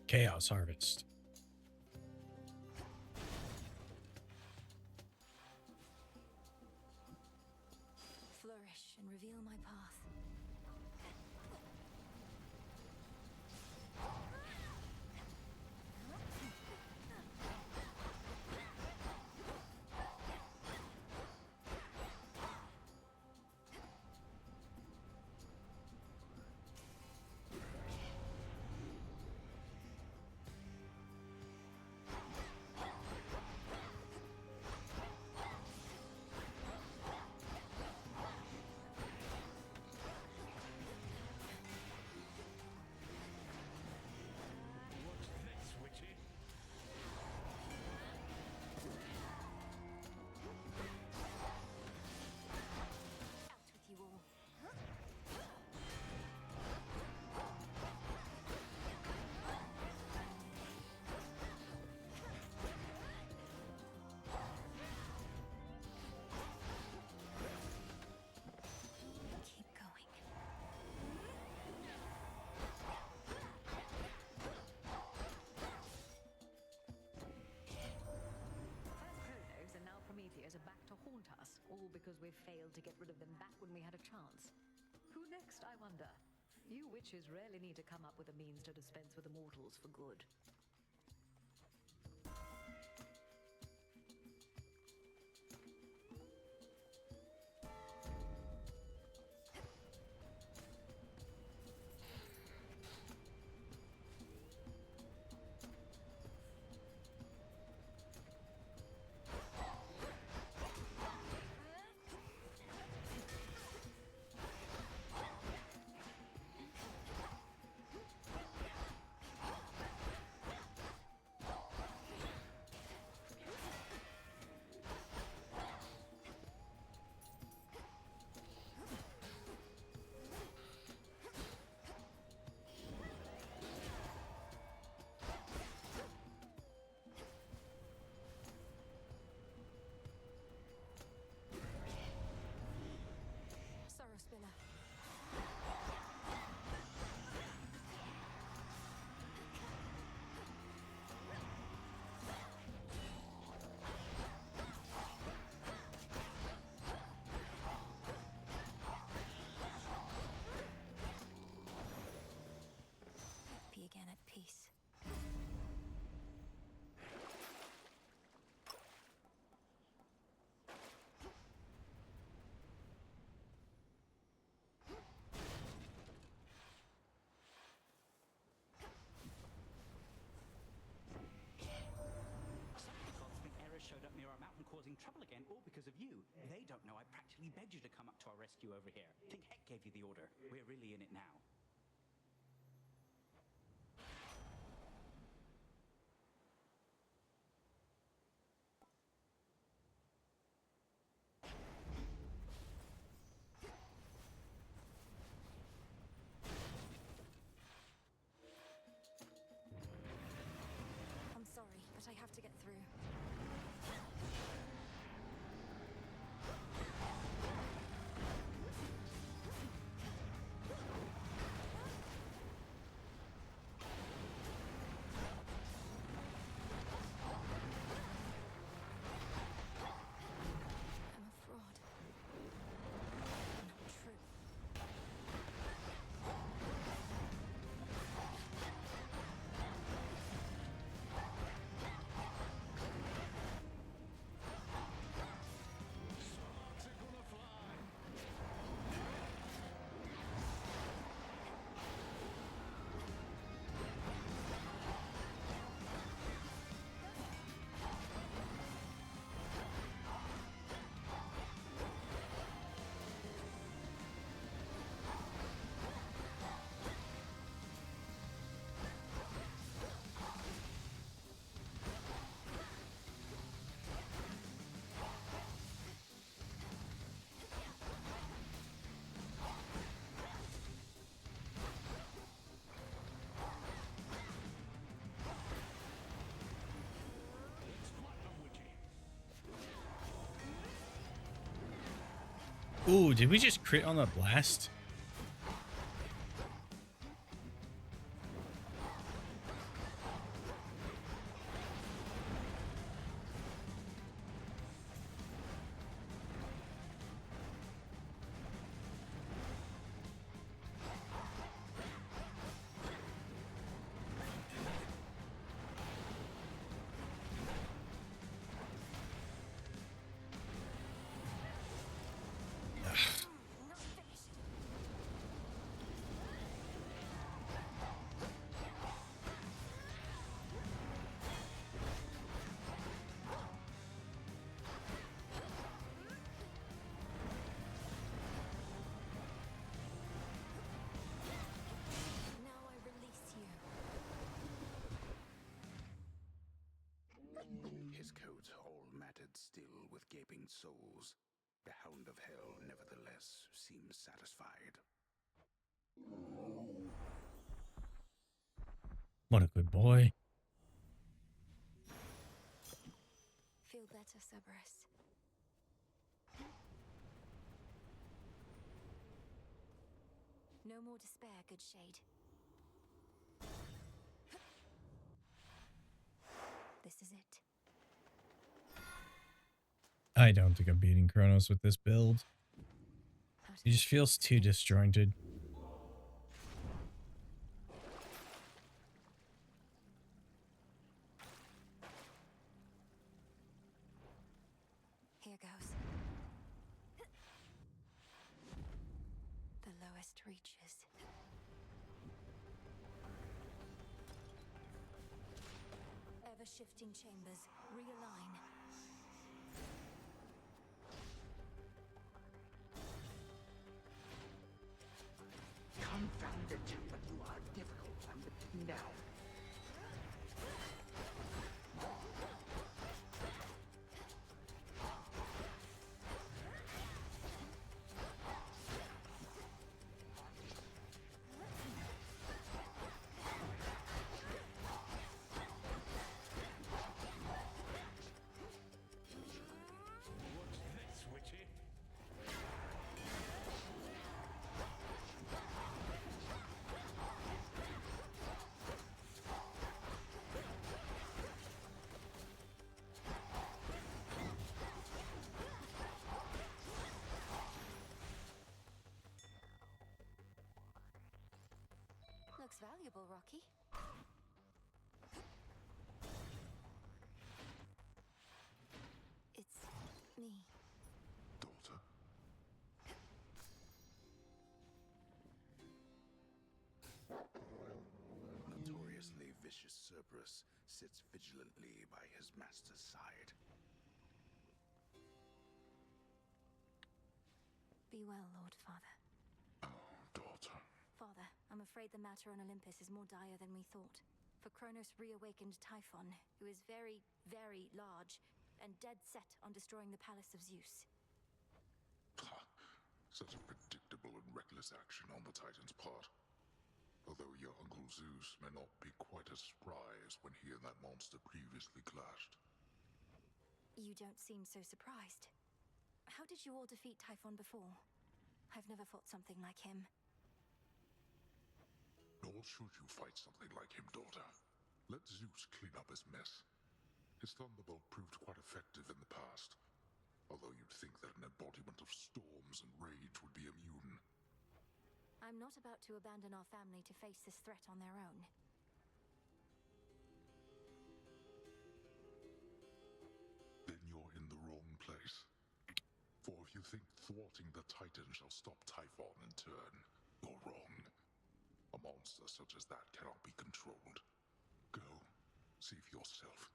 Chaos Harvest. Flourish and reveal my path. all because we've failed to get rid of them back when we had a chance. Who next, I wonder? You witches rarely need to come up with a means to dispense with the mortals for good. Showed up near our mountain causing trouble again, all because of you. They don't know I practically begged you to come up to our rescue over here. Think Heck gave you the order. We're really in it now. I'm sorry, but I have to get through. Ooh, did we just crit on the blast? His coat all matted still with gaping souls. The Hound of Hell, nevertheless, seems satisfied. What a good boy. Feel better, Cerberus. No more despair, good shade. This is it. I don't think I'm beating Kronos with this build. He just feels too disjointed. Here goes. The lowest reaches. Ever-shifting chambers. Realign. Confound it, but you are a difficult one. Now, Looks valuable, Rocky. It's me. Daughter? notoriously vicious Cerberus sits vigilantly by his master's side. Be well, Lord Father. Oh, daughter. Father, I'm afraid the matter on Olympus is more dire than we thought. For Kronos reawakened Typhon, who is very, very large, and dead set on destroying the palace of Zeus. Such a predictable and reckless action on the Titan's part. Although your Uncle Zeus may not be quite as spry as when he and that monster previously clashed. You don't seem so surprised. How did you all defeat Typhon before? I've never fought something like him. Nor should you fight something like him, daughter. Let Zeus clean up his mess. His thunderbolt proved quite effective in the past, although you'd think that an embodiment of storms and rage would be immune. I'm not about to abandon our family to face this threat on their own. Then you're in the wrong place. For if you think thwarting the Titan shall stop Typhon in turn, you're wrong. A monster such as that cannot be controlled. Go, see for yourself.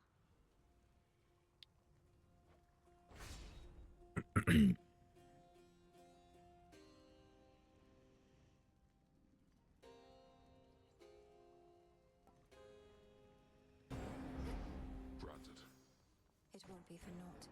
Granted. It won't be for naught.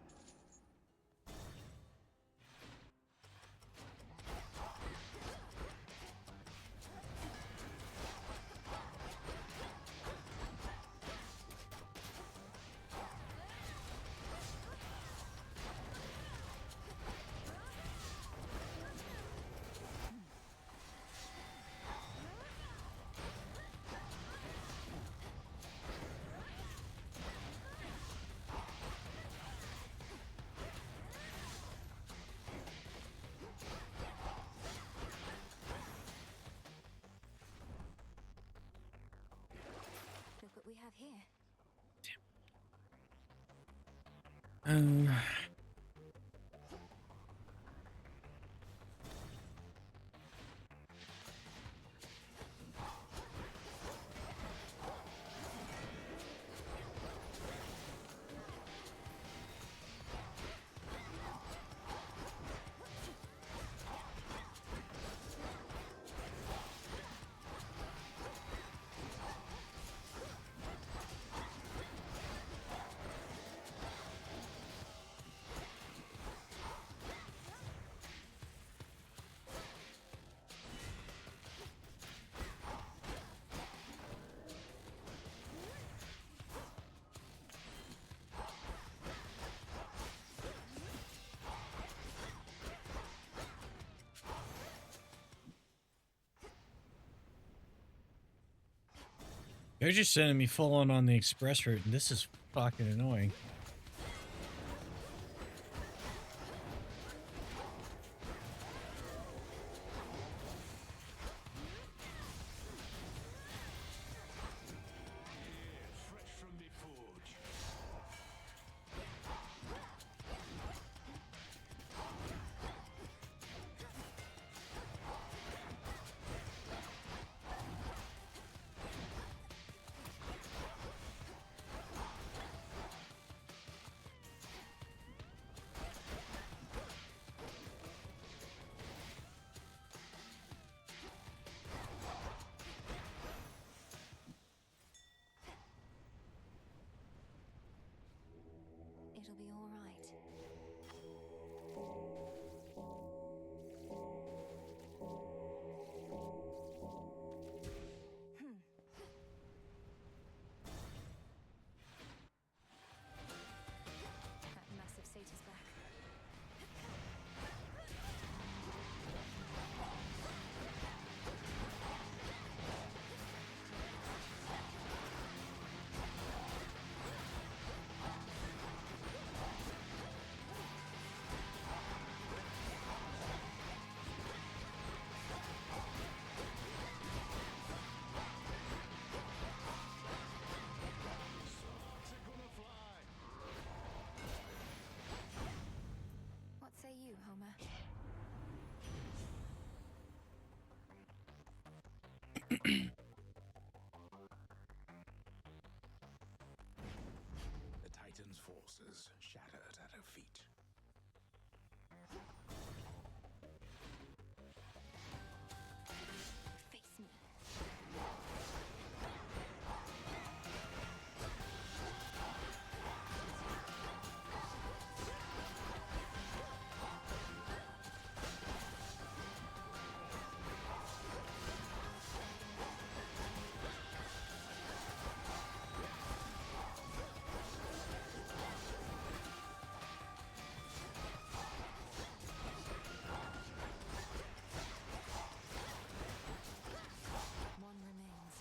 out here? They're just sending me full on the express route, and this is fucking annoying. Fresh from the forge. It'll be all right. That massive satyr's back. What say you, Homer? The Titan's forces shattered at her feet. Face me. One remains.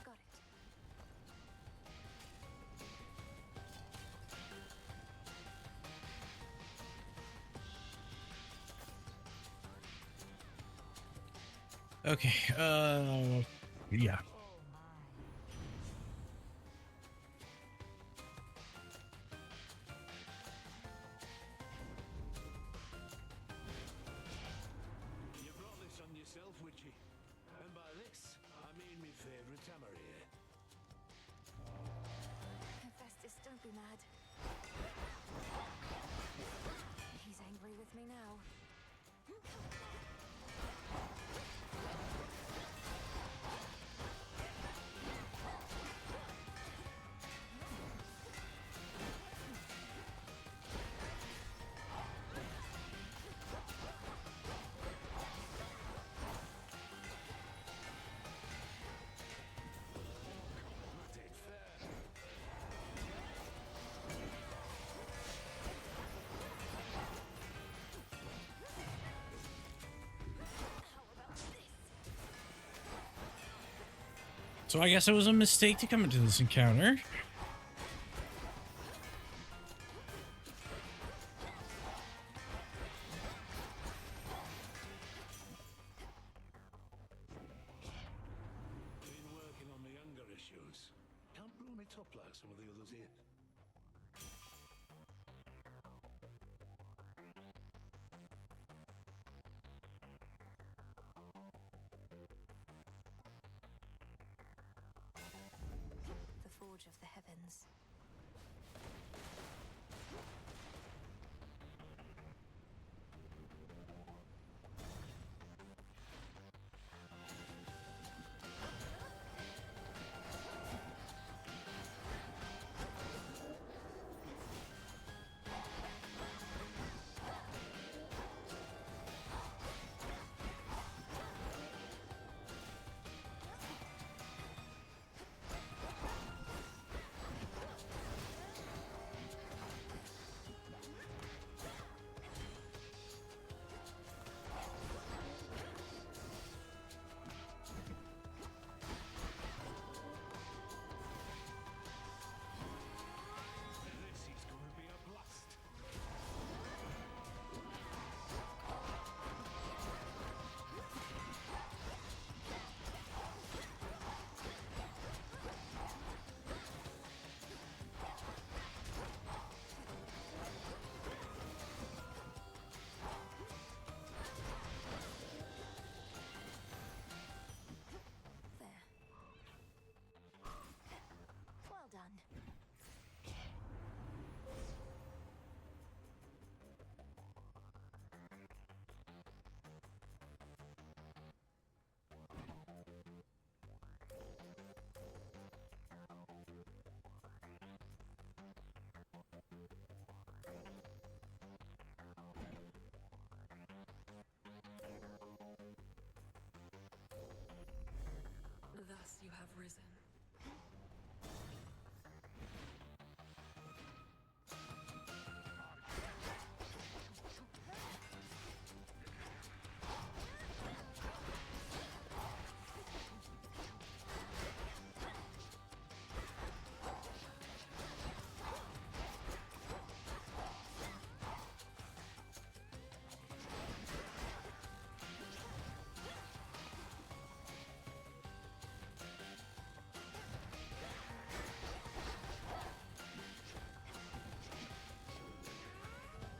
Got it. Okay, yeah. You brought this on yourself, Witchy. And by this, I mean me favourite Tamarier. Hephaestus, don't be mad. He's angry with me now. So I guess it was a mistake to come into this encounter. Been working on the younger issues. Can't blow me top like some of the others here. The Forge of the Heavens. This is going to be a blast. There. Well done. Thus you have risen.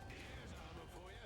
Here's armor for you.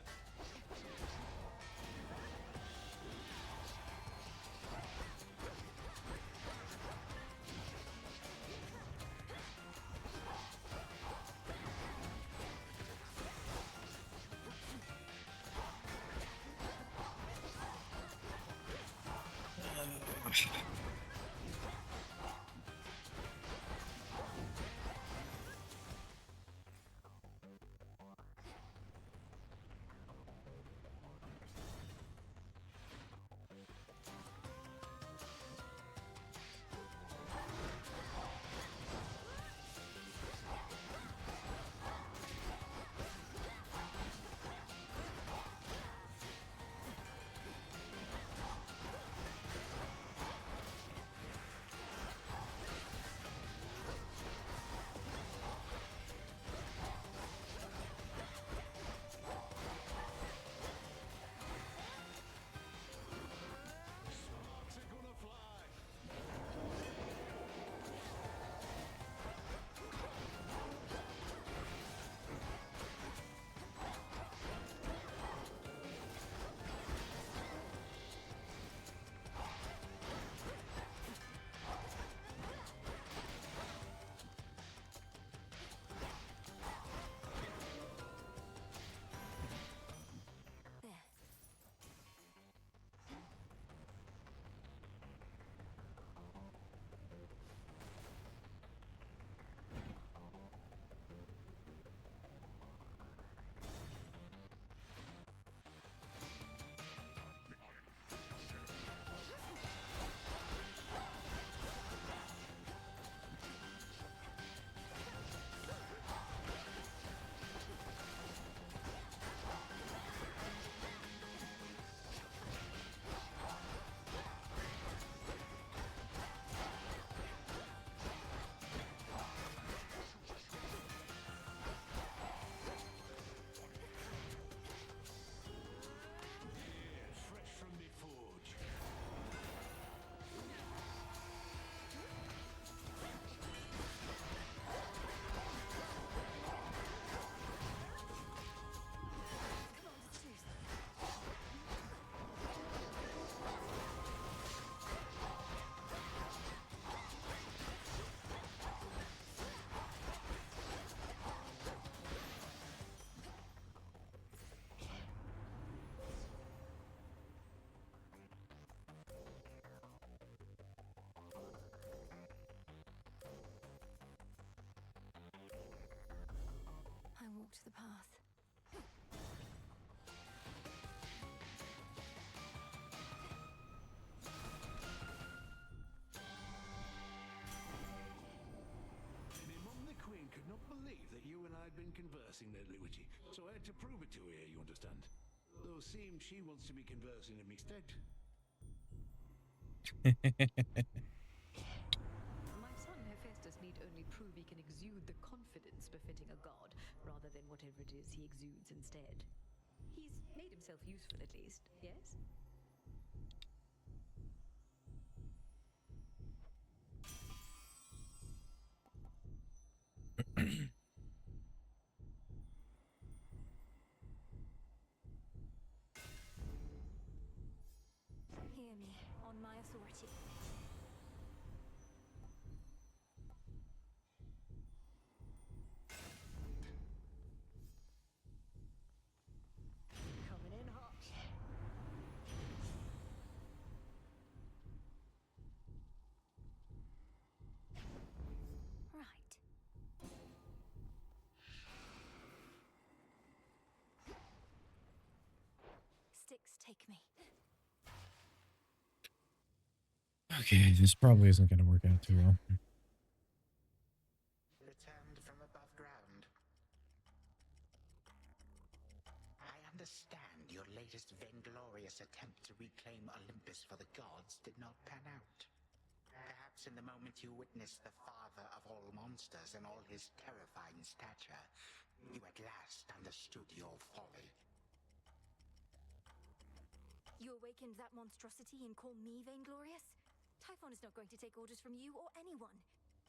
blocked the path. My mum, the Queen, could not believe that you and I had been conversing lately, Witchy, so I had to prove it to her, you understand? Though it seems she wants to be conversing in my stead. My son Hephaestus need only prove he can exude the confidence befitting a god, rather than whatever it is he exudes instead. He's made himself useful, at least, yes? Hear me, on my authority. Coming in hot. Right. Sticks take me. Okay, this probably isn't going to work out too well. Returned from above ground. I understand your latest vainglorious attempt to reclaim Olympus for the gods did not pan out. Perhaps in the moment you witnessed the father of all monsters and all his terrifying stature, you at last understood your folly. You awakened that monstrosity and call me vainglorious? Typhon is not going to take orders from you or anyone.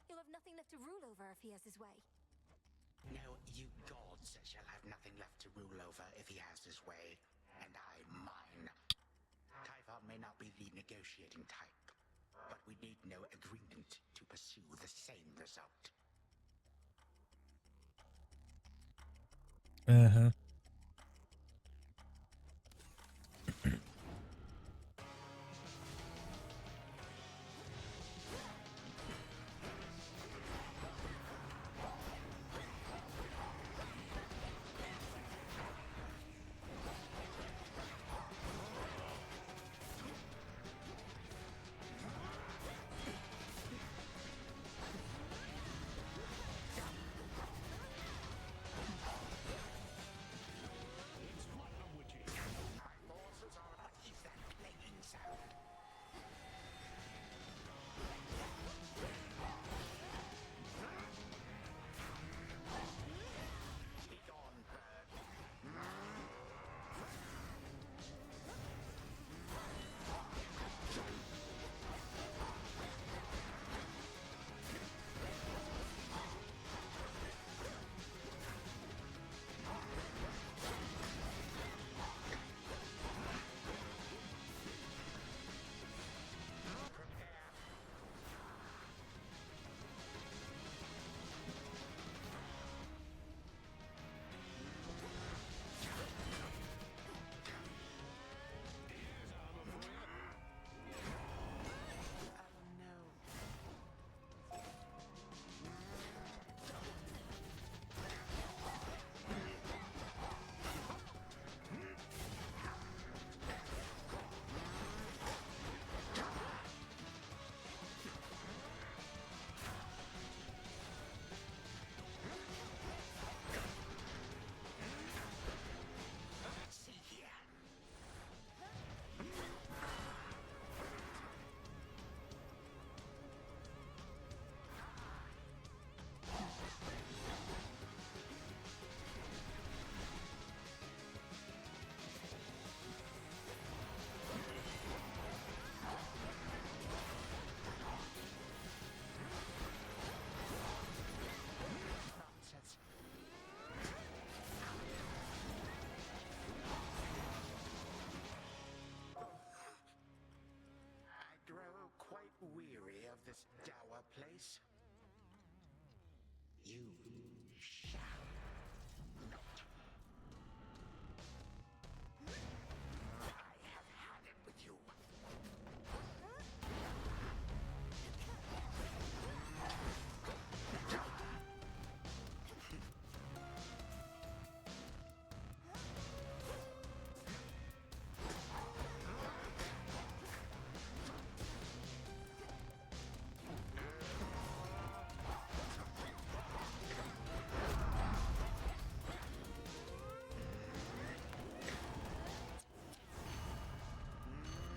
He'll have nothing left to rule over if he has his way. No, you gods shall have nothing left to rule over if he has his way, and I mine. Typhon may not be the negotiating type, but we need no agreement to pursue the same result. Uh-huh.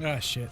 Ah, shit.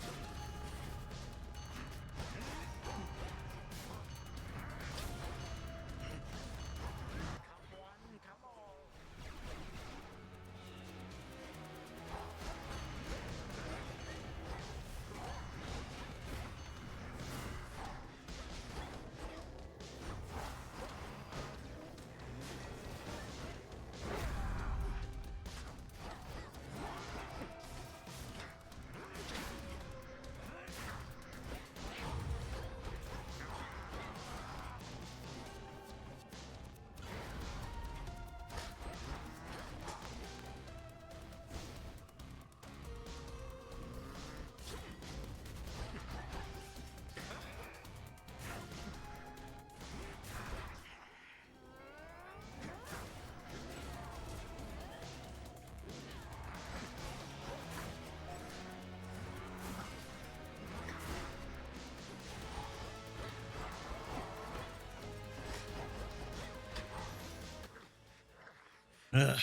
Ugh.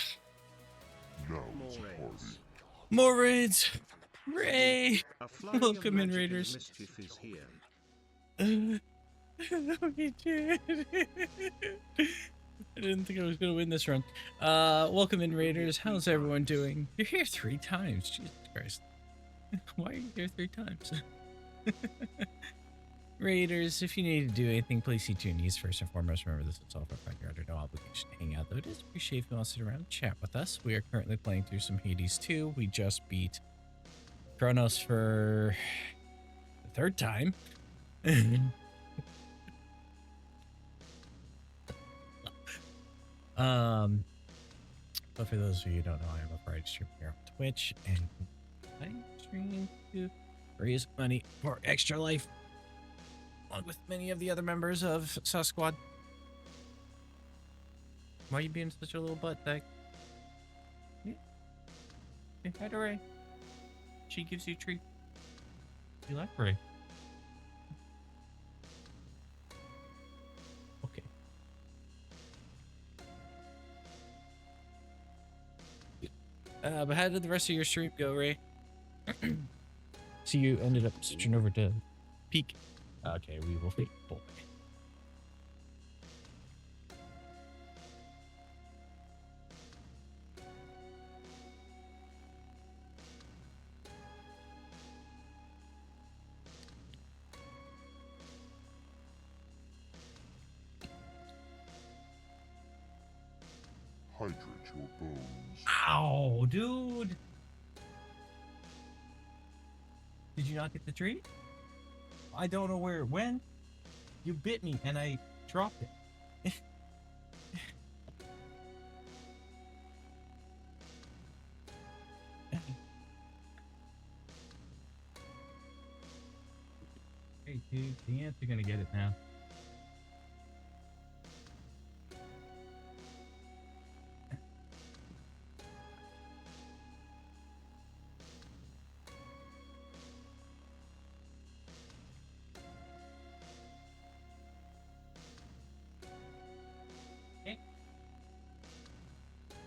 More raids! Ray! Welcome in, Raiders. Mischief is here. We did. I didn't think I was going to win this run. Welcome in, Raiders. How's everyone doing? You're here 3 times. Jesus Christ. Why are you here 3 times? Raiders, if you need to do anything, please see to your knees first and foremost. Remember, this is all for fun. You're under no obligation to hang out, though it is appreciate if you want to sit around and chat with us. We are currently playing through some Hades 2. We just beat Kronos for the 3rd time. But for those of you who don't know, I am a Friday streamer here on Twitch, and I stream to raise money for Extra Life, along with many of the other members of Sus Squad. Why are you being such a little butt bag? Yeah. Hey, hi to Ray. She gives you a treat. You like Ray? Okay. But how did the rest of your stream go, Ray? So you ended up switching over to Peak. Okay, we will fake both. Hydrate your bones. Ow, dude! Did you not get the treat? I don't know where it went. You bit me and I dropped it. Hey, dude, the ants are gonna get it now.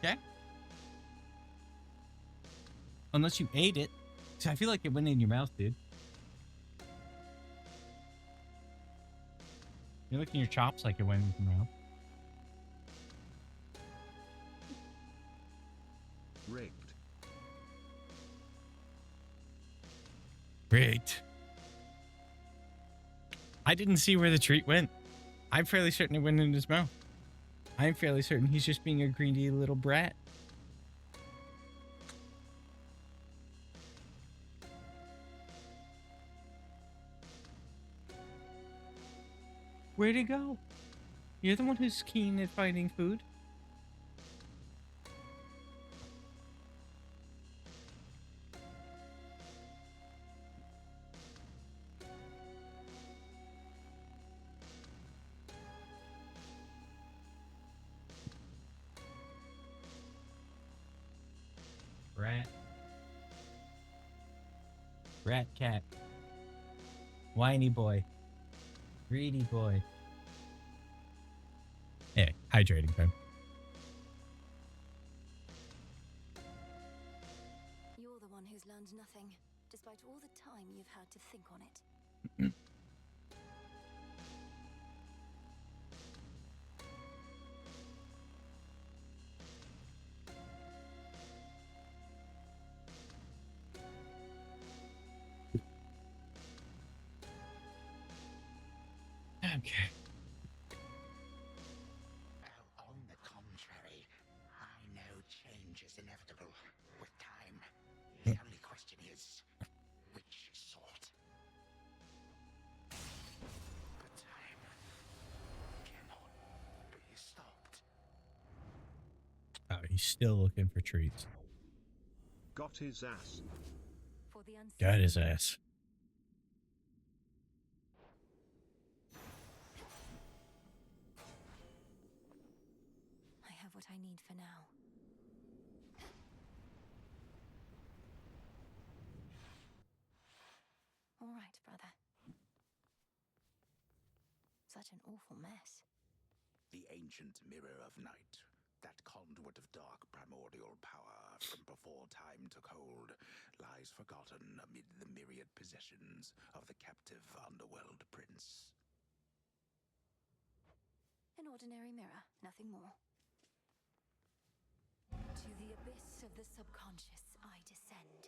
Okay. Unless you ate it. So I feel like it went in your mouth, dude. You're licking your chops like it went in your mouth. Rigged. Rigged. I didn't see where the treat went. I'm fairly certain it went in his mouth. I'm fairly certain he's just being a greedy little brat. Where'd he go? You're the one who's keen at finding food. Rat. Rat cat. Whiny boy. Greedy boy. Hey, hydrating time. You're the one who's learned nothing. despite all the time you've had to think on it. Okay. On the contrary, I know change is inevitable with time. The only question is, which sort? But time cannot be stopped. Oh, he's still looking for treats. Got his ass. For the unseen. Got his ass. I have what I need for now. All right, brother. Such an awful mess. The ancient mirror of night, that conduit of dark primordial power from before time took hold, lies forgotten amid the myriad possessions of the captive underworld prince. An ordinary mirror, nothing more. To the abyss of the subconscious I descend.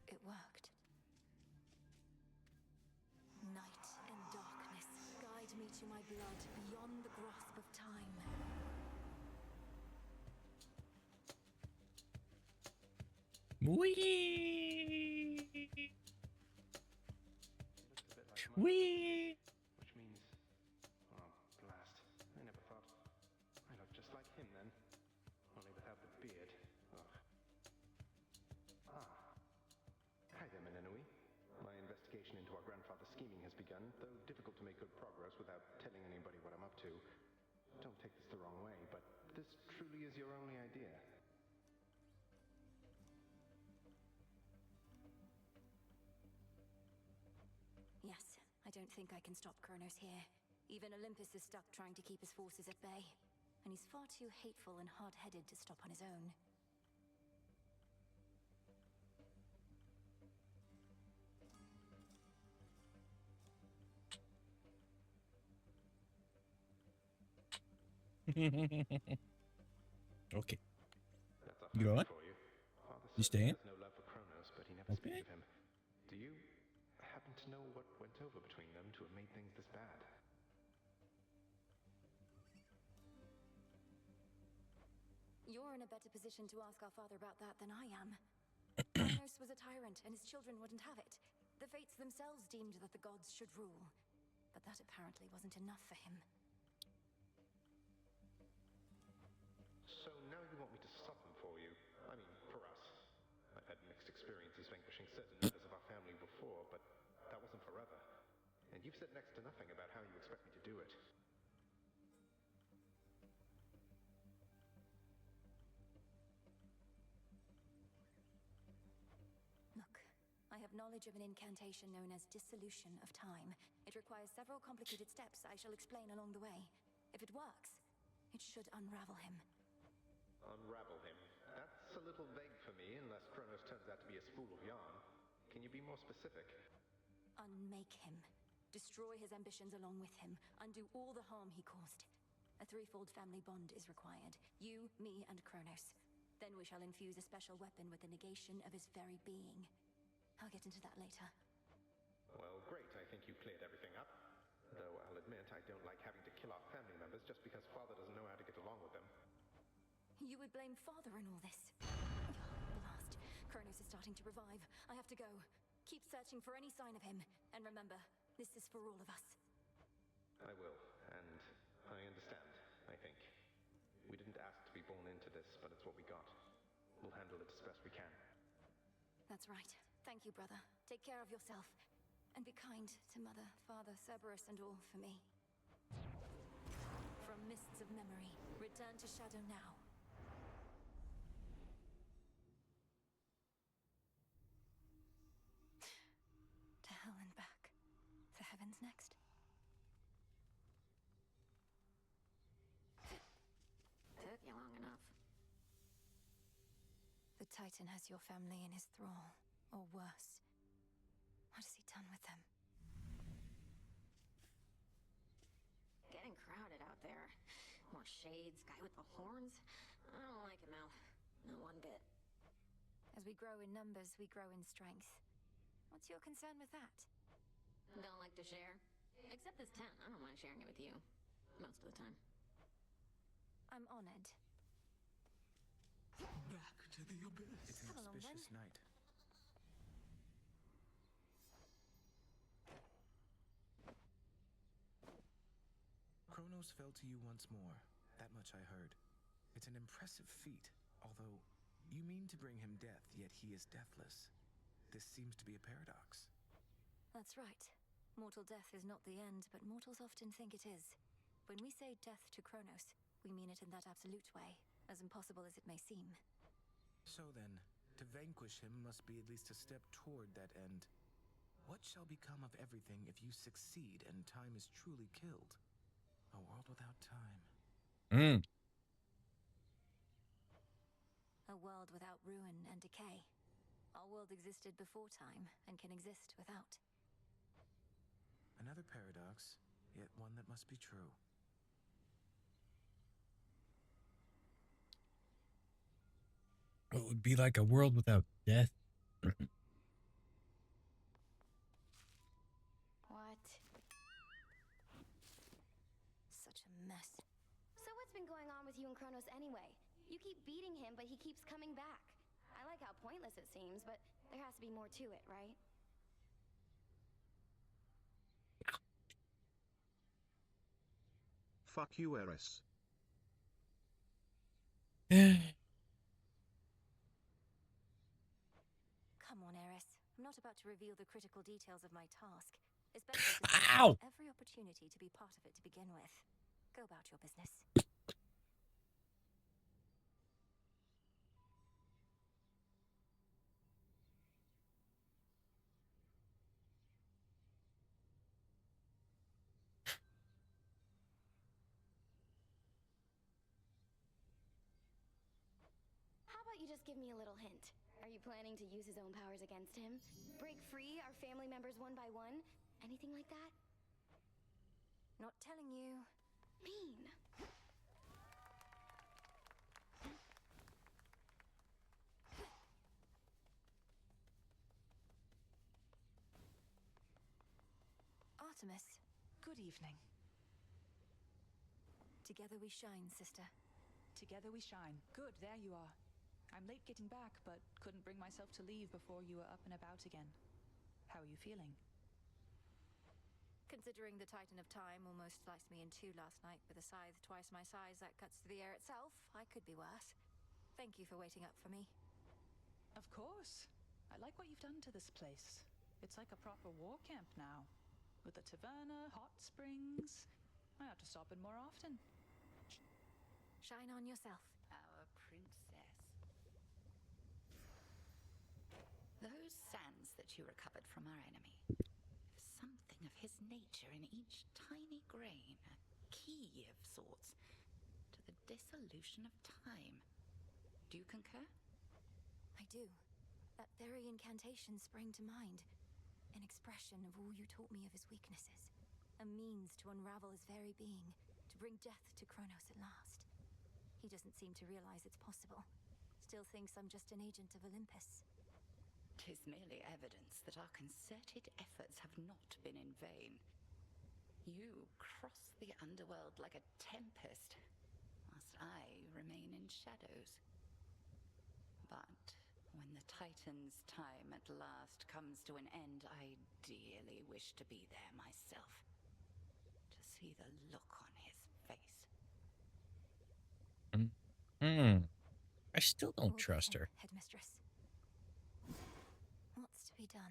It worked. Night and darkness guide me to my blood beyond the grasp of time. Wee! Wee! Which means, oh, blast. I never thought. I look just like him then. Only without the beard. Ugh. Ah. Hi there, Menenui. My investigation into our grandfather's scheming has begun, though difficult to make good progress without telling anybody what I'm up to. Don't take this the wrong way, but this truly is your only idea. Yes, I don't think I can stop Kronos here. Even Olympus is stuck trying to keep his forces at bay. And he's far too hateful and hard-headed to stop on his own. Okay. That's a You going? for you. Father You staying? has no love for Kronos, but he never Okay. speaks of him. Do you happen to know what went over between them to have made things this bad? You're in a better position to ask our father about that than I am. Kronos was a tyrant, and his children wouldn't have it. The fates themselves deemed that the gods should rule. But that apparently wasn't enough for him. So now you want me to stop them for you? I mean, for us. I've had mixed experiences vanquishing certain members of our family before, but that wasn't forever. And you've said next to nothing about how you expect me to do it. Look, I have knowledge of an incantation known as Dissolution of Time. It requires several complicated steps I shall explain along the way. If it works, it should unravel him. Unravel him? That's a little vague for me, unless Kronos turns out to be a spool of yarn. Can you be more specific? Unmake him. Destroy his ambitions along with him. Undo all the harm he caused. A threefold family bond is required. You, me, and Kronos. Then we shall infuse a special weapon with the negation of his very being. I'll get into that later. Well, great. I think you cleared everything up. Though I'll admit I don't like having to kill off family members just because Father doesn't know how to get along with them. You would blame Father in all this? Blast. Kronos is starting to revive. I have to go. Keep searching for any sign of him. And remember, this is for all of us. I will, and I understand, I think. We didn't ask to be born into this, but it's what we got. We'll handle it as best we can. That's right. Thank you, brother. Take care of yourself. And be kind to Mother, Father, Cerberus, and all for me. From mists of memory, return to Shadow now. To hell and back. The heavens next. Took you long enough. Titan has your family in his thrall, or worse. What has he done with them? Getting crowded out there. More shades, guy with the horns. I don't like it, Mel. Not one bit. As we grow in numbers, we grow in strength. What's your concern with that? Don't like to share. Except this tent. I don't mind sharing it with you. Most of the time. I'm honored. Back to the abyss. It's an auspicious night. Kronos fell to you once more. That much I heard. It's an impressive feat, although you mean to bring him death, yet he is deathless. This seems to be a paradox. That's right. Mortal death is not the end, but mortals often think it is. When we say death to Kronos, we mean it in that absolute way, as impossible as it may seem. So then, to vanquish him must be at least a step toward that end. What shall become of everything if you succeed and time is truly killed? A world without time. A world without ruin and decay. Our world existed before time, and can exist without. Another paradox, yet one that must be true. It would be like a world without death. What? Such a mess. So what's been going on with you and Kronos anyway? You keep beating him, but he keeps coming back. I like how pointless it seems, but there has to be more to it, right? Fuck you, Eris. Come on, Eris. I'm not about to reveal the critical details of my task. Especially since I had every opportunity to be part of it to begin with. Go about your business. How about you just give me a little hint? Are you planning to use his own powers against him? Break free our family members one by one? Anything like that? Not telling you. Mean. Artemis. Good evening. Together we shine, sister. Together we shine. Good, there you are. I'm late getting back, but couldn't bring myself to leave before you were up and about again. How are you feeling? Considering the Titan of Time almost sliced me in two last night with a scythe twice my size that cuts through the air itself, I could be worse. Thank you for waiting up for me. Of course. I like what you've done to this place. It's like a proper war camp now. With a taverna, hot springs. I ought to stop in more often. Shine on yourself. Our princess. Those sands that you recovered from our enemy. Something of his nature in each tiny grain. A key of sorts to the dissolution of time. Do you concur? I do. That very incantation sprang to mind. An expression of all you taught me of his weaknesses. A means to unravel his very being. To bring death to Kronos at last. He doesn't seem to realize it's possible. Still thinks I'm just an agent of Olympus. 'Tis merely evidence that our concerted efforts have not been in vain. You cross the underworld like a tempest, whilst I remain in shadows. But when the Titan's time at last comes to an end, I dearly wish to be there myself. To see the look on his face. I still don't trust her. Headmistress. What's to be done?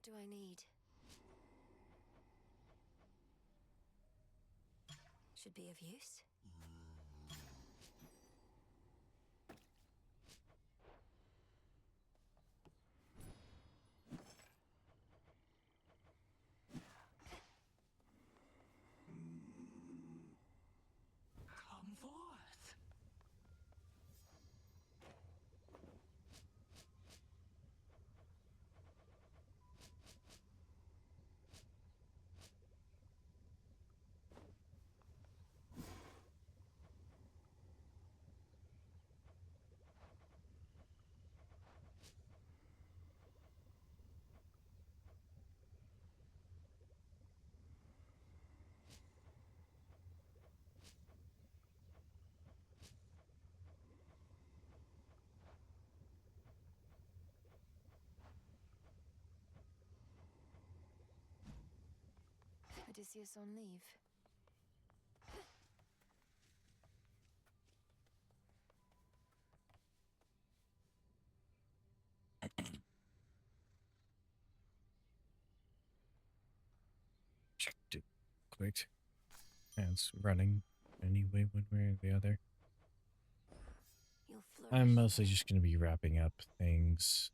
What do I need? Should be of use. Come forth. Odysseus on leave. Check it quick. And it's running anyway, one way or the other. I'm mostly just going to be wrapping up things.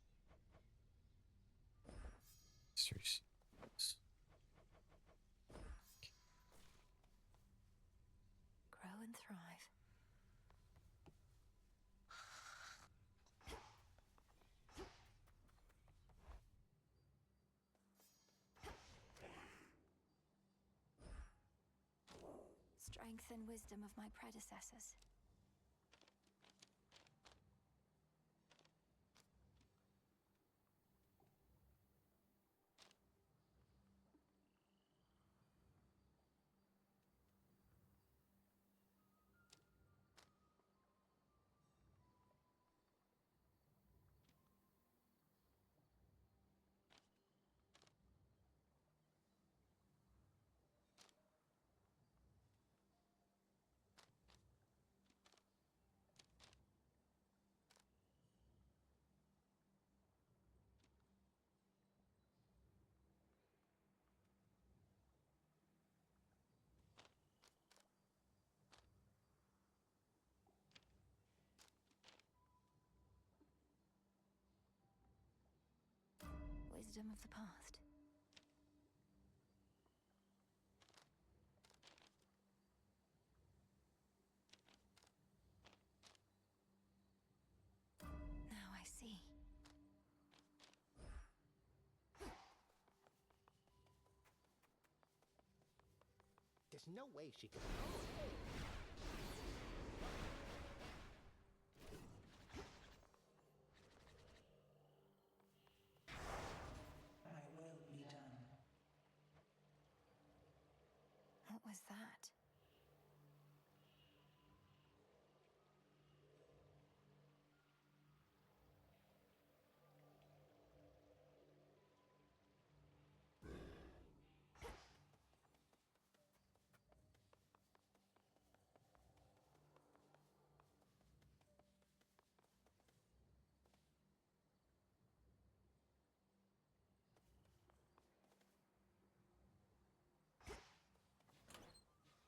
Grow and thrive. Strength and wisdom of my predecessors. Wisdom of the past. Now I see. There's no way she could. My will be done. What was that?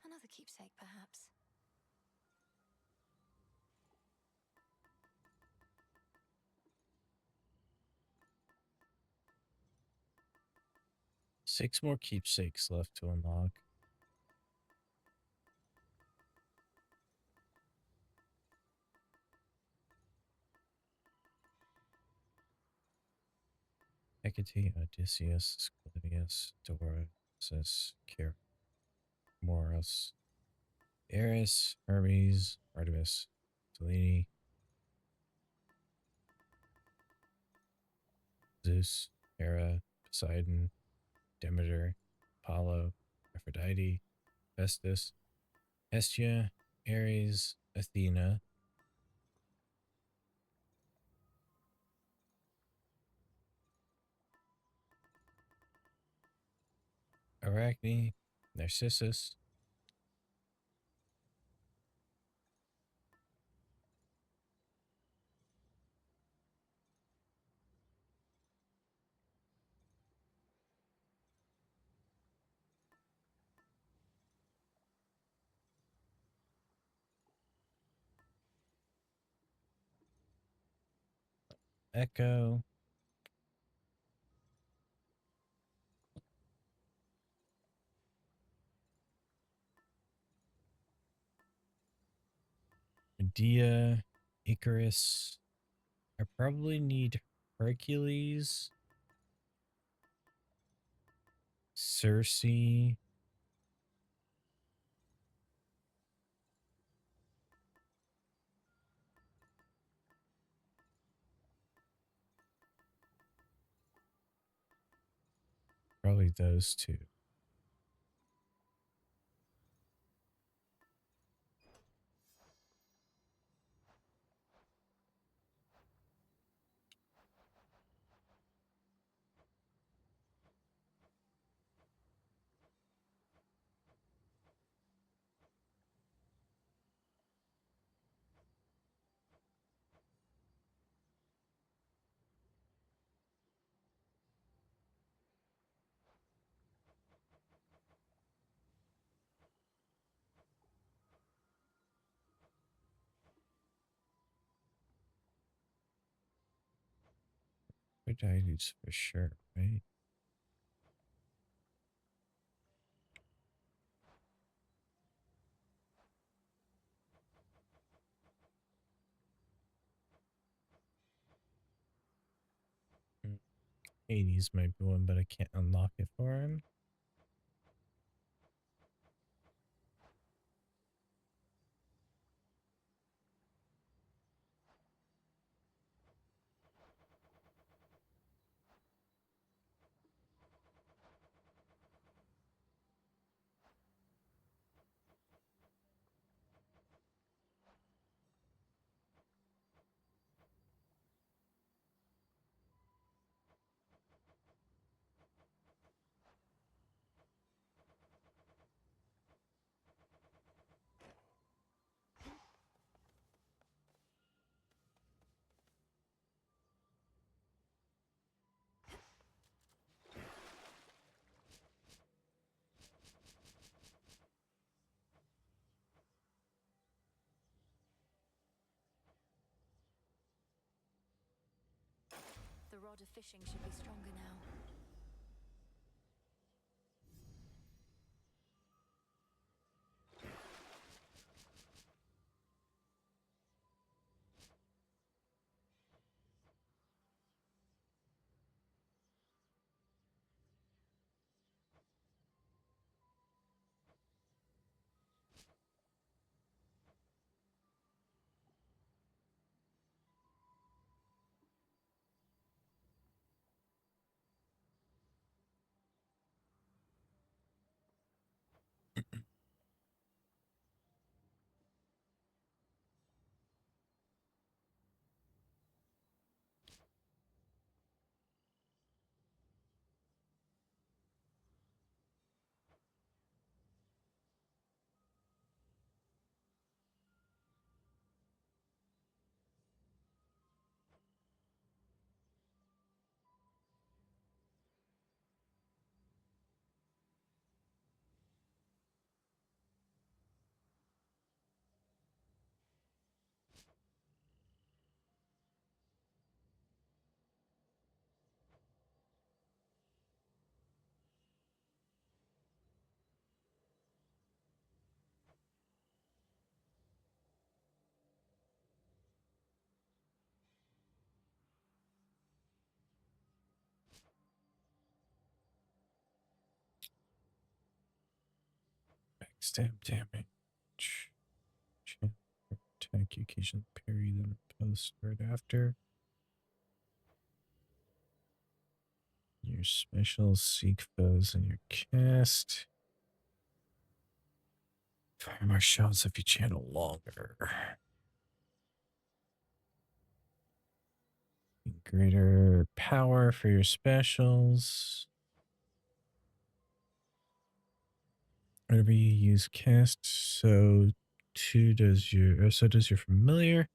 Another keepsake, perhaps. Six more keepsakes left to unlock. Hecate, Odysseus, Sclavius, Doris, Moros, Eris, Hermes, Artemis, Selene, Zeus, Hera, Poseidon, Demeter, Apollo, Aphrodite, Festus, Hestia, Ares, Athena, Arachne, Narcissus, Echo. Medea, Icarus. I probably need Hercules, Circe. Probably those two. Aphrodite's for sure, right? Hades might be one, but I can't unlock it for him. The rod of fishing should be stronger now. Backstab damage. Attack, you occasionally parry, then post right after. Your special seek foes in your cast. Fire more shots if you channel longer. Greater power for your specials. Whenever you use cast, so does your familiar.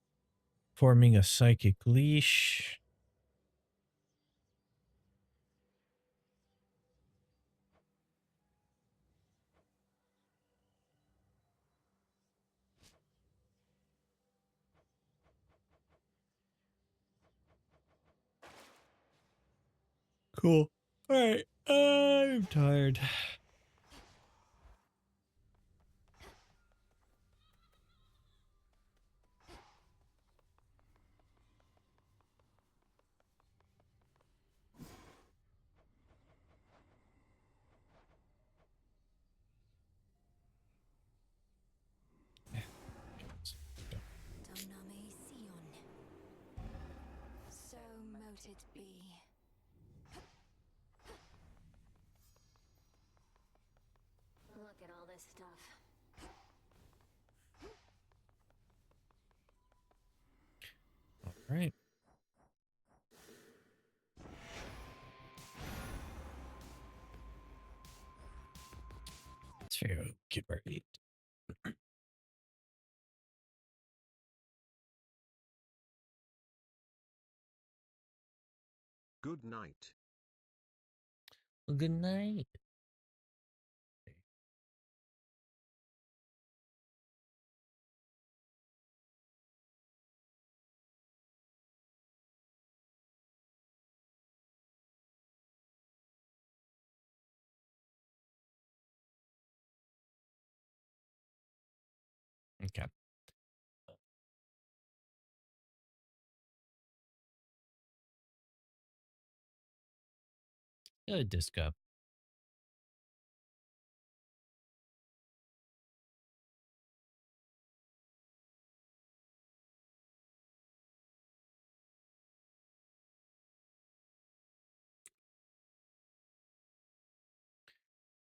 Forming a psychic leash. Cool. All right. I'm tired. Domname Sion. So mote it be. Look at all this stuff. All right. Let's figure out get ready. Good night. Well, good night. Okay. Good disco.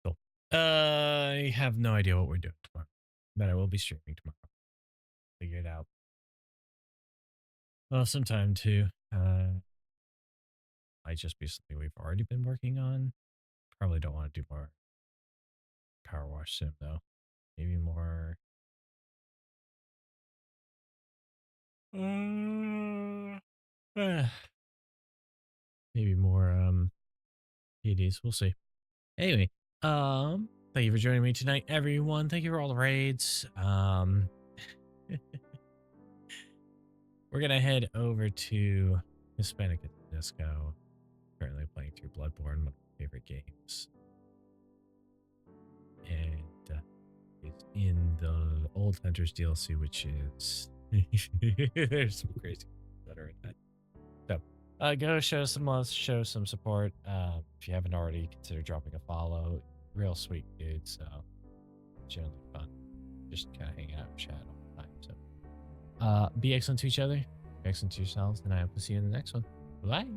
Cool. I have no idea what we're doing tomorrow, but I will be streaming tomorrow. Figure it out. Well, sometime too. Might just be something we've already been working on. Probably don't want to do more Power Wash Sim though. Maybe more. Maybe more PDs. We'll see. Anyway, thank you for joining me tonight, everyone. Thank you for all the raids. We're gonna head over to Hispanic at the Disco. Currently playing through Bloodborne, one of my favorite games. And it's in the Old Hunters DLC, which is there's some crazy that are in that. So go show some love, show some support. If you haven't already, consider dropping a follow. Real sweet dude, so generally fun. Just kind of hang out and chat all the time. So be excellent to each other, be excellent to yourselves, and I hope to see you in the next one. Bye.